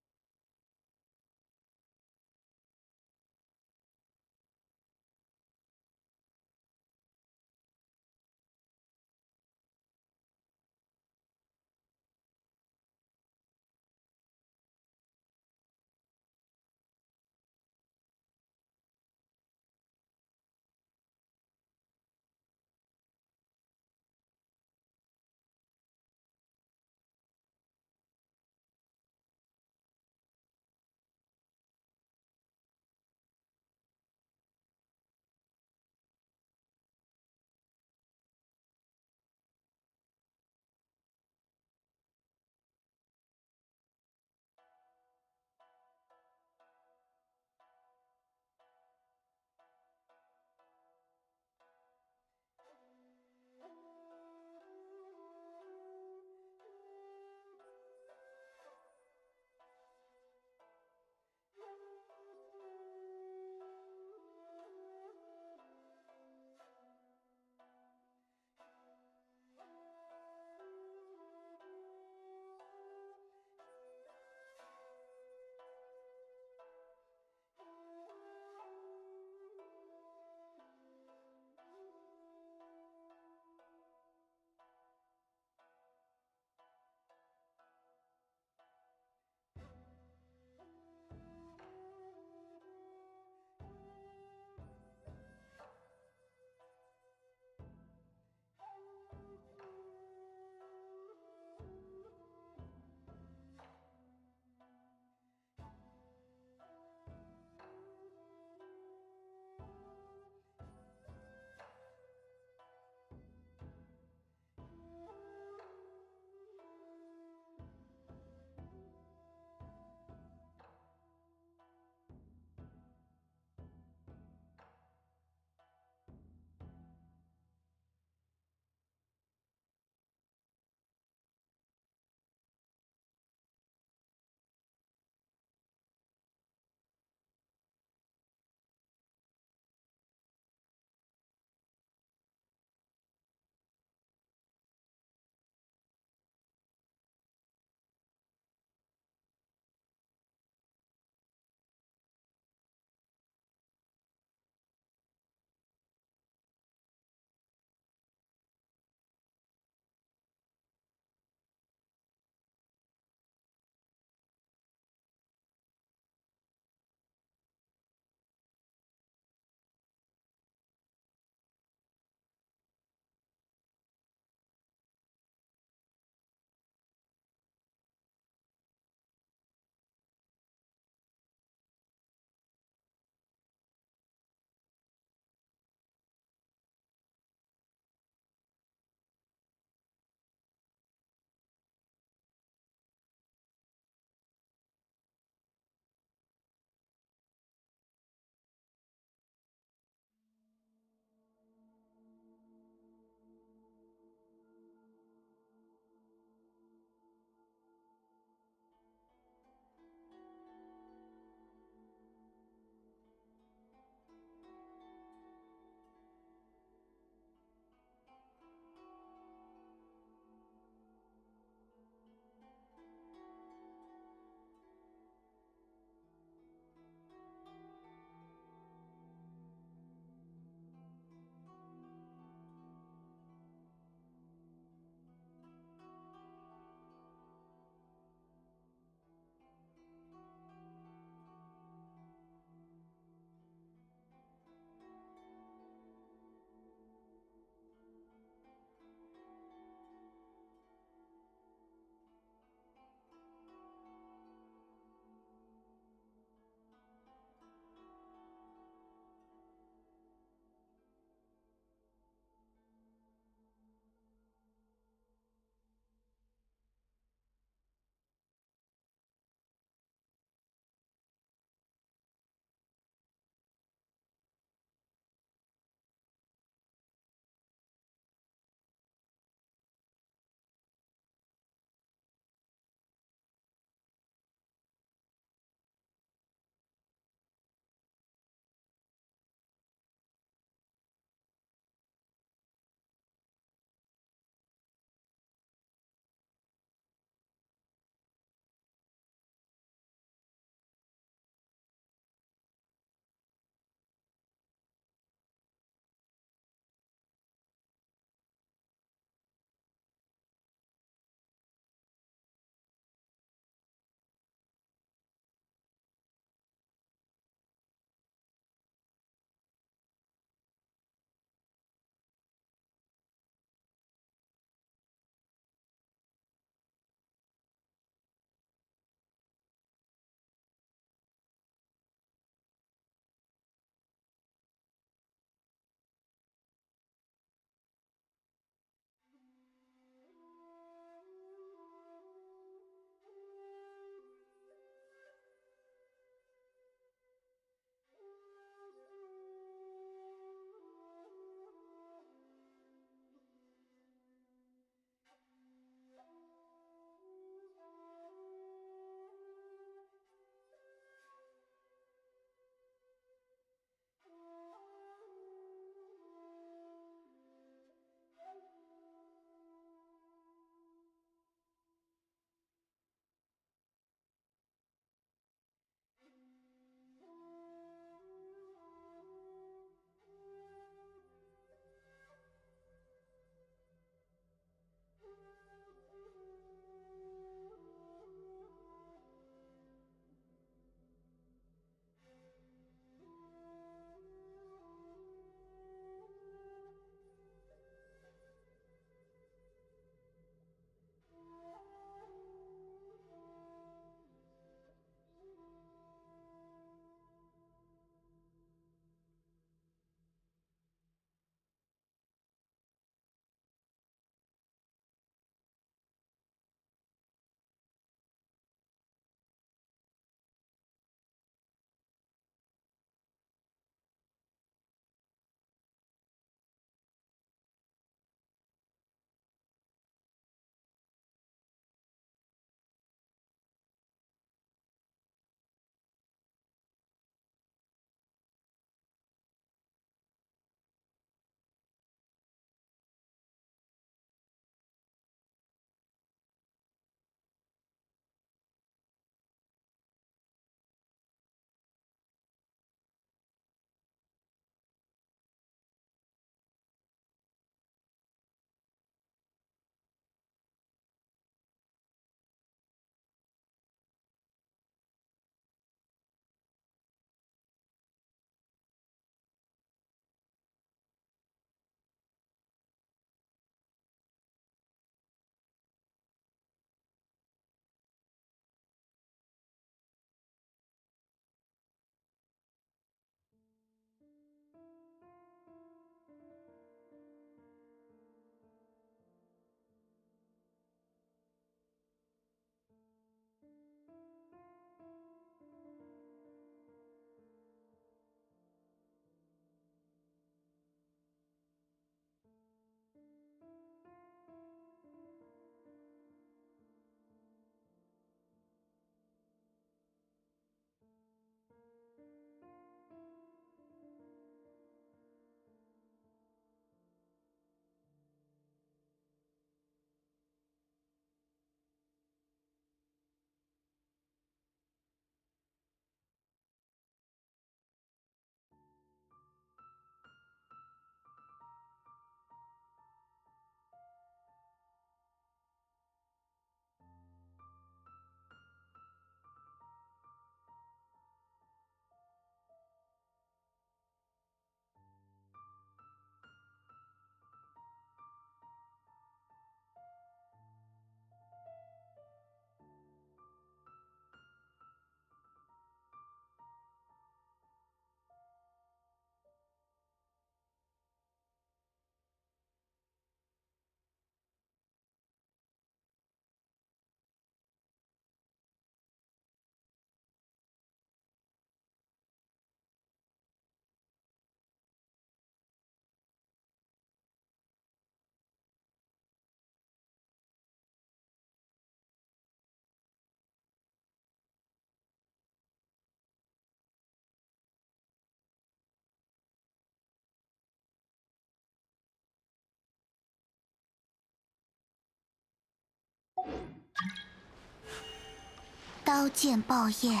刀剑爆焰。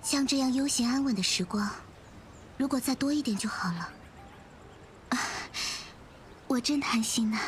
像这样悠闲安稳的时光，如果再多一点就好了。啊，我真贪心呐。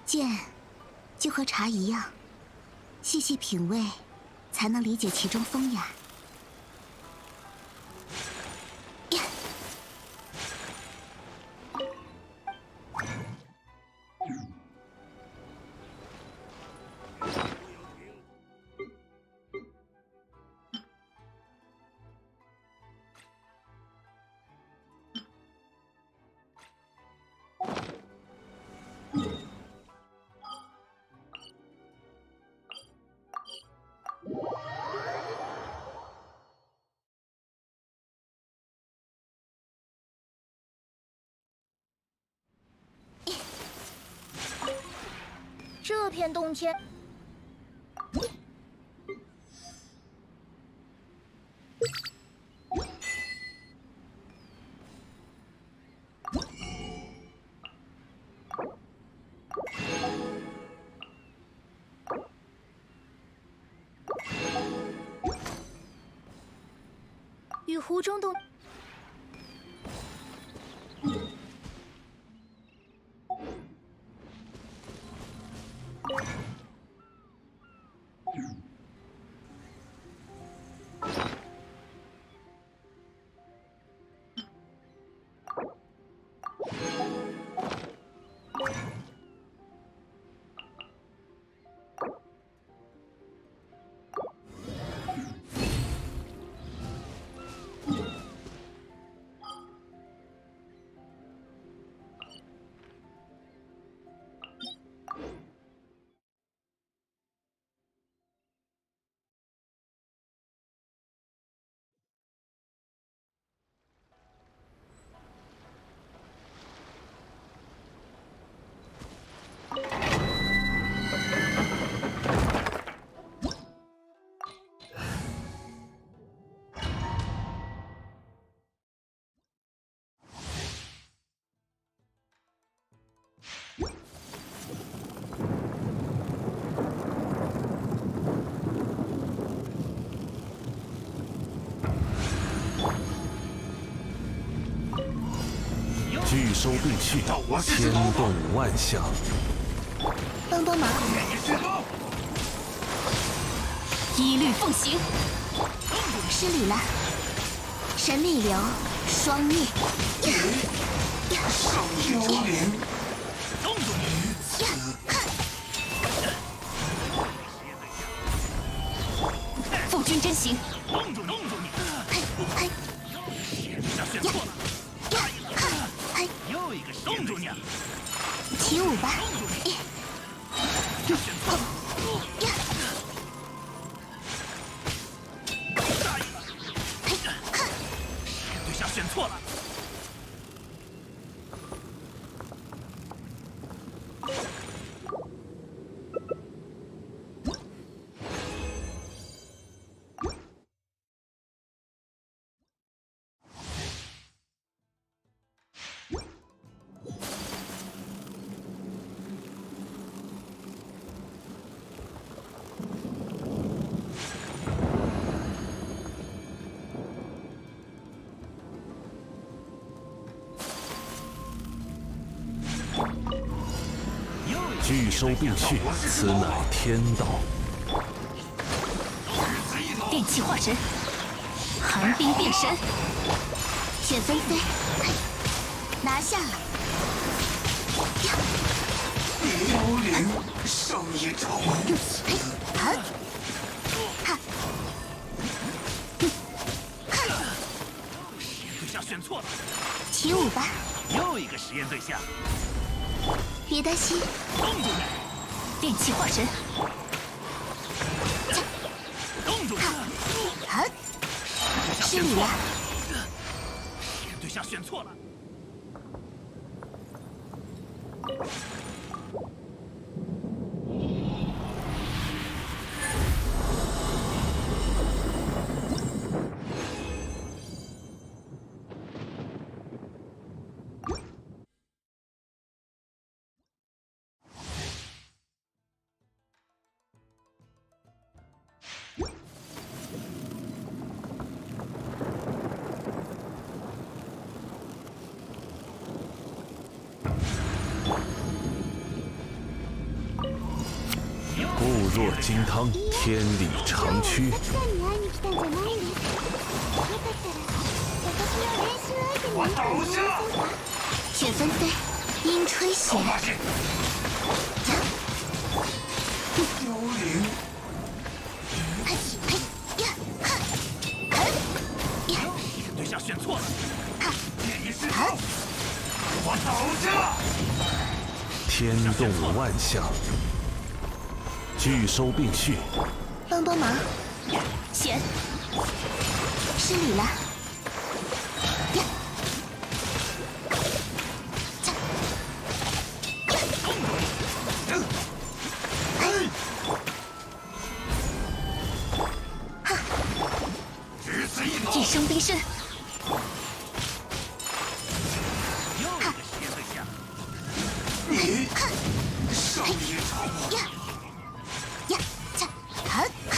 剑，就和茶一样，细细品味，才能理解其中风雅。这片洞天，与湖中洞。巨收并蓄，牵动万象。帮帮忙！一律奉行。失礼了，神秘流，双灭。圣幽灵，父君真行。嘿，又一个冻住你！起舞吧！对象选错了。巨收并蓄，此乃天道。电气化神，寒冰变身，雪飞飞，拿下了。幽灵圣衣超梦，实验对象选错了，起舞吧，又一个实验对象，别担心。冻住你，电气化神，冻住你，好，对象失礼了选错了，。实验对象选错了。固若金汤，天理长驱。我倒下！雪纷飞，阴吹雪。幽灵，实验对象选错了，电一失控，我倒下！天动万象，拒收并蓄。帮帮忙，选。失礼了。呀，只此一谋。一生冰身。又一个实验对象，你圣衣超梦。呀呀，恰，好，哈。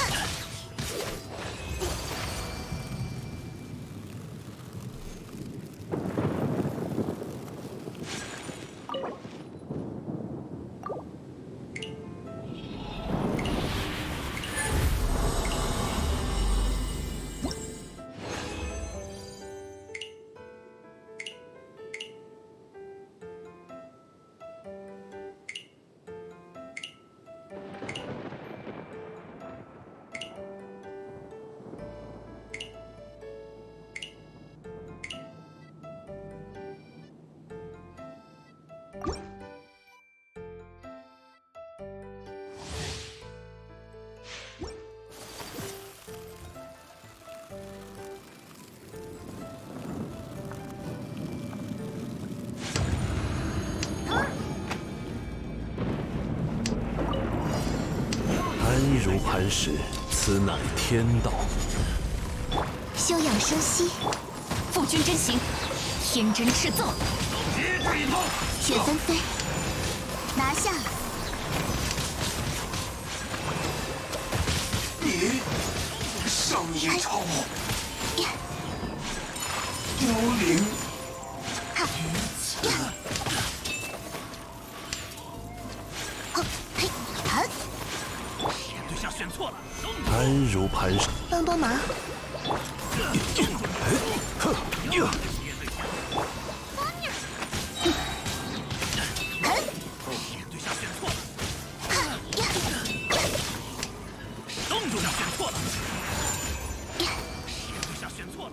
安如磐石，此乃天道。休养生息，父君真行，天真赤奏。雪纷飞，拿下。你圣衣超梦，呀，幽灵，哈，呀，吼，嘿，好，实验对象选错了。安如磐石。帮帮忙。实验对象选错了，哈呀，冻住了，选错了。呀，实验对象选错了。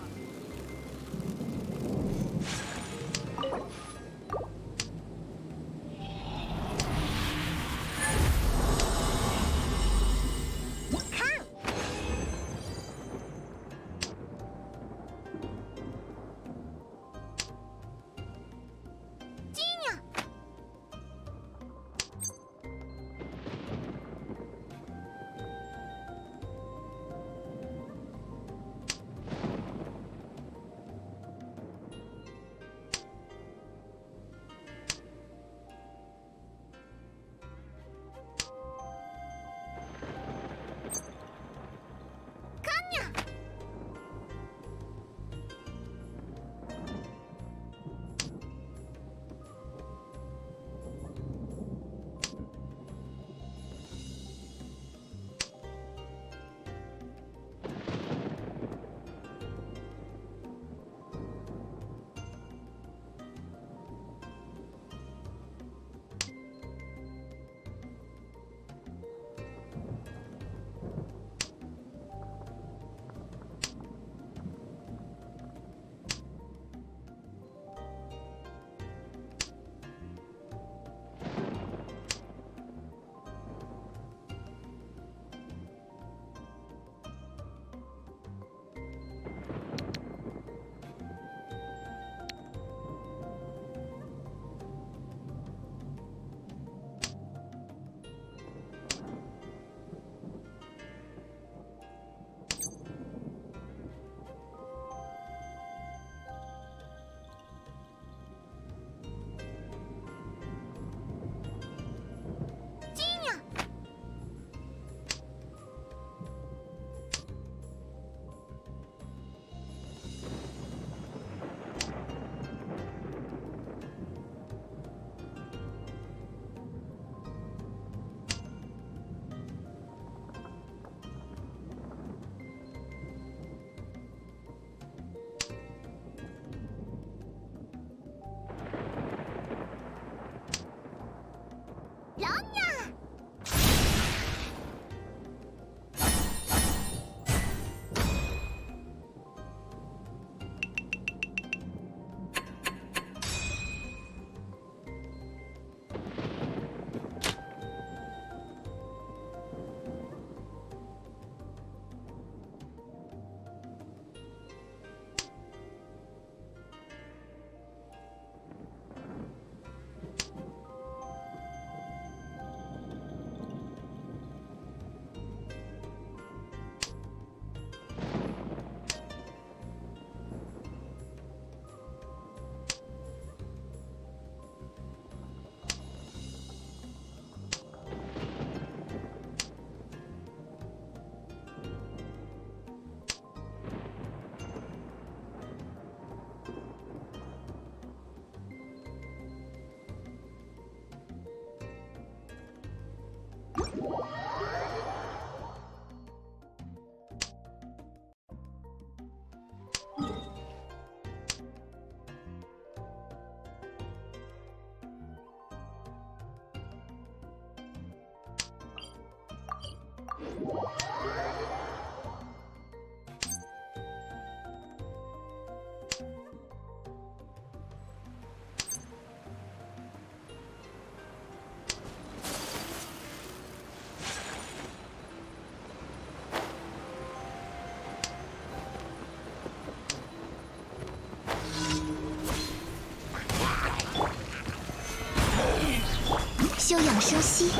休养生息，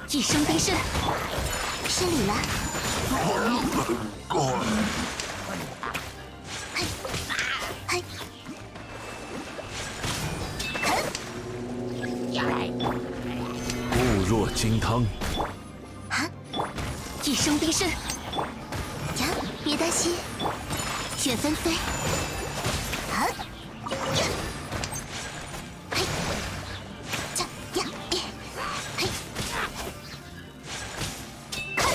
一生冰释。失礼了。嘿，固若金汤。啊！一生冰释。呀，别担心，雪纷飞。啊！呀！嘿！呀呀！嘿！看！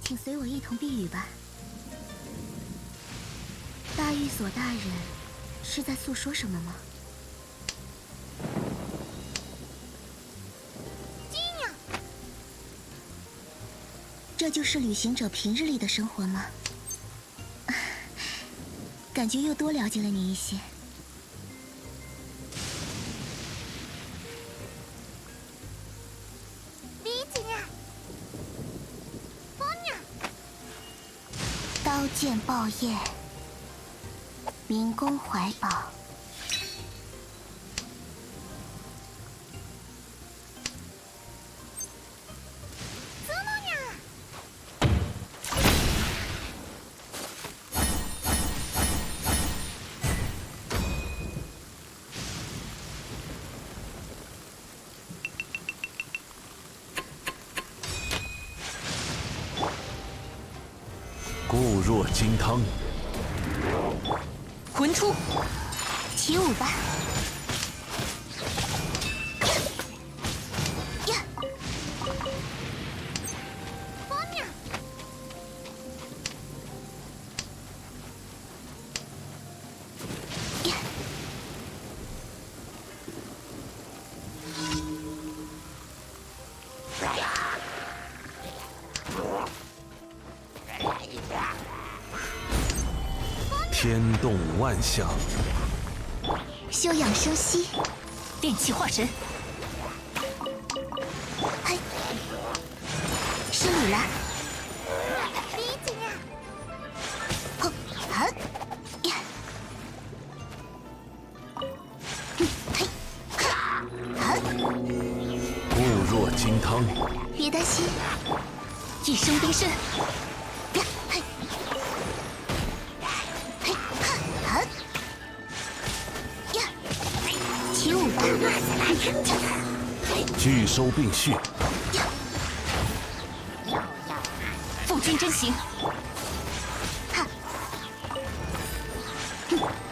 请随我一同避雨吧。大寓所大人是在诉说什么吗？这就是旅行者平日里的生活吗？感觉又多了解了你一些。刀剑爆焰，民工怀抱。固若金汤。魂出，起舞吧！呀！呀！天动万象，休养生息，炼气化神。嘿，失礼了。吼，啊，呀，嘿，哈，固若金汤。别担心，一生冰释。呀，嘿。起舞吧！拒收并蓄。父君真行！哈！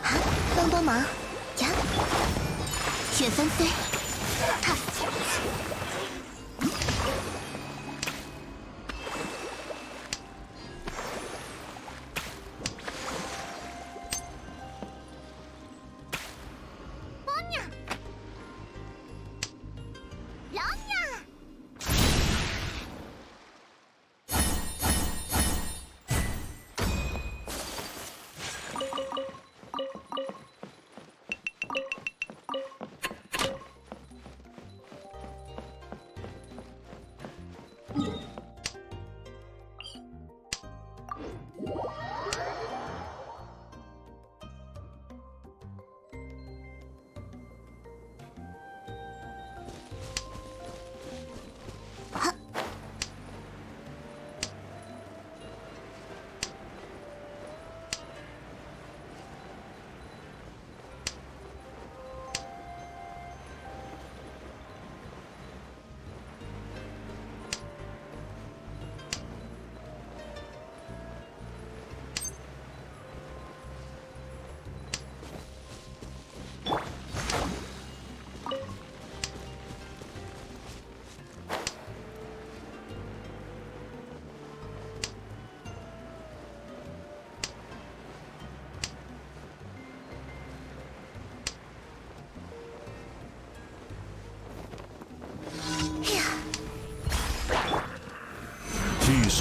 啊！帮帮忙！呀！雪纷飞！哈！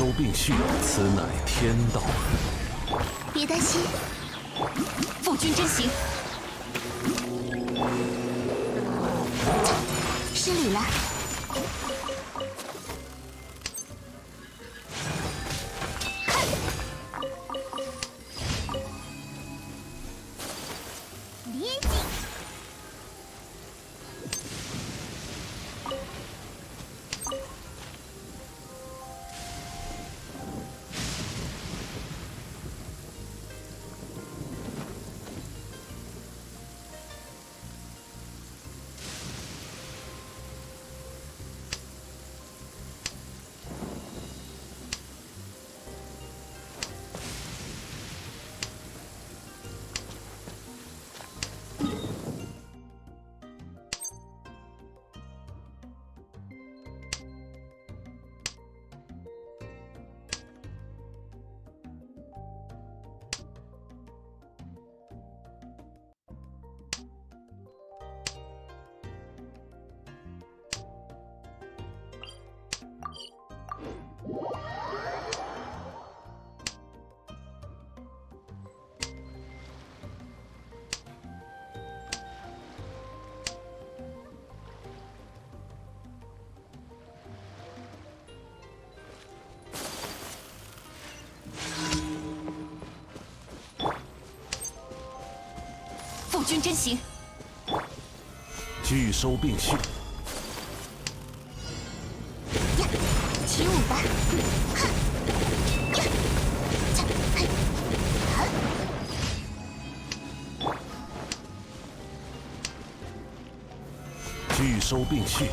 收并蓄，此乃天道。别担心，父君真行。失礼了。别紧。父君真行。拒收并蓄。起舞吧！拒收并蓄。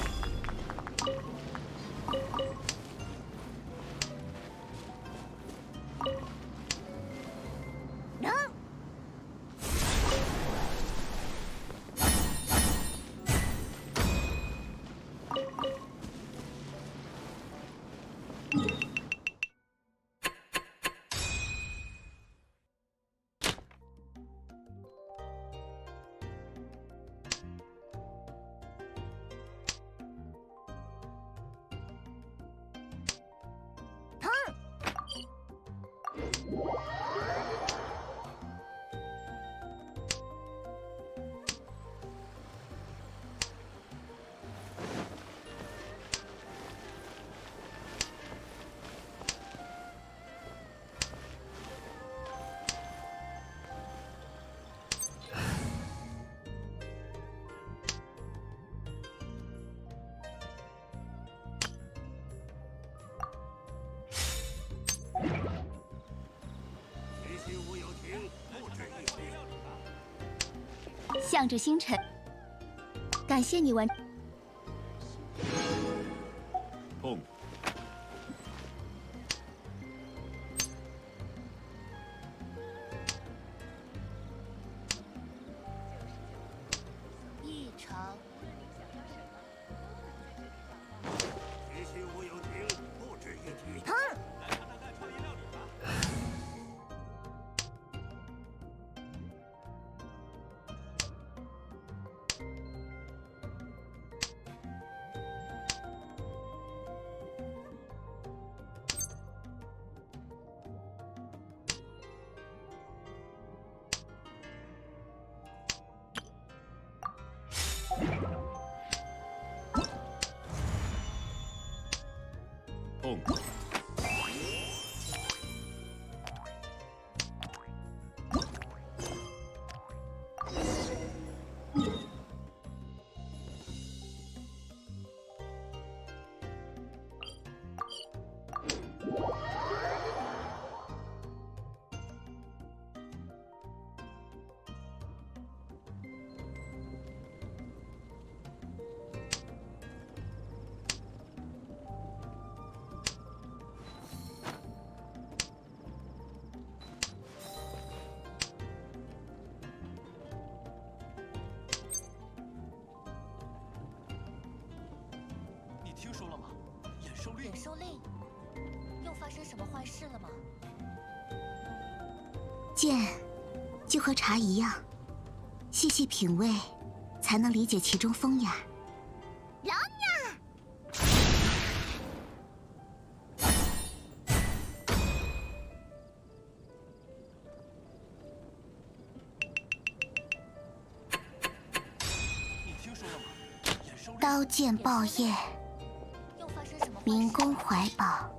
向着星辰，感谢你完。碰。一场。提醒无有停，不止一提。来看看创意料理吧。碰。你听说了吗？演收令！演收令，又发生什么坏事了吗？剑就和茶一样，细细品味，才能理解其中风雅。刀剑爆焰，民工怀宝。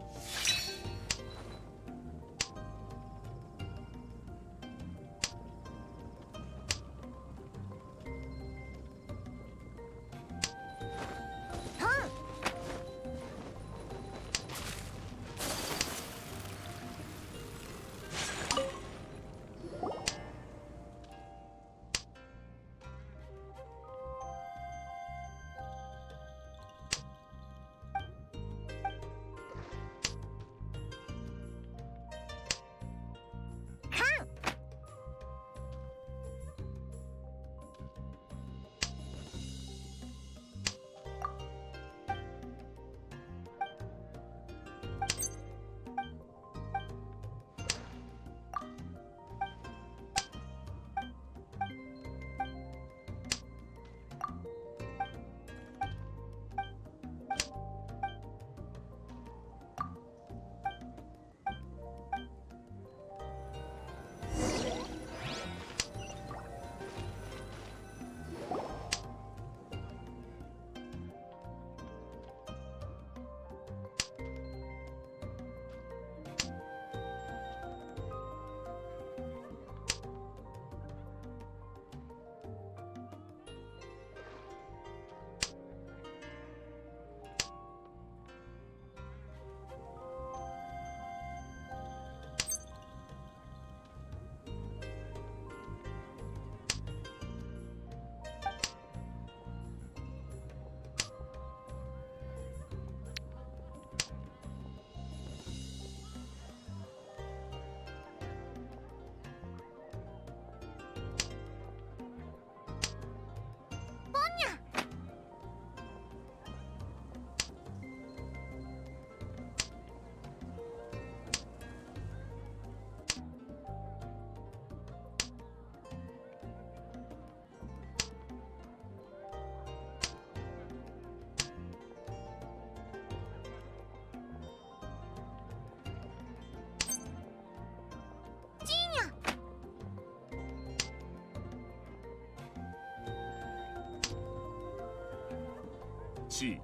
气。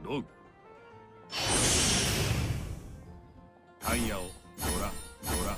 ログ。タイヤをドラドラ。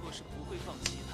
我是不会放弃的。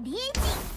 别紧。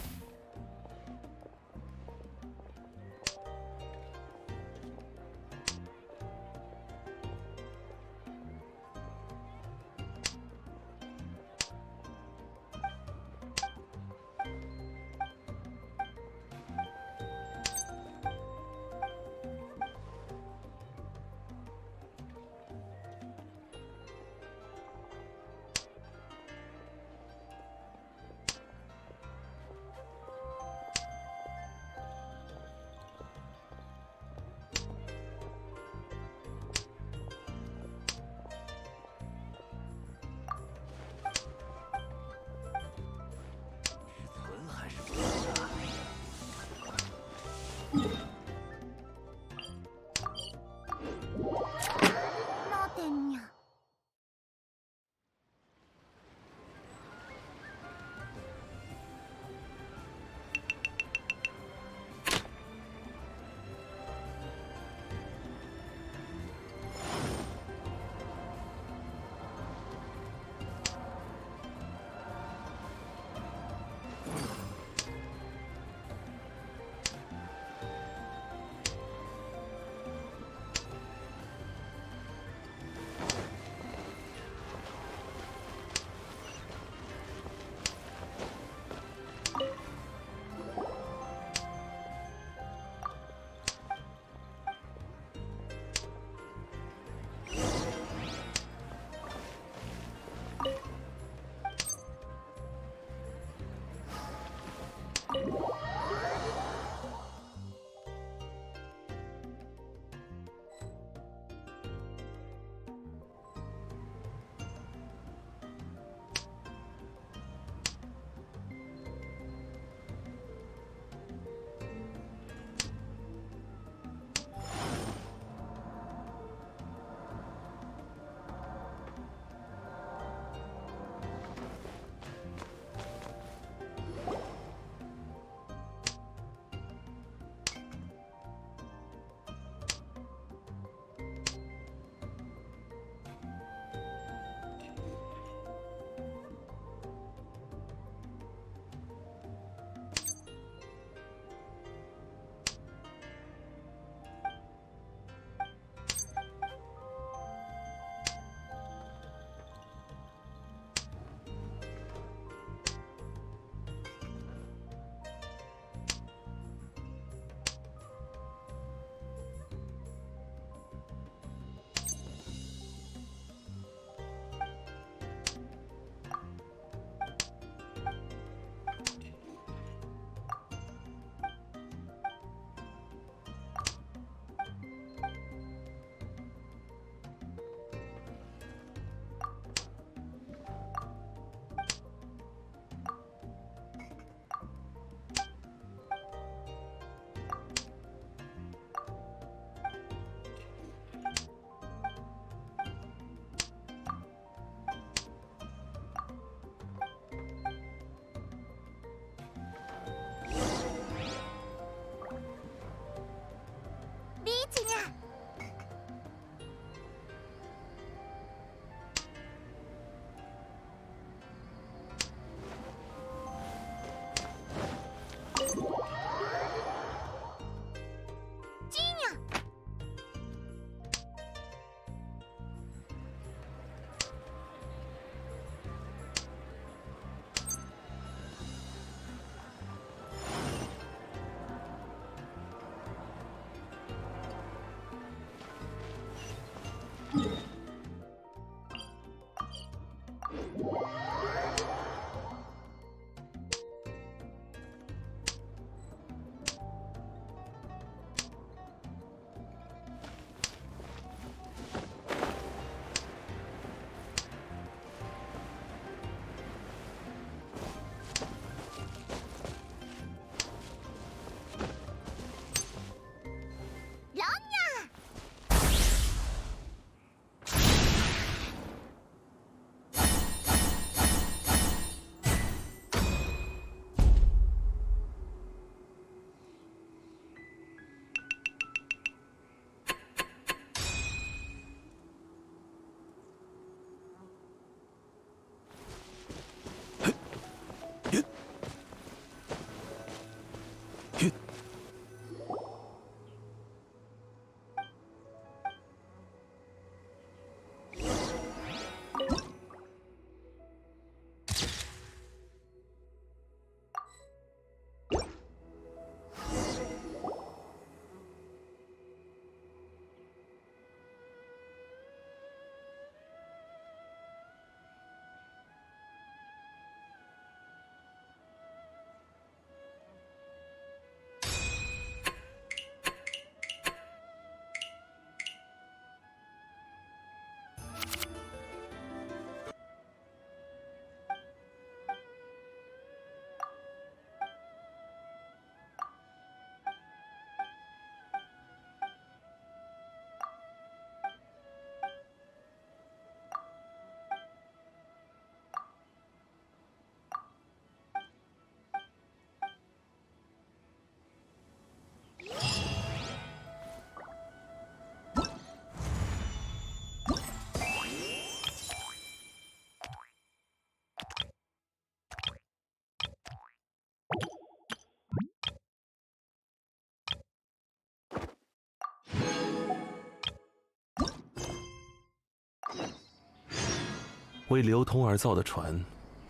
为流通而造的船，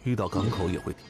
遇到港口也会停。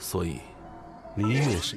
所以你越是。